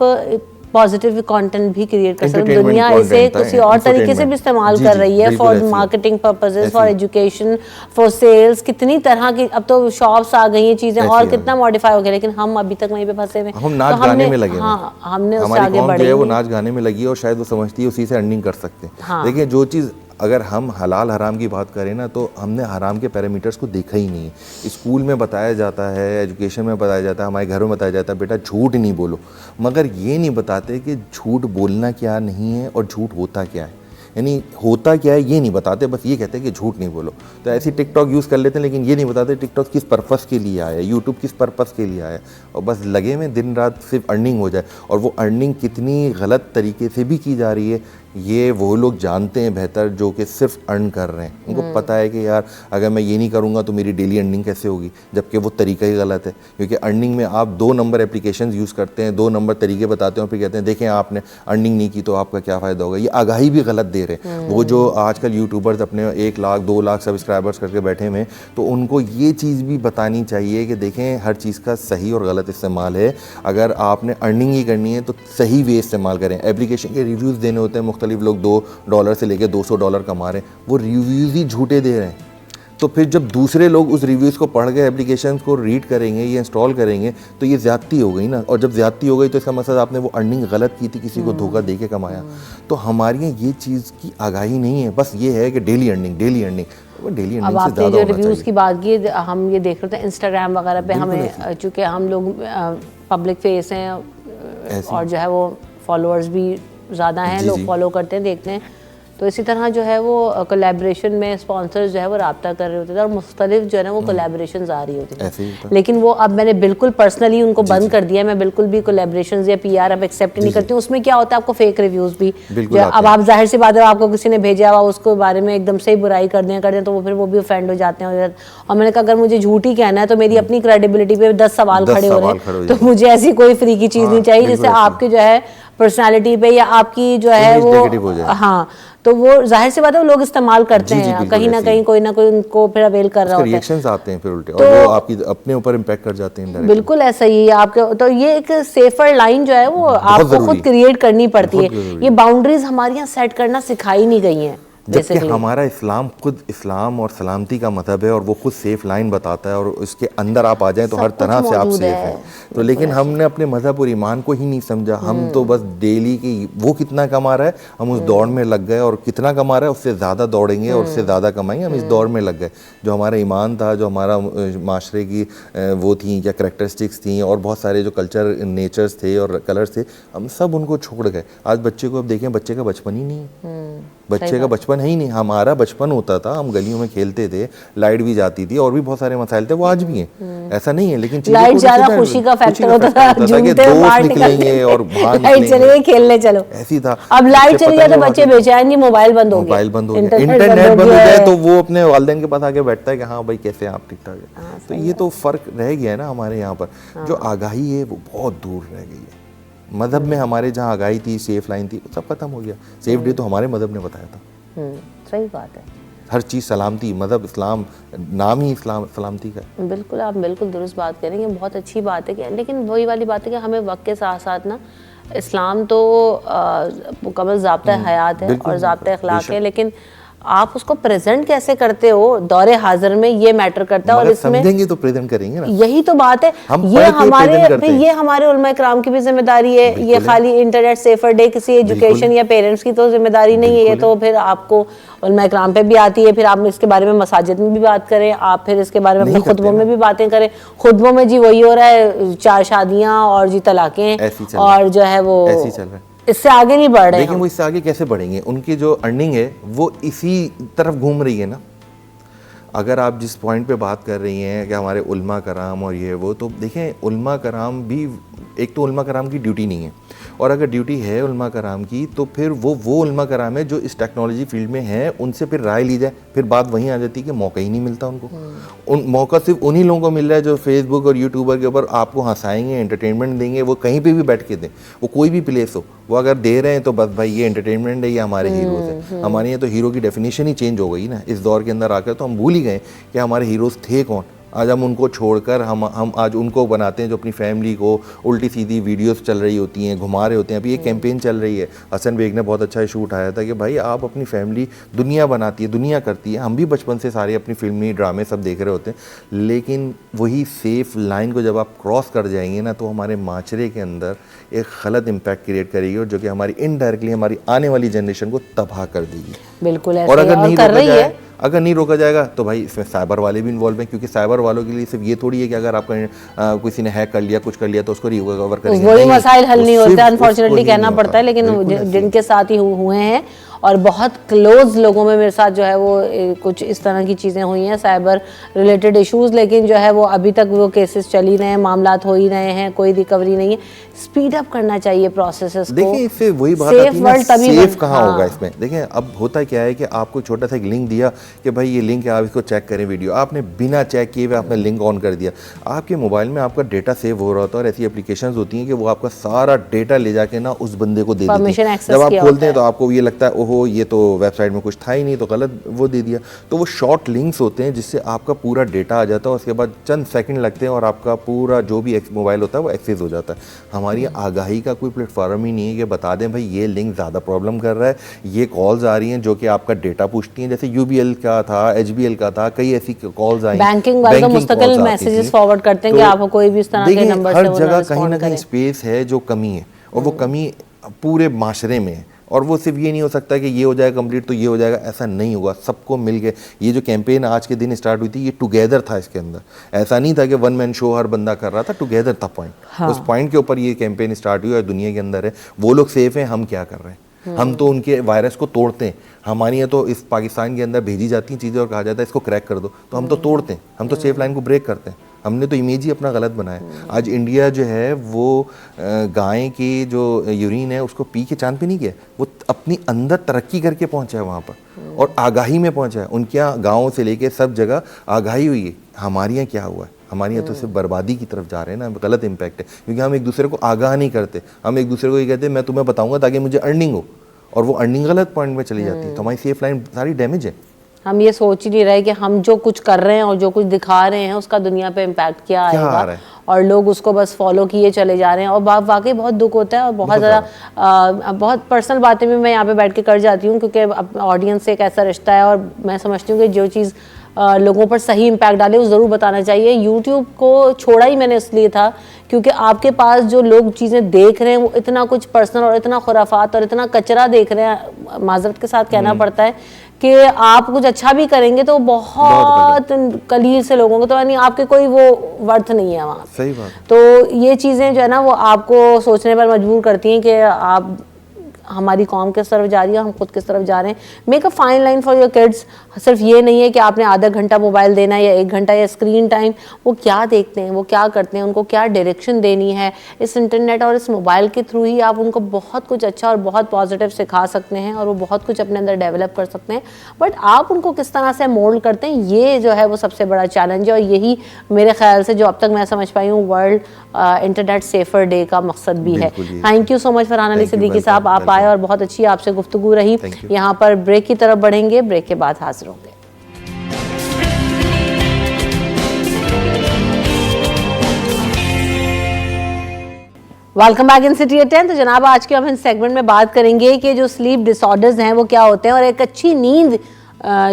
पॉजिटिव कंटेंट भी क्रिएट कर सकते। दुनिया इसे किसी और तरीके से भी इस्तेमाल कर रही है, for marketing purposes, for education, for sales, कितनी तरह की अब तो शॉप्स आ गई हैं, चीजें और कितना मॉडिफाई हो गया, लेकिन हम अभी तक वहीं पे फंसे हुए। हम नाच गाने में लगे, हाँ, हमने उससे हमारी आगे कौम बढ़े, जो है वो नाच गाने में लगी है, और शायद वो समझती है उसी से अर्निंग कर सकते हैं। देखिए, जो चीज़ अगर हम हलाल हराम की बात करें ना, तो हमने हराम के पैरामीटर्स को देखा ही नहीं है। स्कूल में बताया जाता है, एजुकेशन में बताया जाता है, हमारे घरों में बताया जाता है बेटा झूठ नहीं बोलो, मगर ये नहीं बताते कि झूठ बोलना क्या नहीं है और झूठ होता क्या है। यानी होता क्या है ये नहीं बताते, बस ये कहते हैं कि झूठ नहीं बोलो। तो ऐसे टिकटॉक यूज़ कर लेते हैं, लेकिन ये नहीं बताते टिकटॉक किस पर्पस के लिए आया है, यूट्यूब किस पर्पस के लिए आया है, और बस लगे में दिन रात सिर्फ अर्निंग हो जाए। और वो अर्निंग कितनी गलत तरीके से भी की जा रही है, ये वो लोग जानते हैं बेहतर जो कि सिर्फ अर्न कर रहे हैं। उनको पता है कि यार अगर मैं ये नहीं करूँगा तो मेरी डेली अर्निंग कैसे होगी, जबकि वो तरीका ही गलत है। क्योंकि अर्निंग में आप 2 नंबर एप्लीकेशन यूज़ करते हैं, 2 नंबर तरीके बताते हैं, और फिर कहते हैं देखें आपने अर्निंग नहीं की तो आपका क्या फ़ायदा होगा। ये आगाही भी गलत दे रहे हैं। वो जो आजकल यूट्यूबर्स अपने 1 लाख 2 लाख सब्सक्राइबर्स करके बैठे हुए, तो उनको ये चीज़ भी बतानी चाहिए कि देखें हर चीज़ का सही और गलत इस्तेमाल है। अगर आपने अर्निंग ही करनी है तो सही वे इस्तेमाल करें। एप्लीकेशन के रिव्यूज़ देने होते हैं, मुख्तलिफ लोग $2 से लेकर $200 कमा रहे हैं, वो रिव्यूज़ ही झूठे दे रहे हैं। तो फिर जब दूसरे लोग उस रिव्यूज़ को पढ़ के एप्लीकेशन को रीड करेंगे या इंस्टॉल करेंगे तो ये ज़्यादती हो गई ना। और जब ज़्यादती हो गई तो इसका मतलब आपने वो अर्निंग गलत की थी, किसी को धोखा दे के कमाया। तो हमारे यहाँ ये चीज़ की आगाही नहीं है, बस ये है कि डेली अर्निंग डेली अर्निंग। अब आपने जो रिव्यूज़ की बात की, हम ये देख रहे थे इंस्टाग्राम वगैरह पे, हमें चूँकि हम लोग पब्लिक फेस हैं और जो है वो फॉलोअर्स भी ज़्यादा हैं, लोग फॉलो करते हैं, देखते हैं, तो इसी तरह जो है वो कोलैबोरेशन में स्पॉन्सर्स जो है वो रब्ता कर रहे होते थे, और मुख्तलिफ जो है ना वो कोलैबोरेशंस आ रही होती थी। लेकिन वो अब मैंने बिल्कुल पर्सनली उनको बंद कर दिया। मैं बिल्कुल भी कोलैबोरेशंस या PR अब एक्सेप्ट नहीं करती हूँ। उसमें क्या होता है, आपको फेक रिव्यूज़ भी अब आप जाहिर सी बात है, आपको किसी ने भेजा हुआ उसको बारे में एकदम से ही बुराई कर दें तो वो फिर वो भी ऑफेंड हो जाते हैं। और मैंने कहा अगर मुझे झूठ ही कहना है तो मेरी अपनी क्रेडिबिलिटी पे 10 सवाल खड़े हो रहे हैं, तो मुझे ऐसी कोई फ्री की चीज़ नहीं चाहिए जिससे आपके जो है पर्सनालिटी पे या आपकी जो है Image वो negative हो जाए। हाँ, तो वो जाहिर सी बात है वो लोग इस्तेमाल करते जी, जी, हैं, बिल्कुल कहीं ना ऐसे कहीं ही। कोई ना कोई उनको फिर अवेल कर रहा होता है। रिएक्शंस आते हैं फिर उल्टे, तो- और वो आपकी अपने ऊपर इम्पैक्ट कर जाते हैं indirectly। बिल्कुल ऐसा ही है आपके। तो ये एक सेफर लाइन जो है वो आपको जरूरी खुद है। क्रिएट करनी पड़ती बहुत है। जरूरी ये बाउंड्रीज हमारे यहाँ सेट करना सिखाई नहीं गई हैं जबकि बेसिकली। हमारा इस्लाम खुद इस्लाम और सलामती का मजहब है, और वो खुद सेफ लाइन बताता है, और उसके अंदर आप आ जाएं तो सब हर कुछ तरह से आप मौजूद सेफ है। हैं। तो लेकिन हमने अपने मजहब और ईमान को ही नहीं समझा। हम तो बस डेली की वो कितना कमा रहा है हम उस दौड़ में लग गए, और कितना कमा रहा है उससे ज़्यादा दौड़ेंगे और उससे ज़्यादा कमाएंगे, हम इस दौड़ में लग गए। जो हमारा ईमान था, जो हमारा माशरे की वो थी या करेक्टरिस्टिक्स थी, और बहुत सारे जो कल्चर नेचर्स थे और कलर्स थे, हम सब उनको छोड़ गए। आज बच्चे को अब देखें, बच्चे का बचपन ही नहीं है, बच्चे का बचपन है ही नहीं। हमारा बचपन होता था, हम गलियों में खेलते थे, लाइट भी जाती थी, और भी बहुत सारे मसाइल थे, वो आज भी हैं, ऐसा नहीं है। लेकिन चीज़ें लाइट थोड़ी ज्यादा सी खुशी का फैक्टर होता factor था, कि झूमते हुए बाहर दोस्त निकलेंगे और बाहर लाइट चली गई, खेलने चलो। ऐसी था। अब लाइट बच्चे चली पता जाए तो नहीं बच्चे वहाँ बेचैन जी, मोबाइल बंद हो गया, मोबाइल बंद हो गया, इंटरनेट इंटरनेट बंद हो गया जाए है। तो वो अपने वालिदैन के पास आके बैठता है कि हाँ भाई कैसे हैं आप, ठीक ठाक है। तो ये तो फ़र्क रह गया है ना हमारे यहाँ पर। जो आगाही है वो बहुत दूर रह गई है। मज़हब में हमारे जहाँ आगाही थी, सेफ लाइन थी, सब खत्म हो गया। सेफ डे तो हमारे मज़हब ने बताया था। सही बात है। हर चीज़ सलामती, मज़हब इस्लाम, नाम ही इस्लाम सलामती का है। बिल्कुल, आप बिल्कुल दुरुस्त बात करेंगे, बहुत अच्छी बात है कि, लेकिन वही वाली बात है कि हमें वक्त के साथ साथ ना इस्लाम तो मुकम्मल ज़ाब्ता हयात है बिल्कुल, और ज़ाब्ता अखलाक है, बेशक। लेकिन आप उसको प्रेजेंट कैसे करते हो दौरे हाजिर में, ये मैटर करता है। और मगर इसमें समझेंगे तो प्रेजेंट करेंगे ना। यही तो बात है, हम ये पढ़ के हमारे present करते हैं। ये हमारे उलमा कराम की भी जिम्मेदारी है। ये बिल्कुल है। खाली इंटरनेट सेफर डे किसी एजुकेशन या पेरेंट्स की तो जिम्मेदारी नहीं है, ये तो फिर आपको उलमा कराम पे भी आती है। फिर आप इसके बारे में मसाजिद में भी बात करें, आप फिर इसके बारे में अपने नहीं करते खुतबों में ना। भी बातें करें। खुतबों में जी वही हो रहा है, 4 शादियां और जी तलाकें, ऐसे ही चल रहा है। और जो है वो ऐसे ही चल रहा है। इससे आगे नहीं बढ़ रहे लेकिन हम। वो इससे आगे कैसे बढ़ेंगे? उनकी जो अर्निंग है वो इसी तरफ घूम रही है ना। अगर आप जिस पॉइंट पे बात कर रही हैं कि हमारे उल्मा कराम और ये वो, तो देखें उल्मा कराम भी, एक तो उल्मा कराम की ड्यूटी नहीं है, और अगर ड्यूटी है उल्मा कराम की तो फिर वो उल्मा कराम है जो इस टेक्नोलॉजी फील्ड में है, उनसे फिर राय ली जाए। फिर बात वहीं आ जाती है कि मौका ही नहीं मिलता उनको। उन मौका सिर्फ उन्हीं लोगों को मिल रहा है जो फेसबुक और यूट्यूबर के ऊपर आपको हंसाएंगे, एंटरटेनमेंट देंगे। वो कहीं पे भी बैठ के दें, वो कोई भी प्लेस हो, वो अगर दे रहे हैं तो बस भाई ये एंटरटेनमेंट है, ये हमारे हीरोज़ हैं। हमारे यहाँ तो हीरो की डेफिनेशन ही चेंज हो गई ना इस दौर के अंदर आकर। तो हम भूल ही गए कि हमारे हीरोज़ थे कौन। आज हम उनको छोड़कर हम आज उनको बनाते हैं जो अपनी फैमिली को उल्टी सीधी वीडियोस चल रही होती हैं, घुमा रहे होते हैं। अभी एक कैंपेन चल रही है, हसन बेग ने बहुत अच्छा इशू उठाया था कि भाई आप अपनी फैमिली, दुनिया बनाती है, दुनिया करती है। हम भी बचपन से सारे अपनी फिल्मी ड्रामे सब देख रहे होते हैं, लेकिन वही सेफ लाइन को जब आप क्रॉस कर जाएंगे ना तो हमारे माशरे के अंदर एक गलत इम्पैक्ट क्रिएट करेगी, और जो कि हमारी इनडायरेक्टली हमारी आने वाली जनरेशन को तबाह कर देगी। बिल्कुल ऐसे और अगर नहीं कर रोका रही जाए, है। अगर नहीं रोका जाएगा तो भाई इसमें साइबर वाले भी इन्वॉल्व हैं, क्योंकि साइबर वालों के लिए सिर्फ ये थोड़ी है कि अगर आपका किसी ने हैक कर लिया, कुछ कर लिया तो उसको रिकवर करेंगे। वही मसाइल हल नहीं होते, सिर्फ अनफॉर्चुनेटली उसको ही कहना नहीं पड़ता है। होता। लेकिन बिल्कुल ऐसे ही। जिनके साथ ही हुए हैं, और बहुत क्लोज लोगों में मेरे साथ जो है वो कुछ इस तरह की चीज़ें हुई हैं, साइबर रिलेटेड इश्यूज, लेकिन जो है वो अभी तक वो केसेस चल ही रहे हैं, मामलात हो ही रहे हैं, कोई रिकवरी नहीं है। स्पीड अप करना चाहिए प्रोसेसेस को। देखिए इससे वही बात सेफ आती है ना, वर्ल्ड तभी सेफ कहाँ हाँ। होगा इसमें। देखिए अब होता क्या है कि आपको छोटा सा एक लिंक दिया कि भाई ये लिंक है, आप इसको चेक करें वीडियो, आपने बिना चेक किए हुए आपने लिंक ऑन कर दिया। आपके मोबाइल में आपका डेटा सेव हो रहा होता है, और ऐसी एप्लीकेशंस होती हैं कि वो आपका सारा डेटा ले जाके ना उस बंदे को दे देती Permission हैं। access जब आप किया खोलते हैं होता तो आपको ये लगता है ओहो ये तो वेबसाइट में कुछ था ही नहीं, तो गलत वो दे दिया। तो वो शॉर्ट लिंक्स होते हैं जिससे आपका पूरा डेटा आ जाता है, उसके बाद चंद सेकंड लगते हैं और आपका पूरा जो भी मोबाइल होता है वो एक्सेस हो जाता है। हमारी आगाही का कोई प्लेटफॉर्म ही नहीं है कि बता दें भाई ये लिंक ज़्यादा प्रॉब्लम कर रहा है, ये कॉल्स आ रही हैं जो कि आपका डेटा पूछती हैं, जैसे UBL का था, HBL का था, कई ऐसी कॉल्स आई। बैंकिंग वाले तो मुस्तकिल मैसेजेस फॉरवर्ड करते हैं कि आपको कोई भी इस तरह के नंबर से हर वो जगह कहीं रिस्पॉन्ड ना कहीं करे। स्पेस है जो कमी है, और वो कमी पूरे माशरे में है। और वो सिर्फ ये नहीं हो सकता कि ये हो जाएगा कंप्लीट तो ये हो जाएगा, ऐसा नहीं होगा। सबको मिल के ये जो कैंपेन आज के दिन स्टार्ट हुई थी, ये टुगेदर था इसके अंदर। ऐसा नहीं था कि वन मैन शो हर बंदा कर रहा था, टुगेदर था पॉइंट। हाँ। उस पॉइंट के ऊपर ये कैंपेन स्टार्ट हुई और दुनिया के अंदर है। वो लोग सेफ हैं, हम क्या कर रहे हैं? हम तो उनके वायरस को तोड़ते हैं। हमारी यहाँ तो इस पाकिस्तान के अंदर भेजी जाती हैं चीज़ें और कहा जाता है इसको क्रैक कर दो, तो हम तो तोड़ते हैं, हम तो सेफ लाइन को ब्रेक करते हैं। हमने तो इमेज ही अपना गलत बनाया। आज इंडिया जो है वो गाय की जो यूरिन है उसको पी के चांद पे नहीं गया, वो अपनी अंदर तरक्की करके पहुंचा है वहाँ पर और आगाही में पहुंचा है। उनके यहाँ गाँव से लेके सब जगह आगाही हुई है। हमारे यहाँ क्या हुआ है? हमारी यहाँ तो सिर्फ बर्बादी की तरफ जा रहे हैं ना, गलत इम्पैक्ट है, क्योंकि हम एक दूसरे को आगाह नहीं करते। हम एक दूसरे को ये कहते हैं मैं तुम्हें बताऊंगा ताकि मुझे अर्निंग हो, और वो अर्निंग गलत पॉइंट में चली जाती है, तो हमारी सेफ लाइन सारी डैमेज है। हम ये सोच ही नहीं रहे कि हम जो कुछ कर रहे हैं और जो कुछ दिखा रहे हैं उसका दुनिया पे इम्पैक्ट क्या आ रहा आएगा, है? और लोग उसको बस फॉलो किए चले जा रहे हैं। और वाकई बहुत दुख होता है, और बहुत ज़्यादा बहुत पर्सनल बातें भी मैं यहाँ पे बैठ के कर जाती हूँ, क्योंकि ऑडियंस से एक ऐसा रिश्ता है, और मैं समझती हूँ कि जो चीज़ लोगों पर सही इम्पैक्ट डाले वो ज़रूर बताना चाहिए। यूट्यूब को छोड़ा ही मैंने इसलिए था क्योंकि आपके पास जो लोग चीज़ें देख रहे हैं वो इतना कुछ पर्सनल और इतना खुराफात और इतना कचरा देख रहे हैं, माजरत के साथ कहना पड़ता है कि आप कुछ अच्छा भी करेंगे तो बहुत कलील से लोगों को, तो यानी आपके कोई वो वर्थ नहीं है वहाँ। सही बात। तो ये चीज़ें जो है ना वो आपको सोचने पर मजबूर करती हैं कि आप हमारी कौम किस तरफ जा रही है, हम खुद किस तरफ जा रहे हैं। Make a fine line for your kids. सिर्फ ये नहीं है कि आपने आधा घंटा मोबाइल देना है या 1 घंटा या स्क्रीन टाइम, वो क्या देखते हैं, वो क्या करते हैं, उनको क्या डायरेक्शन देनी है। इस इंटरनेट और इस मोबाइल के थ्रू ही आप उनको बहुत कुछ अच्छा और बहुत पॉजिटिव सिखा सकते हैं, और वो बहुत कुछ अपने अंदर डेवलप कर सकते हैं। बट आप उनको किस तरह से मोल्ड करते हैं, ये जो है वो सबसे बड़ा चैलेंज है, और यही मेरे ख्याल से जो अब तक मैं समझ पाई हूँ वर्ल्ड इंटरनेट सेफर डे का मकसद भी है। Thank you so much Farhan Ali Siddiqui साहब, आप आए और बहुत अच्छी आपसे गुफ्तगू रही। यहाँ पर ब्रेक की तरफ बढ़ेंगे, ब्रेक के बाद हाजिर होंगे। Welcome back in city at 10। तो जनाब आज के हम इस सेगमेंट में बात करेंगे कि जो स्लीप डिसऑर्डर्स हैं वो क्या होते हैं, और एक अच्छी नींद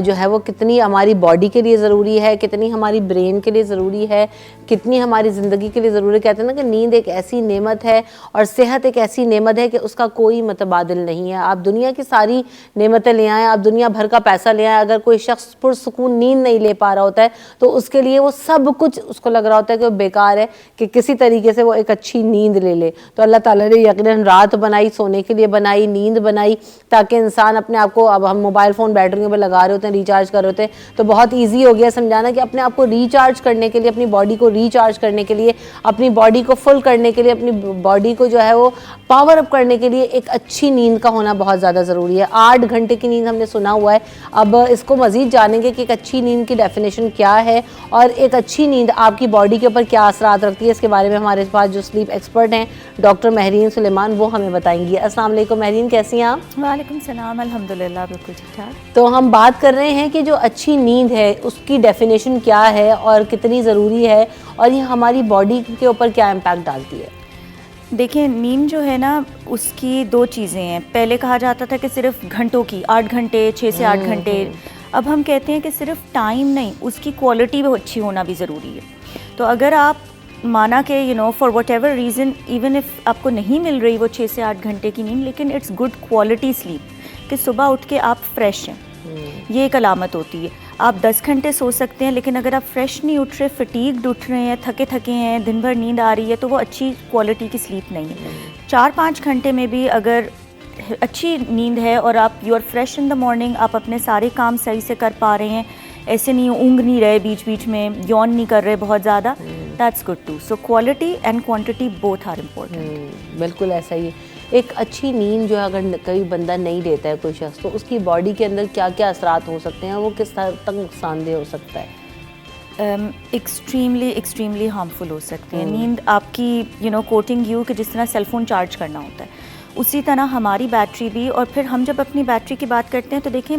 जो है वो कितनी हमारी बॉडी के लिए ज़रूरी है, कितनी हमारी ब्रेन के लिए ज़रूरी है, कितनी हमारी ज़िंदगी के लिए ज़रूरी है। कहते हैं ना कि नींद एक ऐसी नेमत है और सेहत एक ऐसी नेमत है कि उसका कोई मुतबादिल नहीं है। आप दुनिया की सारी नेमतें ले आएँ, आप दुनिया भर का पैसा ले आएँ, अगर कोई शख्स पुरसुकून नींद नहीं ले पा रहा होता है तो उसके लिए वो सब कुछ उसको लग रहा होता है कि वो बेकार है, कि किसी तरीके से वो एक अच्छी नींद ले ले। तो अल्लाह ताला ने यकीनन रात बनाई, सोने के लिए बनाई, नींद बनाई, ताकि इंसान अपने आप को, अब हम मोबाइल फ़ोन बैटरियों पर लगा रहे होते हैं, रिचार्ज कर रहे होते हैं, तो बहुत ईजी हो गया समझाना कि अपने आप को रिचार्ज करने के लिए, अपनी बॉडी को रिचार्ज करने के लिए, अपनी बॉडी को फुल करने के लिए, अपनी बॉडी को जो है वो पावर अप करने के लिए एक अच्छी नींद का होना बहुत ज़्यादा ज़रूरी है। 8 घंटे की नींद हमने सुना हुआ है, अब इसको मज़ीद जानेंगे कि एक अच्छी नींद की डेफिनेशन क्या है और एक अच्छी नींद आपकी बॉडी के ऊपर क्या असरात रखती है। इसके बारे में हमारे पास जो स्लीप एक्सपर्ट हैं डॉक्टर महरीन सुलेमान, वो हमें बताएंगी। अस्सलाम वालेकुम महरीन, कैसी हैं आप? वालेकुम सलाम, अल्हम्दुलिल्लाह बिल्कुल ठीक ठाक। तो हम बात कर रहे हैं कि जो अच्छी नींद है उसकी डेफिनेशन क्या है और कितनी ज़रूरी है, और ये हमारी बॉडी के ऊपर क्या इम्पैक्ट डालती है। देखिए, नींद जो है ना उसकी 2 चीज़ें हैं। पहले कहा जाता था कि सिर्फ घंटों की, 8 घंटे, 6 से 8 घंटे। अब हम कहते हैं कि सिर्फ टाइम नहीं, उसकी क्वालिटी भी अच्छी होना भी ज़रूरी है। तो अगर आप माना कि for what ever reason, even if आपको नहीं मिल रही वो 6 से 8 घंटे की नींद, लेकिन इट्स गुड क्वालिटी स्लीप, कि सुबह उठ के आप फ्रेश हैं, ये एक अलामत होती है। आप 10 घंटे सो सकते हैं, लेकिन अगर आप फ्रेश नहीं उठ रहे, फटीग्ड उठ रहे हैं, थके थके हैं, दिन भर नींद आ रही है, तो वो अच्छी क्वालिटी की स्लीप नहीं है। 4-5 घंटे में भी अगर अच्छी नींद है और आप you are fresh in the morning, आप अपने सारे काम सही से कर पा रहे हैं, ऐसे नहीं ऊँग नहीं रहे बीच बीच में, यौन नहीं कर रहे बहुत ज़्यादा, that's good too. So quality and quantity both are important. बिल्कुल ऐसा ही है। एक अच्छी नींद जो अगर कोई बंदा नहीं लेता है, कोई शख्स, तो उसकी बॉडी के अंदर क्या क्या असरात हो सकते हैं, वो किस हद तक नुकसानदेह हो सकता है? एक्सट्रीमली हार्मफुल हो सकते हैं। नींद आपकी कोटिंग यू कि जिस तरह सेलफोन चार्ज करना होता है, उसी तरह हमारी बैटरी भी। और फिर हम जब अपनी बैटरी की बात करते हैं तो देखें,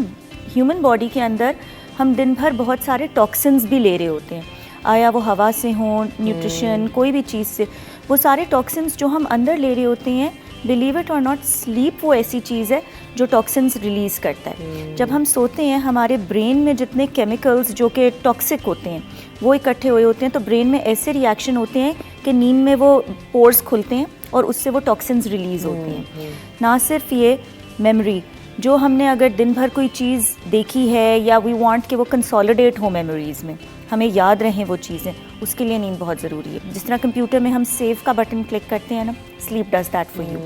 ह्यूमन बॉडी के अंदर हम दिन भर बहुत सारे टॉक्सिन्स भी ले रहे होते हैं, आया वो हवा से हों, न्यूट्रिशन, कोई भी चीज़ से, वो सारे टॉक्सिन्स जो हम अंदर ले रहे होते हैं, बिलीव इट और नॉट, स्लीप वो ऐसी चीज़ है जो टॉक्सिन्स रिलीज़ करता है। जब हम सोते हैं, हमारे ब्रेन में जितने केमिकल्स जो कि टॉक्सिक होते हैं वो इकट्ठे हुए होते हैं, तो ब्रेन में ऐसे रिएक्शन होते हैं कि नींद में वो पोर्स खुलते हैं और उससे वो टॉक्सिन्स रिलीज़ होते हैं। ना सिर्फ ये, मेमोरी, जो हमने अगर दिन भर कोई चीज़ देखी है या वी वांट कि वो कंसोलिडेट हो मेमोरीज़ में, हमें याद रहें वो चीज़ें, उसके लिए नींद बहुत ज़रूरी है। जिस तरह कंप्यूटर में हम सेव का बटन क्लिक करते हैं ना, sleep does that for you.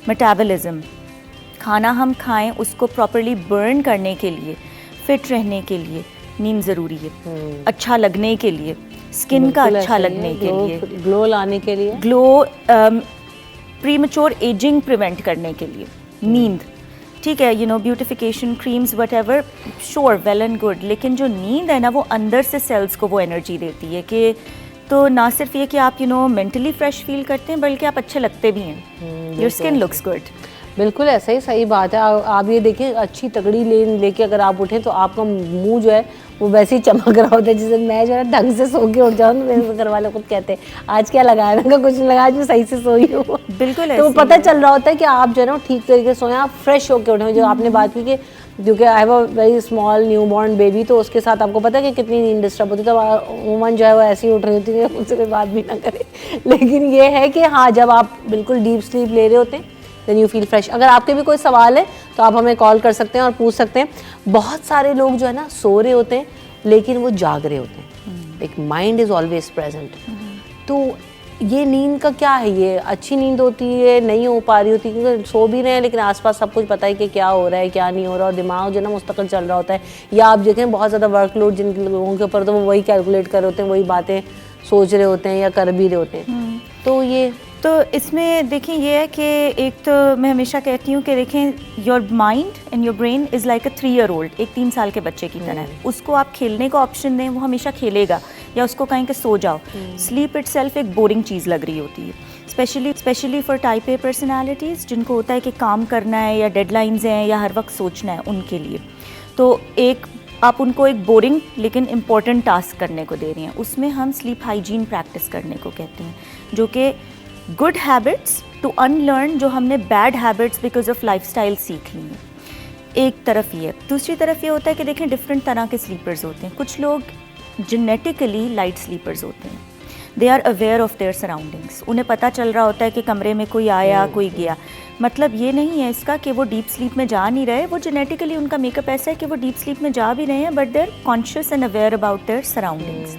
Metabolism, खाना हम खाएं उसको प्रॉपर्ली बर्न करने के लिए, फिट रहने के लिए नींद ज़रूरी है। अच्छा लगने के लिए, स्किन का अच्छा लगने के लिए, ग्लो लाने के लिए, ग्लो, प्रीमेच्योर एजिंग प्रिवेंट करने के लिए नींद, ठीक है, beautification creams what ever, sure, well and good, लेकिन जो नींद है ना वो अंदर से सेल्स को वो एनर्जी देती है कि तो ना सिर्फ ये कि आप मेंटली फ्रेश फील करते हैं, बल्कि आप अच्छे लगते भी हैं, योर स्किन लुक्स गुड। बिल्कुल ऐसा ही, सही बात है। आप ये देखिए, अच्छी तगड़ी लेन लेके अगर आप उठें तो आपका मुंह जो है वो वैसे ही चमक रहा होता है। जैसे मैं जो है ढंग से सो के उठ जाऊँ, मेरे घर वाले खुद कहते हैं आज क्या लगाया, मैंने कहा कुछ नहीं लगाया, आज मैं सही से सोई हूँ। बिल्कुल तो पता चल रहा होता है कि आप जो है ना ठीक तरीके से सोएं, आप फ्रेश होकर उठें। जो आपने बात की कि क्योंकि I have a very small new born baby, तो उसके साथ आपको पता है कि कितनी नींद डिस्टर्ब होती है, तो वूमन जो है वो ऐसी उठ रही होती है, मुझसे कोई बात भी ना करे। लेकिन ये है कि हाँ, जब आप बिल्कुल डीप स्लीप ले रहे होते हैं देन यू फील फ्रेश। अगर आपके भी कोई सवाल है तो आप हमें कॉल कर सकते हैं और पूछ सकते हैं। बहुत सारे लोग जो है ना सो रहे होते हैं लेकिन वो जाग रहे होते हैं, एक माइंड इज ऑलवेज प्रेजेंट। तो ये नींद का क्या है, ये अच्छी नींद होती है, नहीं हो पा रही होती, क्योंकि सो भी रहे हैं लेकिन आसपास सब कुछ पता है कि क्या हो रहा है क्या नहीं हो रहा, और दिमाग जो है ना मुस्तकिल चल रहा होता है। या आप देखें बहुत ज़्यादा वर्कलोड जिन लोगों के ऊपर, तो वो वही कैलकुलेट कर रहे होते हैं, वही बातें सोच रहे होते हैं या कर भी रहे होते हैं। तो ये तो इसमें देखें ये है कि एक तो मैं हमेशा कहती हूँ कि देखें your mind and your brain is like a 3 year old, एक 3 साल के बच्चे की तरह। उसको आप खेलने का ऑप्शन दें, वो हमेशा खेलेगा, या उसको कहें कि सो जाओ। स्लीप इटसेल्फ एक बोरिंग चीज़ लग रही होती है, specially for type A personalities जिनको होता है कि काम करना है या डेडलाइंस हैं या हर वक्त सोचना है, उनके लिए। तो एक आप उनको एक बोरिंग लेकिन इम्पॉर्टेंट टास्क करने को दे रही हैं, उसमें हम स्लीप हाइजीन प्रैक्टिस करने को कहते हैं, जो कि गुड हैबिट्स टू अनलर्न जो हमने bad habits because of lifestyle सीख ली हैं। एक तरफ ये, दूसरी तरफ ये होता है कि देखें डिफरेंट तरह के स्लीपर्स होते हैं। कुछ लोग जेनेटिकली लाइट स्लीपर्स होते हैं, they are aware of their surroundings, उन्हें पता चल रहा होता है कि कमरे में कोई आया कोई गया। मतलब ये नहीं है इसका कि वो डीप स्लीप में जा नहीं रहे, वो जेनेटिकली उनका मेकअप ऐसा है कि वो डीप स्लीप में जा भी रहे हैं, but they are conscious and aware about their surroundings.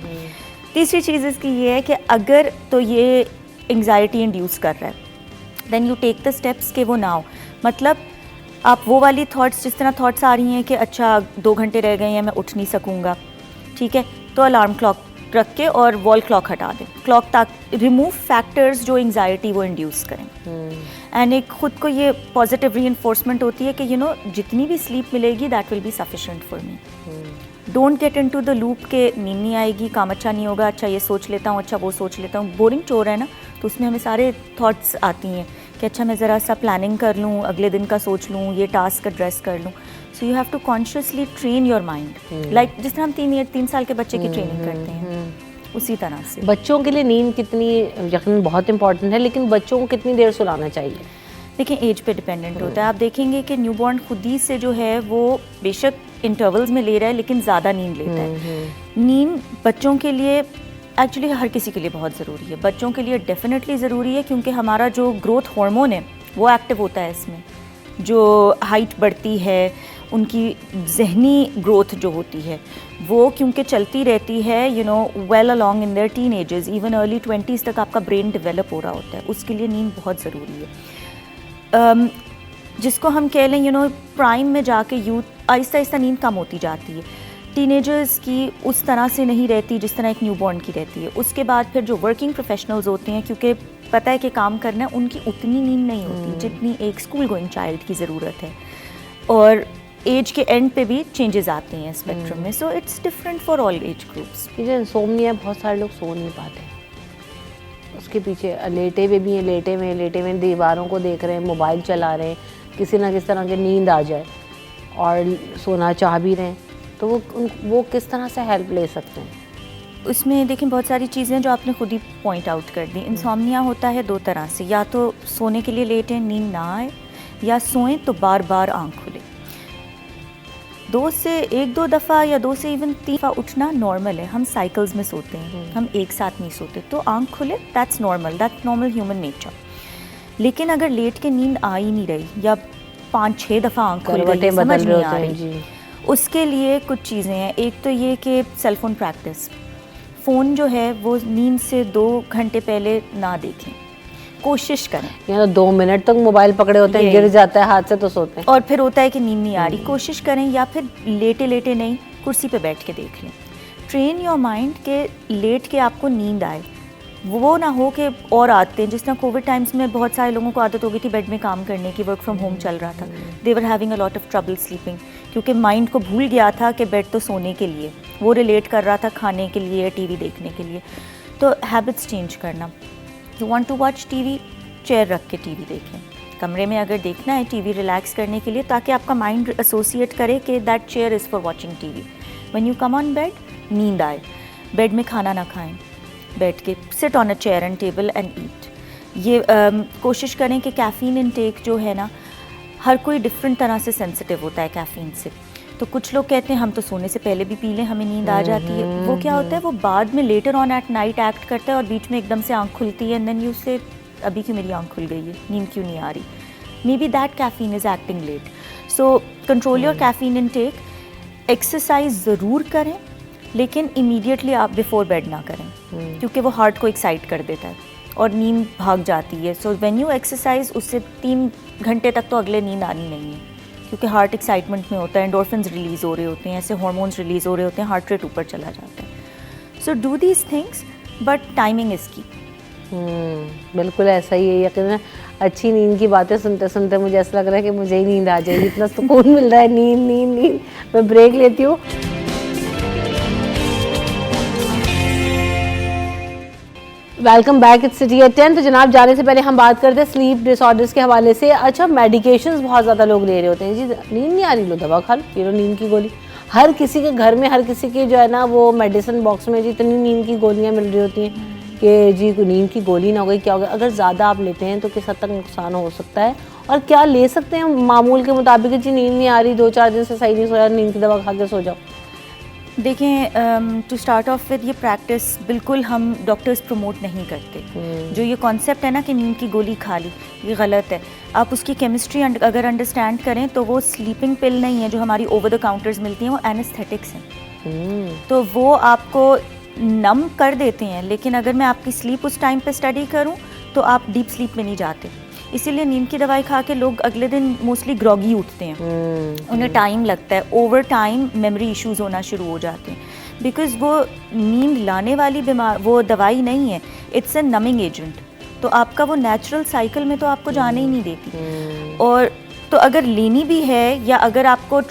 तीसरी चीज़ इसकी ये है कि अगर तो ये एंग्जाइटी इंड्यूस कर रहा है, then you take the steps कि वो ना हो। मतलब आप वो वाली थॉट्स, जिस तरह थॉट्स आ रही हैं कि अच्छा 2 घंटे रह गए हैं मैं उठ नहीं सकूँगा, ठीक है, तो अलार्म क्लॉक रख के और वॉल क्लॉक हटा दें, क्लॉक तक रिमूव फैक्टर्स जो एंग्जाइटी वो इंड्यूस करें। एंड एक खुद को ये पॉजिटिव रीइंफोर्समेंट होती है कि जितनी भी स्लीप मिलेगी that will be sufficient for me. Don't get into the loop के नींद नहीं आएगी, काम अच्छा नहीं होगा, अच्छा ये सोच लेता हूँ, अच्छा वो सोच लेता हूँ। बोरिंग चोर है ना, तो उसमें हमें सारे थॉट्स आती हैं कि अच्छा मैं ज़रा सा प्लानिंग कर लूँ, अगले दिन का सोच लूँ, ये टास्क एड्रेस कर लूँ। So you have to consciously train your mind, like जिस तरह हम 3 साल के बच्चे की ट्रेनिंग करते हैं, उसी तरह से। बच्चों के लिए नींद कितनी यकीन बहुत इंपॉर्टेंट है, लेकिन बच्चों को कितनी देर सुलाना चाहिए? देखिए एज पे डिपेंडेंट होता है। आप देखेंगे कि न्यूबॉर्न खुद ही से जो है वो बेशक इंटरवल्स में ले रहा है लेकिन ज़्यादा नींद लेता है। नींद बच्चों के लिए एक्चुअली हर किसी के लिए बहुत ज़रूरी है, बच्चों के लिए डेफिनेटली ज़रूरी है, क्योंकि हमारा जो ग्रोथ हार्मोन है वो एक्टिव होता है इसमें। जो हाइट बढ़ती है, उनकी जहनी ग्रोथ जो होती है वो क्योंकि चलती रहती है well along in their teen ages, even early 20s तक आपका ब्रेन डेवलप हो रहा होता है, उसके लिए नींद बहुत ज़रूरी है। जिसको हम कह लें प्राइम में जाके यूथ आहिस्ता आहिस्ता नींद कम होती जाती है, टीनेजर्स की उस तरह से नहीं रहती जिस तरह एक न्यूबॉर्न की रहती है। उसके बाद फिर जो वर्किंग प्रोफेशनल्स होते हैं, क्योंकि पता है कि काम करना है, उनकी उतनी नींद नहीं होती जितनी एक स्कूल गोइंग चाइल्ड की ज़रूरत है। और एज के एंड पे भी चेंजेस आते हैं स्पेक्ट्रम में, so it's different for all age groups. जो इंसोम्निया, बहुत सारे लोग सो नहीं पाते, उसके पीछे लेटे हुए भी हैं, लेटे हुए दीवारों को देख रहे हैं, मोबाइल चला रहे हैं, किसी ना किस तरह की नींद आ जाए और सोना चाह भी रहे हैं, तो वो किस तरह से हेल्प ले सकते हैं? उसमें देखें बहुत सारी चीज़ें जो आपने खुद ही पॉइंट आउट कर दी। इंसोम्निया होता है 2 तरह से, या तो सोने के लिए लेटें नींद ना आए, या सोएं तो बार बार आँख खुले। 2 से 1-2 दफ़ा या 2 से इवन 3 दफ़ा उठना नॉर्मल है। हम साइकिल्स में सोते हैं, हम एक साथ नहीं सोते, तो आँख खुले, दैट्स नॉर्मल ह्यूमन नेचर। लेकिन अगर लेट के नींद आ ही नहीं रही या 5-6 दफ़ा आँख खुल गई, समझ नहीं आ रही, उसके लिए कुछ चीज़ें हैं। एक तो ये कि सेलफोन प्रैक्टिस, फ़ोन जो है वो नींद से 2 घंटे पहले ना देखें, कोशिश करें। 2 मिनट तक मोबाइल पकड़े होते हैं, गिर जाता है हाथ से तो सोते हैं, और फिर होता है कि नींद नहीं आ रही, कोशिश करें, या फिर लेटे लेटे नहीं, कुर्सी पे बैठ के देख लें। ट्रेन योर माइंड के लेट के आपको नींद आए, वो ना हो कि और आते हैं, जिस तरह कोविड टाइम्स में बहुत सारे लोगों को आदत हो गई थी बेड में काम करने की, वर्क फ्रॉम होम चल रहा था, they were having a lot of trouble sleeping, क्योंकि माइंड को भूल गया था कि बेड तो सोने के लिए, वो रिलेट कर रहा था खाने के लिए, टीवी देखने के लिए। तो हैबिट्स चेंज करना। You want to watch TV, chair रख के टीवी देखें। कमरे में अगर देखना है टीवी रिलैक्स करने के लिए, ताकि आपका माइंड एसोसिएट करे कि that chair is for watching TV. When you come on bed, नींद आए, बेड में खाना ना खाएं, बैठ के sit on a chair and table and eat. ये कोशिश करें कि कैफ़ीन इनटेक जो है ना, हर कोई डिफरेंट तरह से सेंसिटिव होता है कैफ़ीन से। तो कुछ लोग कहते हैं हम तो सोने से पहले भी पी लें, हमें नींद आ जाती है। वो क्या होता है, वो बाद में later on at night act करता है और बीच में एकदम से आँख खुलती है, एंड देन यू से अभी क्यों मेरी आँख खुल गई है, नींद क्यों नहीं आ रही। Maybe that caffeine is acting late. So control your caffeine intake. Exercise ज़रूर करें, लेकिन इमीडिएटली आप बिफोर बेड ना करें, क्योंकि वो हार्ट को एक्साइट कर देता है और नींद भाग जाती है। सो व्हेन यू एक्सरसाइज, उससे 3 घंटे तक तो अगले नींद आनी नहीं है, क्योंकि हार्ट एक्साइटमेंट में होता है, एंडोर्फिन्स रिलीज़ हो रहे होते हैं, ऐसे हार्मोन्स रिलीज़ हो रहे होते हैं, हार्ट रेट ऊपर चला जाता है। So do these things, but timing is की। बिल्कुल ऐसा ही है। यकीनन अच्छी नींद की बातें सुनते सुनते मुझे ऐसा लग रहा है कि मुझे ही नींद आ जाएगी, इतना सुकून मिल रहा है। नींद नींद नींद। मैं ब्रेक लेती हूँ। Welcome back, it's city at 10। तो जनाब, जाने से पहले हम बात करते हैं स्लीप डिसऑर्डर्स के हवाले से। अच्छा, मेडिकेशंस बहुत ज़्यादा लोग ले रहे होते हैं। जी नींद नहीं आ रही, लो दवा खा लो, ये लो नींद की गोली। हर किसी के घर में, हर किसी के जो है ना वो मेडिसिन बॉक्स में जी इतनी नींद की गोलियाँ मिल रही होती हैं कि जी नींद की गोली ना हो गई क्या होगा। अगर ज़्यादा आप लेते हैं तो किस हद तक नुकसान हो सकता है, और क्या ले सकते हैं मामूल के मुताबिक? जी नींद नहीं आ रही, 2-4 दिन से सही नहीं सोया, नींद की दवा खा के सो जाओ। देखें, टू स्टार्ट ऑफ विद, ये प्रैक्टिस बिल्कुल हम डॉक्टर्स प्रमोट नहीं करते। जो ये कॉन्सेप्ट है ना कि नींद की गोली खा ली, ये गलत है। आप उसकी केमिस्ट्री अगर अंडरस्टैंड करें तो वो स्लीपिंग पिल नहीं है जो हमारी ओवर द काउंटर्स मिलती हैं, वो एनेस्थेटिक्स हैं। तो वो आपको नम कर देते हैं, लेकिन अगर मैं आपकी स्लीप उस टाइम पे स्टडी करूं तो आप डीप स्लीप में नहीं जाते। इसीलिए नींद की दवाई खा के लोग अगले दिन मोस्टली ग्रॉगी उठते हैं, उन्हें टाइम लगता है। ओवर टाइम मेमोरी इश्यूज होना शुरू हो जाते हैं, बिकॉज वो नींद लाने वाली वो दवाई नहीं है, इट्स अ नमिंग एजेंट। तो आपका वो नेचुरल साइकिल में तो आपको जाने ही नहीं देती। और तो अगर लेनी भी है, या अगर आपको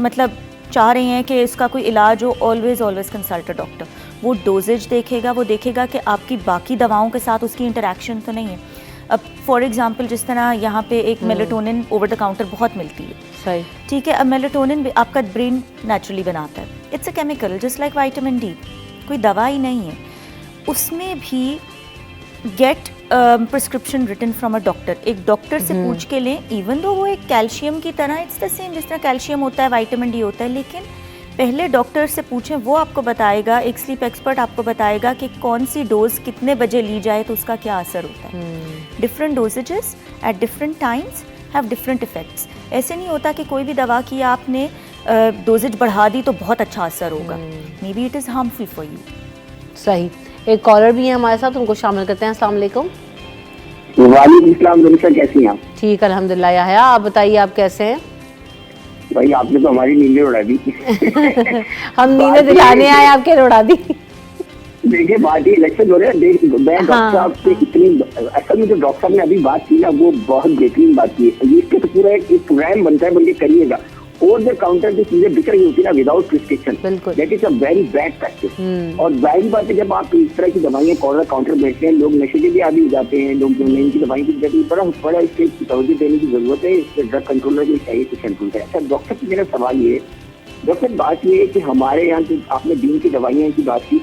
मतलब चाह रहे हैं कि इसका कोई इलाज हो, ऑलवेज कंसल्ट अ डॉक्टर। वो डोजेज देखेगा, वो देखेगा कि आपकी बाकी दवाओं के साथ उसकी इंटरेक्शन तो नहीं है। अब फॉर एग्जांपल, जिस तरह यहाँ पे एक मेलेटोनिन ओवर द काउंटर बहुत मिलती है, सही ठीक है। अब मेलेटोनिन आपका ब्रेन नेचुरली बनाता है, it's a chemical just like vitamin D, कोई दवा ही नहीं है। उसमें भी get prescription written from a doctor. एक डॉक्टर से पूछ के लें, इवन दो वो एक कैल्शियम की तरह, इट्स द सेम जिस तरह कैल्शियम होता है, विटामिन डी होता है, लेकिन पहले डॉक्टर से पूछें, वो आपको बताएगा, एक स्लीप एक्सपर्ट आपको बताएगा कि कौन सी डोज कितने बजे ली जाए तो उसका क्या असर होता है। Different dosages at different times have different effects. ऐसे नहीं होता कि कोई भी दवा की आपने डोजेज बढ़ा दी तो बहुत अच्छा असर होगा, may be it is harmful for you. सही। एक कॉलर भी है हमारे साथ, उनको शामिल करते हैं। अस्सलाम वालेकुम। वालेकुम सलाम, दुनिया कैसी हैं आप? ठीक, अल्हम्दुलिल्लाह। याहया, आप बताइए, आप कैसे हैं? भाई आपने तो हमारी नींदें उड़ा दी। हम नींदें दिलाने आए, आपके उड़ा दी। देखिए बात ये इलेक्शन हो रहा है, मैं डॉक्टर साहब से इतनी, असल में जो डॉक्टर साहब ने अभी बात की ना, वो बहुत बेहतरीन बात की है। इसके तो पूरा एक रैम बनता है, बल्कि करिएगा। ओवर द काउंटर जो चीजें बिक रही होती है ना without prescription, that is a very bad practice. और जाहिर बात है, जब आप इस तरह की दवाइयाँ ओवर द काउंटर बेचते हैं, लोग नशे के भी आदी हो जाते हैं। लोग जो नींद की दवाई की जगह बड़ा इससे तवज्जो देने की जरूरत है। इससे ड्रग कंट्रोलर भी चाहिए कुछ कंट्रोल है। अच्छा डॉक्टर से मेरा सवाल ये है, डॉक्टर बात ये है कि हमारे यहाँ जो आपने दिन की दवाइयाँ की बात की,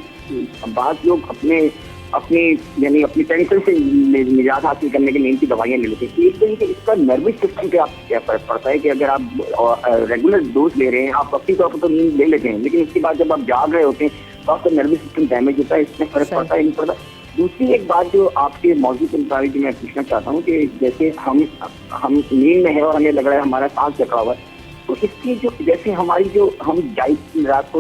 बात लोग अपने यानी अपनी टेंशन से निजात हासिल करने के लिए इनकी दवाइयाँ ले लेते हैं। एक तरीके इसका नर्वस सिस्टम पे आप क्या फर्क पड़ता है कि अगर आप रेगुलर डोज ले रहे हैं, आप अपनी तौर पर तो नींद ले लेते हैं, लेकिन उसके बाद जब आप जाग रहे होते हैं तो आपका नर्वस सिस्टम डैमेज होता है, इसमें फर्क पड़ता है नहीं पड़ता? दूसरी एक बात जो आपके मौजूद के मुताबिक मैं पूछना चाहता हूँ कि जैसे हम नींद में है और हमें लग रहा है हमारा सांस जकड़ा हुआ है, तो इसकी जो जैसे हमारी जो हम डाइट रात को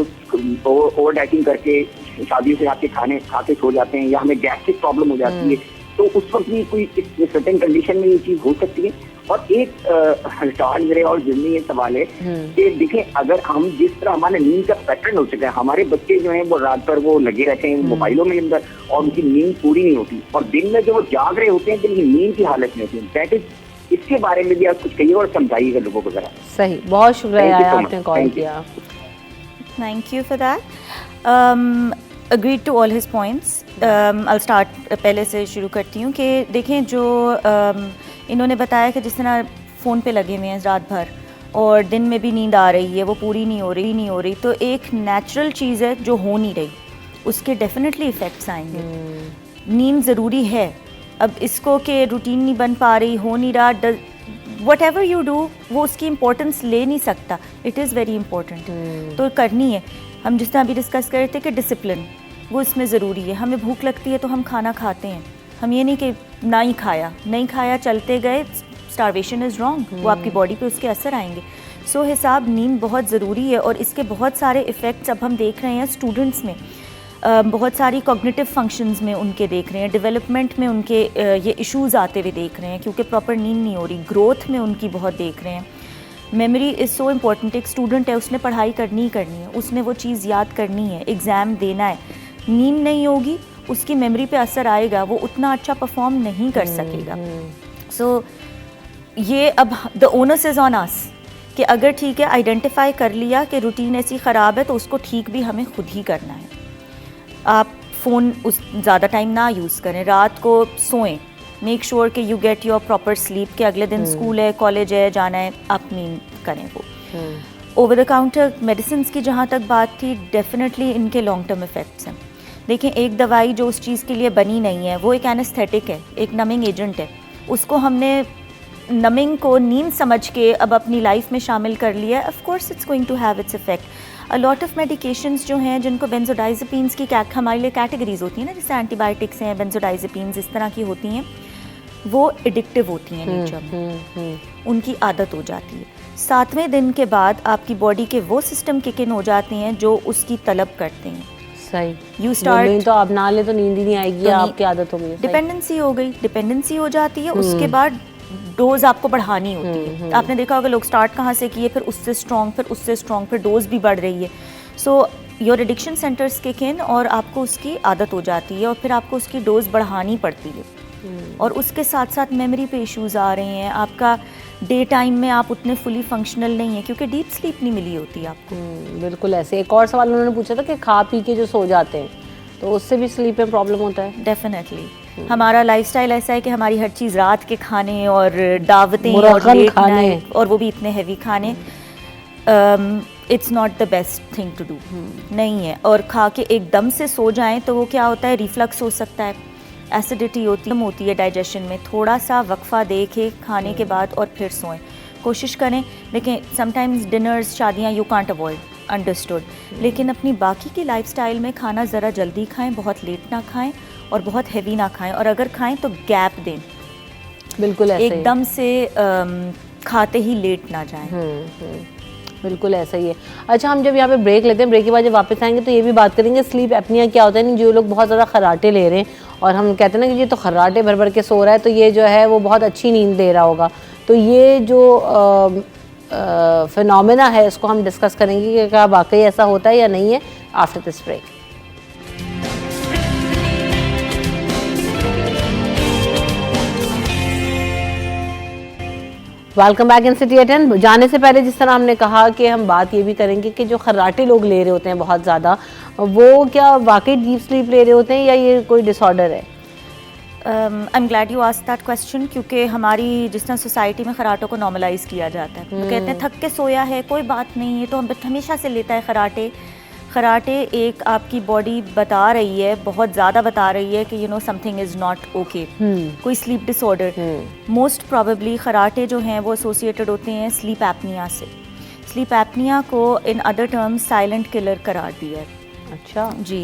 ओवर डाइटिंग करके शादियों से आके खाने खा के सो जाते हैं, या हमें गैस्ट्रिक प्रॉब्लम हो जाती है, तो उस वक्त भी कोई सर्टेन कंडीशन में ये चीज हो सकती है। और एक सवाल मेरे और जिंदगी ये सवाल है कि देखिए, अगर हम जिस तरह हमारे नींद का पैटर्न हो चुका है, हमारे बच्चे जो हैं वो रात भर वो लगे रहते हैं मोबाइलों में अंदर और उनकी नींद पूरी नहीं होती, और दिन में जो वो जाग रहे होते हैं तो उनकी नींद की हालत में होती है। दैट इज, इसके बारे में भी आप कुछ कहिए और समझाइएगा लोगों को जरा। सही, बहुत शुक्रिया आपने कॉल किया। Thank you for that. agreed to all his points. I'll start पहले से शुरू करती हूँ कि देखें जो इन्होंने बताया कि जिस तरह फ़ोन पे लगे हुए हैं रात भर और दिन में भी नींद आ रही है, वो पूरी नहीं हो रही, तो एक नेचुरल चीज़ है जो हो नहीं रही, उसके डेफिनेटली इफ़ेक्ट्स आएंगे। नींद ज़रूरी है। अब इसको कि रूटीन नहीं बन पा रही, हो नहीं रहा, वट एवर यू डू वो उसकी इम्पोर्टेंस ले नहीं सकता। इट इज़ वेरी इंपॉर्टेंट, तो करनी है। हम जिस तरह अभी डिस्कस कर रहे थे कि डिसिप्लिन वो इसमें ज़रूरी है। हमें भूख लगती है तो हम खाना खाते हैं, हम ये नहीं कि नहीं खाया चलते गए, स्टारवेशन इज़ रॉन्ग, वो आपकी बॉडी पे उसके असर आएंगे। सो हिसाब नींद बहुत ज़रूरी है और इसके बहुत सारे इफ़ेक्ट्स अब हम देख रहे हैं स्टूडेंट्स में, बहुत सारी कॉग्निटिव फंक्शंस में उनके देख रहे हैं, डेवलपमेंट में उनके ये इश्यूज़ आते हुए देख रहे हैं क्योंकि प्रॉपर नींद नहीं हो रही, ग्रोथ में उनकी बहुत देख रहे हैं। Memory is so important. एक स्टूडेंट है, उसने पढ़ाई करनी ही करनी है, उसने वो चीज़ याद करनी है, एग्ज़ाम देना है, नींद नहीं होगी उसकी मेमोरी पे असर आएगा, वो उतना अच्छा परफॉर्म नहीं कर सकेगा। सो ये अब the onus is on us कि अगर ठीक है आइडेंटिफाई कर लिया कि रूटीन ऐसी ख़राब है तो उसको ठीक भी हमें खुद ही करना है। आप फ़ोन उस ज़्यादा टाइम ना यूज़ करें, रात को सोएं, मेक श्योर कि you get your proper sleep, कि अगले दिन स्कूल है, कॉलेज है, जाना है, आप नींद करें। वो ओवर द काउंटर मेडिसिन की जहाँ तक बात थी, डेफिनेटली इनके लॉन्ग टर्म इफ़ेक्ट्स हैं। देखें, एक दवाई जो उस चीज़ के लिए बनी नहीं है, वो एक एनेस्थेटिक है, एक नमिंग एजेंट है, उसको हमने नमिंग को नींद समझ के अब अपनी लाइफ में शामिल कर लिया है। Of course it's going to have its effect. A lot of medications जो हैं जिनको बेंजोडाइज़ेपिन्स की हमारे लिए कैटेगरीज होती हैं ना, जैसे एंटीबायोटिक्स हैं, बेंजोडाइज़ेपिन्स इस तरह की होती हैं, वो एडिक्टिव होती हैं नेचर में, उनकी आदत हो जाती है। 7वें दिन के बाद आपकी बॉडी के वो सिस्टम किक इन हो जाते हैं जो उसकी तलब करते हैं। सही। यू स्टार्ट तो आप ना ले तो नींद ही नहीं आएगी, तो आपकी आदत हो गई, डिपेंडेंसी हो गई, डिपेंडेंसी हो जाती है। उसके बाद डोज आपको बढ़ानी होती है। आपने देखा होगा लोग स्टार्ट कहाँ से किए, फिर उससे स्ट्रॉन्ग, फिर डोज भी बढ़ रही है। So your addiction centres kick in और आपको उसकी आदत हो जाती है और फिर आपको उसकी डोज बढ़ानी पड़ती है। और उसके साथ साथ मेमोरी पे इश्यूज़ आ रहे हैं, आपका डे टाइम में आप उतने फुली फंक्शनल नहीं है क्योंकि डीप स्लीप नहीं मिली होती आपको। बिल्कुल ऐसे। एक और सवाल उन्होंने पूछा था कि खा पी के जो सो जाते हैं तो उससे भी स्लीप में प्रॉब्लम होता है। डेफिनेटली हमारा लाइफस्टाइल ऐसा है कि हमारी हर चीज़ रात के खाने और दावतें और मुरक्कन लेट खाने, नाइट, और वो भी इतने हैवी खाने, it's not the best thing to do, नहीं है। और खा के एकदम से सो जाएं तो वो क्या होता है, रिफ्लक्स हो सकता है, एसिडिटी होती है डाइजेशन में। थोड़ा सा वक्फा दे के खाने के बाद और फिर सोएं, कोशिश करें। देखें, समटाइम्स डिनर्स, शादियाँ यू कांट अवॉइड, अंडरस्टूड, लेकिन अपनी बाकी की लाइफस्टाइल में खाना ज़रा जल्दी खाएं, बहुत लेट ना खाएं और बहुत हैवी ना खाएं, और अगर खाएं तो गैप दें, बिल्कुल ऐसे एकदम से खाते ही लेट ना जाएं। बिल्कुल ऐसा ही है। अच्छा, हम जब यहाँ पे ब्रेक लेते हैं, ब्रेक के बाद जब वापस आएंगे तो ये भी बात करेंगे स्लीप एपनिया क्या होता है। नहीं, जो लोग बहुत ज़्यादा खर्राटे ले रहे हैं और हम कहते हैं ना कि ये तो खर्राटे भर भर के सो रहा है तो ये जो है वो बहुत अच्छी नींद ले रहा होगा, तो ये जो फिनोमेना है इसको हम डिस्कस करेंगे कि क्या वाकई ऐसा होता है या नहीं है after this break. Welcome back in city 10। जाने से पहले जिस तरह हमने कहा कि हम बात ये भी करेंगे कि जो खर्राटे लोग ले रहे होते हैं बहुत ज़्यादा, वो क्या वाकई डीप स्लीप ले रहे होते हैं या ये कोई डिसऑर्डर है? I am glad you asked that question, क्योंकि हमारी जिस तरह सोसाइटी में खराटों को नॉर्मलाइज किया जाता है, तो कहते हैं थक के सोया है, कोई बात नहीं है, तो हम हमेशा से लेता है खराटे। खराटे एक आपकी बॉडी बता रही है, बहुत ज़्यादा बता रही है कि you know something is not okay, कोई स्लीप डिसऑर्डर। मोस्ट प्रॉबेबली खराटे जो हैं वो एसोसिएटेड होते हैं स्लीप एपनिया से। स्लीप एपनिया को in other terms silent killer करार दिया है। अच्छा जी,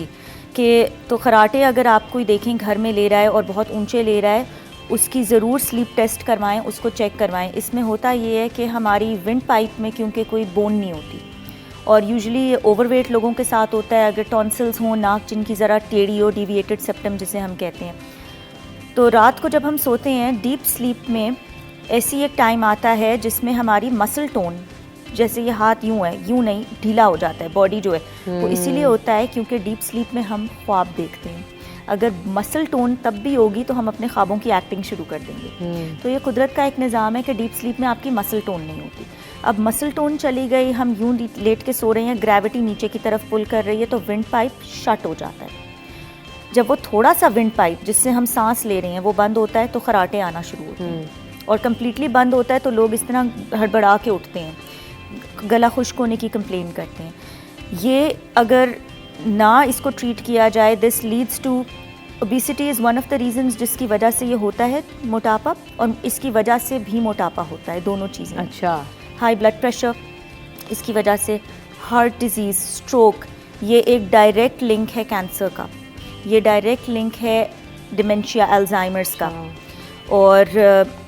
कि तो खराटे अगर आप कोई देखें घर में ले रहा है और बहुत ऊंचे ले रहा है, उसकी ज़रूर स्लीप टेस्ट करवाएं, उसको चेक करवाएं। इसमें होता ये है कि हमारी विंड पाइप में क्योंकि कोई बोन नहीं होती, और यूजुअली ओवरवेट लोगों के साथ होता है, अगर टॉन्सिल्स हों, नाक जिनकी ज़रा टेढ़ी हो, डिविएटेड सेप्टम जिसे हम कहते हैं, तो रात को जब हम सोते हैं डीप स्लीप में ऐसी एक टाइम आता है जिसमें हमारी मसल टोन, जैसे ये हाथ यूँ है, यूँ नहीं, ढीला हो जाता है बॉडी जो है, वो इसीलिए होता है क्योंकि डीप स्लीप में हम ख्वाब देखते हैं। अगर मसल टोन तब भी होगी तो हम अपने ख्वाबों की एक्टिंग शुरू कर देंगे। तो ये कुदरत का एक निज़ाम है कि डीप स्लीप में आपकी मसल टोन नहीं होती। अब मसल टोन चली गई, हम यूं लेट के सो रहे हैं, ग्रेविटी नीचे की तरफ पुल कर रही है, तो विंड पाइप शट हो जाता है। जब वो थोड़ा सा विंड पाइप जिससे हम सांस ले रहे हैं वो बंद होता है तो खराटे आना शुरू होते हैं, और कम्प्लीटली बंद होता है तो लोग इस तरह हड़बड़ा के उठते हैं, गला खुश्क होने की कंप्लेन करते हैं। ये अगर ना इसको ट्रीट किया जाए, this leads to obesity is one of the reasons जिसकी वजह से ये होता है मोटापा, और इसकी वजह से भी मोटापा होता है, दोनों चीज़ें। अच्छा, हाई ब्लड प्रेशर इसकी वजह से, हार्ट डिजीज़, स्ट्रोक, ये एक डायरेक्ट लिंक है कैंसर का, ये डायरेक्ट लिंक है डिमेंशिया, अल्जाइमर्स का, और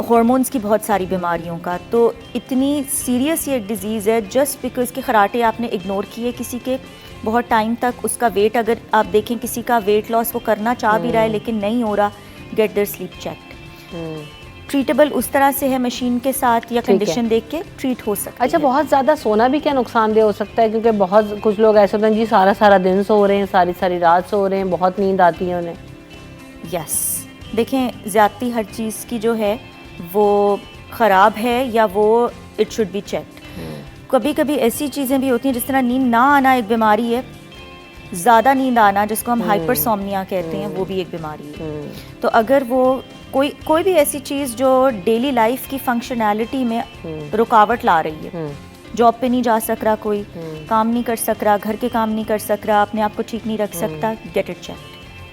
हार्मोन्स की बहुत सारी बीमारियों का। तो इतनी सीरियस ये डिज़ीज़ है जस्ट बिकॉज के खराटे आपने इग्नोर किए किसी के बहुत टाइम तक। उसका वेट, अगर आप देखें किसी का वेट लॉस वो करना चाह भी रहा है लेकिन नहीं हो रहा, get their sleep checked. Treatable उस तरह से है मशीन के साथ या कंडीशन देख के ट्रीट हो सकता है। अच्छा, बहुत ज़्यादा सोना भी क्या नुकसानदेह हो सकता है? क्योंकि बहुत कुछ लोग ऐसे होते हैं जी सारा सारा दिन सो रहे हैं, सारी सारी रात सो रहे हैं, बहुत नींद आती है उन्हें। यस, देखें ज़्यादती हर चीज़ की जो है वो ख़राब है या वो इट शुड बी चेक्ड। कभी कभी ऐसी चीज़ें भी होती हैं जिस तरह नींद ना आना एक बीमारी है, ज़्यादा नींद आना जिसको हम हाइपरसोमनिया कहते हैं वो भी एक बीमारी है। तो अगर वो कोई भी ऐसी चीज़ जो डेली लाइफ की फंक्शनैलिटी में रुकावट ला रही है, जॉब पे नहीं जा सक रहा, कोई काम नहीं कर सक रहा, घर के काम नहीं कर सक रहा, अपने आप को ठीक नहीं रख सकता, get it check,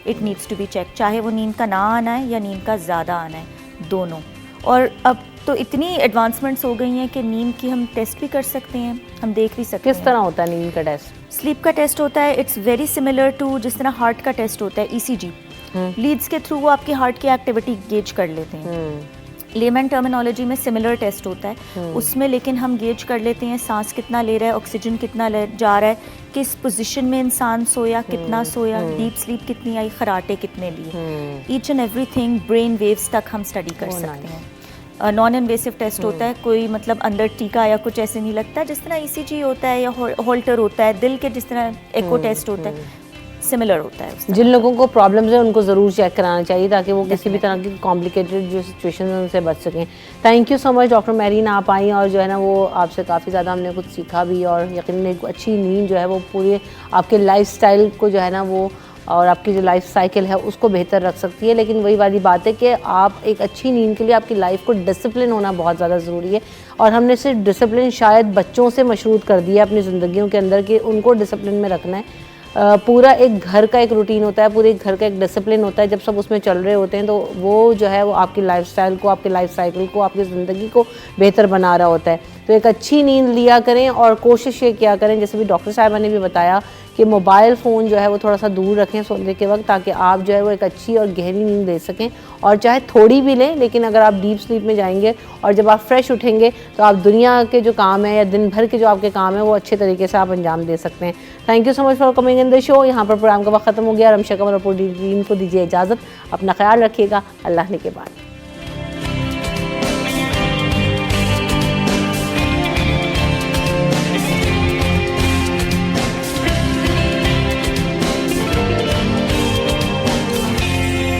it needs to be check, चाहे वो नींद का ना आना है या नींद का ज़्यादा आना है, दोनों। और अब तो इतनी एडवांसमेंट्स हो गई हैं कि नींद की हम टेस्ट भी कर सकते हैं, हम देख भी सकते हैं। किस तरह होता है नींद का टेस्ट? स्लीप का टेस्ट होता है, इट्स वेरी सिमिलर टू जिस तरह हार्ट का टेस्ट होता है, ईसीजी। लीड्स के थ्रू वो आपकी हार्ट की एक्टिविटी गेज कर लेते हैं। लेमन टर्मिनोलॉजी में सिमिलर टेस्ट होता है उसमें, लेकिन हम गेज कर लेते हैं सांस कितना ले रहा है, ऑक्सीजन कितना जा रहा है, किस पोजीशन में इंसान सोया, कितना सोया, डीप स्लीप कितनी आई, खराटे कितने लिए, each and everything, brain waves तक हम स्टडी कर सकते हैं। नॉन इन्वेसिव टेस्ट होता है, कोई मतलब अंदर टीका या कुछ ऐसे नहीं लगता, जिस तरह ईसीजी होता है या होल्टर होता है, दिल के जिस तरह एको टेस्ट होता है, सिमिलर होता है। जिन लोगों को प्रॉब्लम्स है उनको ज़रूर चेक कराना चाहिए ताकि वो किसी भी तरह की कॉम्प्लिकेटेड जो सिचुएशन है उनसे बच सकें। Thank you so much doctor marine, आप आई और जो है ना वो आपसे काफ़ी ज़्यादा हमने कुछ सीखा भी, और यकीनन एक अच्छी नींद जो है वो पूरे आपके लाइफस्टाइल को जो है ना वो, और आपकी जो लाइफ साइकिल है उसको बेहतर रख सकती है। लेकिन वही वाली बात है कि आप एक अच्छी नींद के लिए आपकी लाइफ को डिसिप्लिन होना बहुत ज़्यादा ज़रूरी है, और हमने सिर्फ डिसिप्लिन शायद बच्चों से मशरूत कर दिया अपनी ज़िंदगियों के अंदर कि उनको डिसिप्लिन में रखना है। पूरा एक घर का एक रूटीन होता है, पूरे एक घर का एक डिसिप्लिन होता है, जब सब उसमें चल रहे होते हैं तो वो जो है वो आपकी लाइफस्टाइल को, आपकी लाइफ साइकिल को, आपकी ज़िंदगी को बेहतर बना रहा होता है। तो एक अच्छी नींद लिया करें और कोशिश ये किया करें, जैसे भी डॉक्टर साहबा ने भी बताया कि मोबाइल फ़ोन जो है वो थोड़ा सा दूर रखें सोने के वक्त, ताकि आप जो है वो एक अच्छी और गहरी नींद ले सकें, और चाहे थोड़ी भी लें, लेकिन अगर आप डीप स्लीप में जाएंगे और जब आप फ्रेश उठेंगे तो आप दुनिया के जो काम है या दिन भर के जो आपके काम है वो अच्छे तरीके से आप अंजाम दे सकते हैं। Thank you so much for coming in the show. यहाँ पर प्रोग्राम का वक्त ख़त्म हो गया। रमशा कमर और टीम को दीजिए इजाज़त, अपना ख्याल रखिएगा, अल्लाह ने के बाद।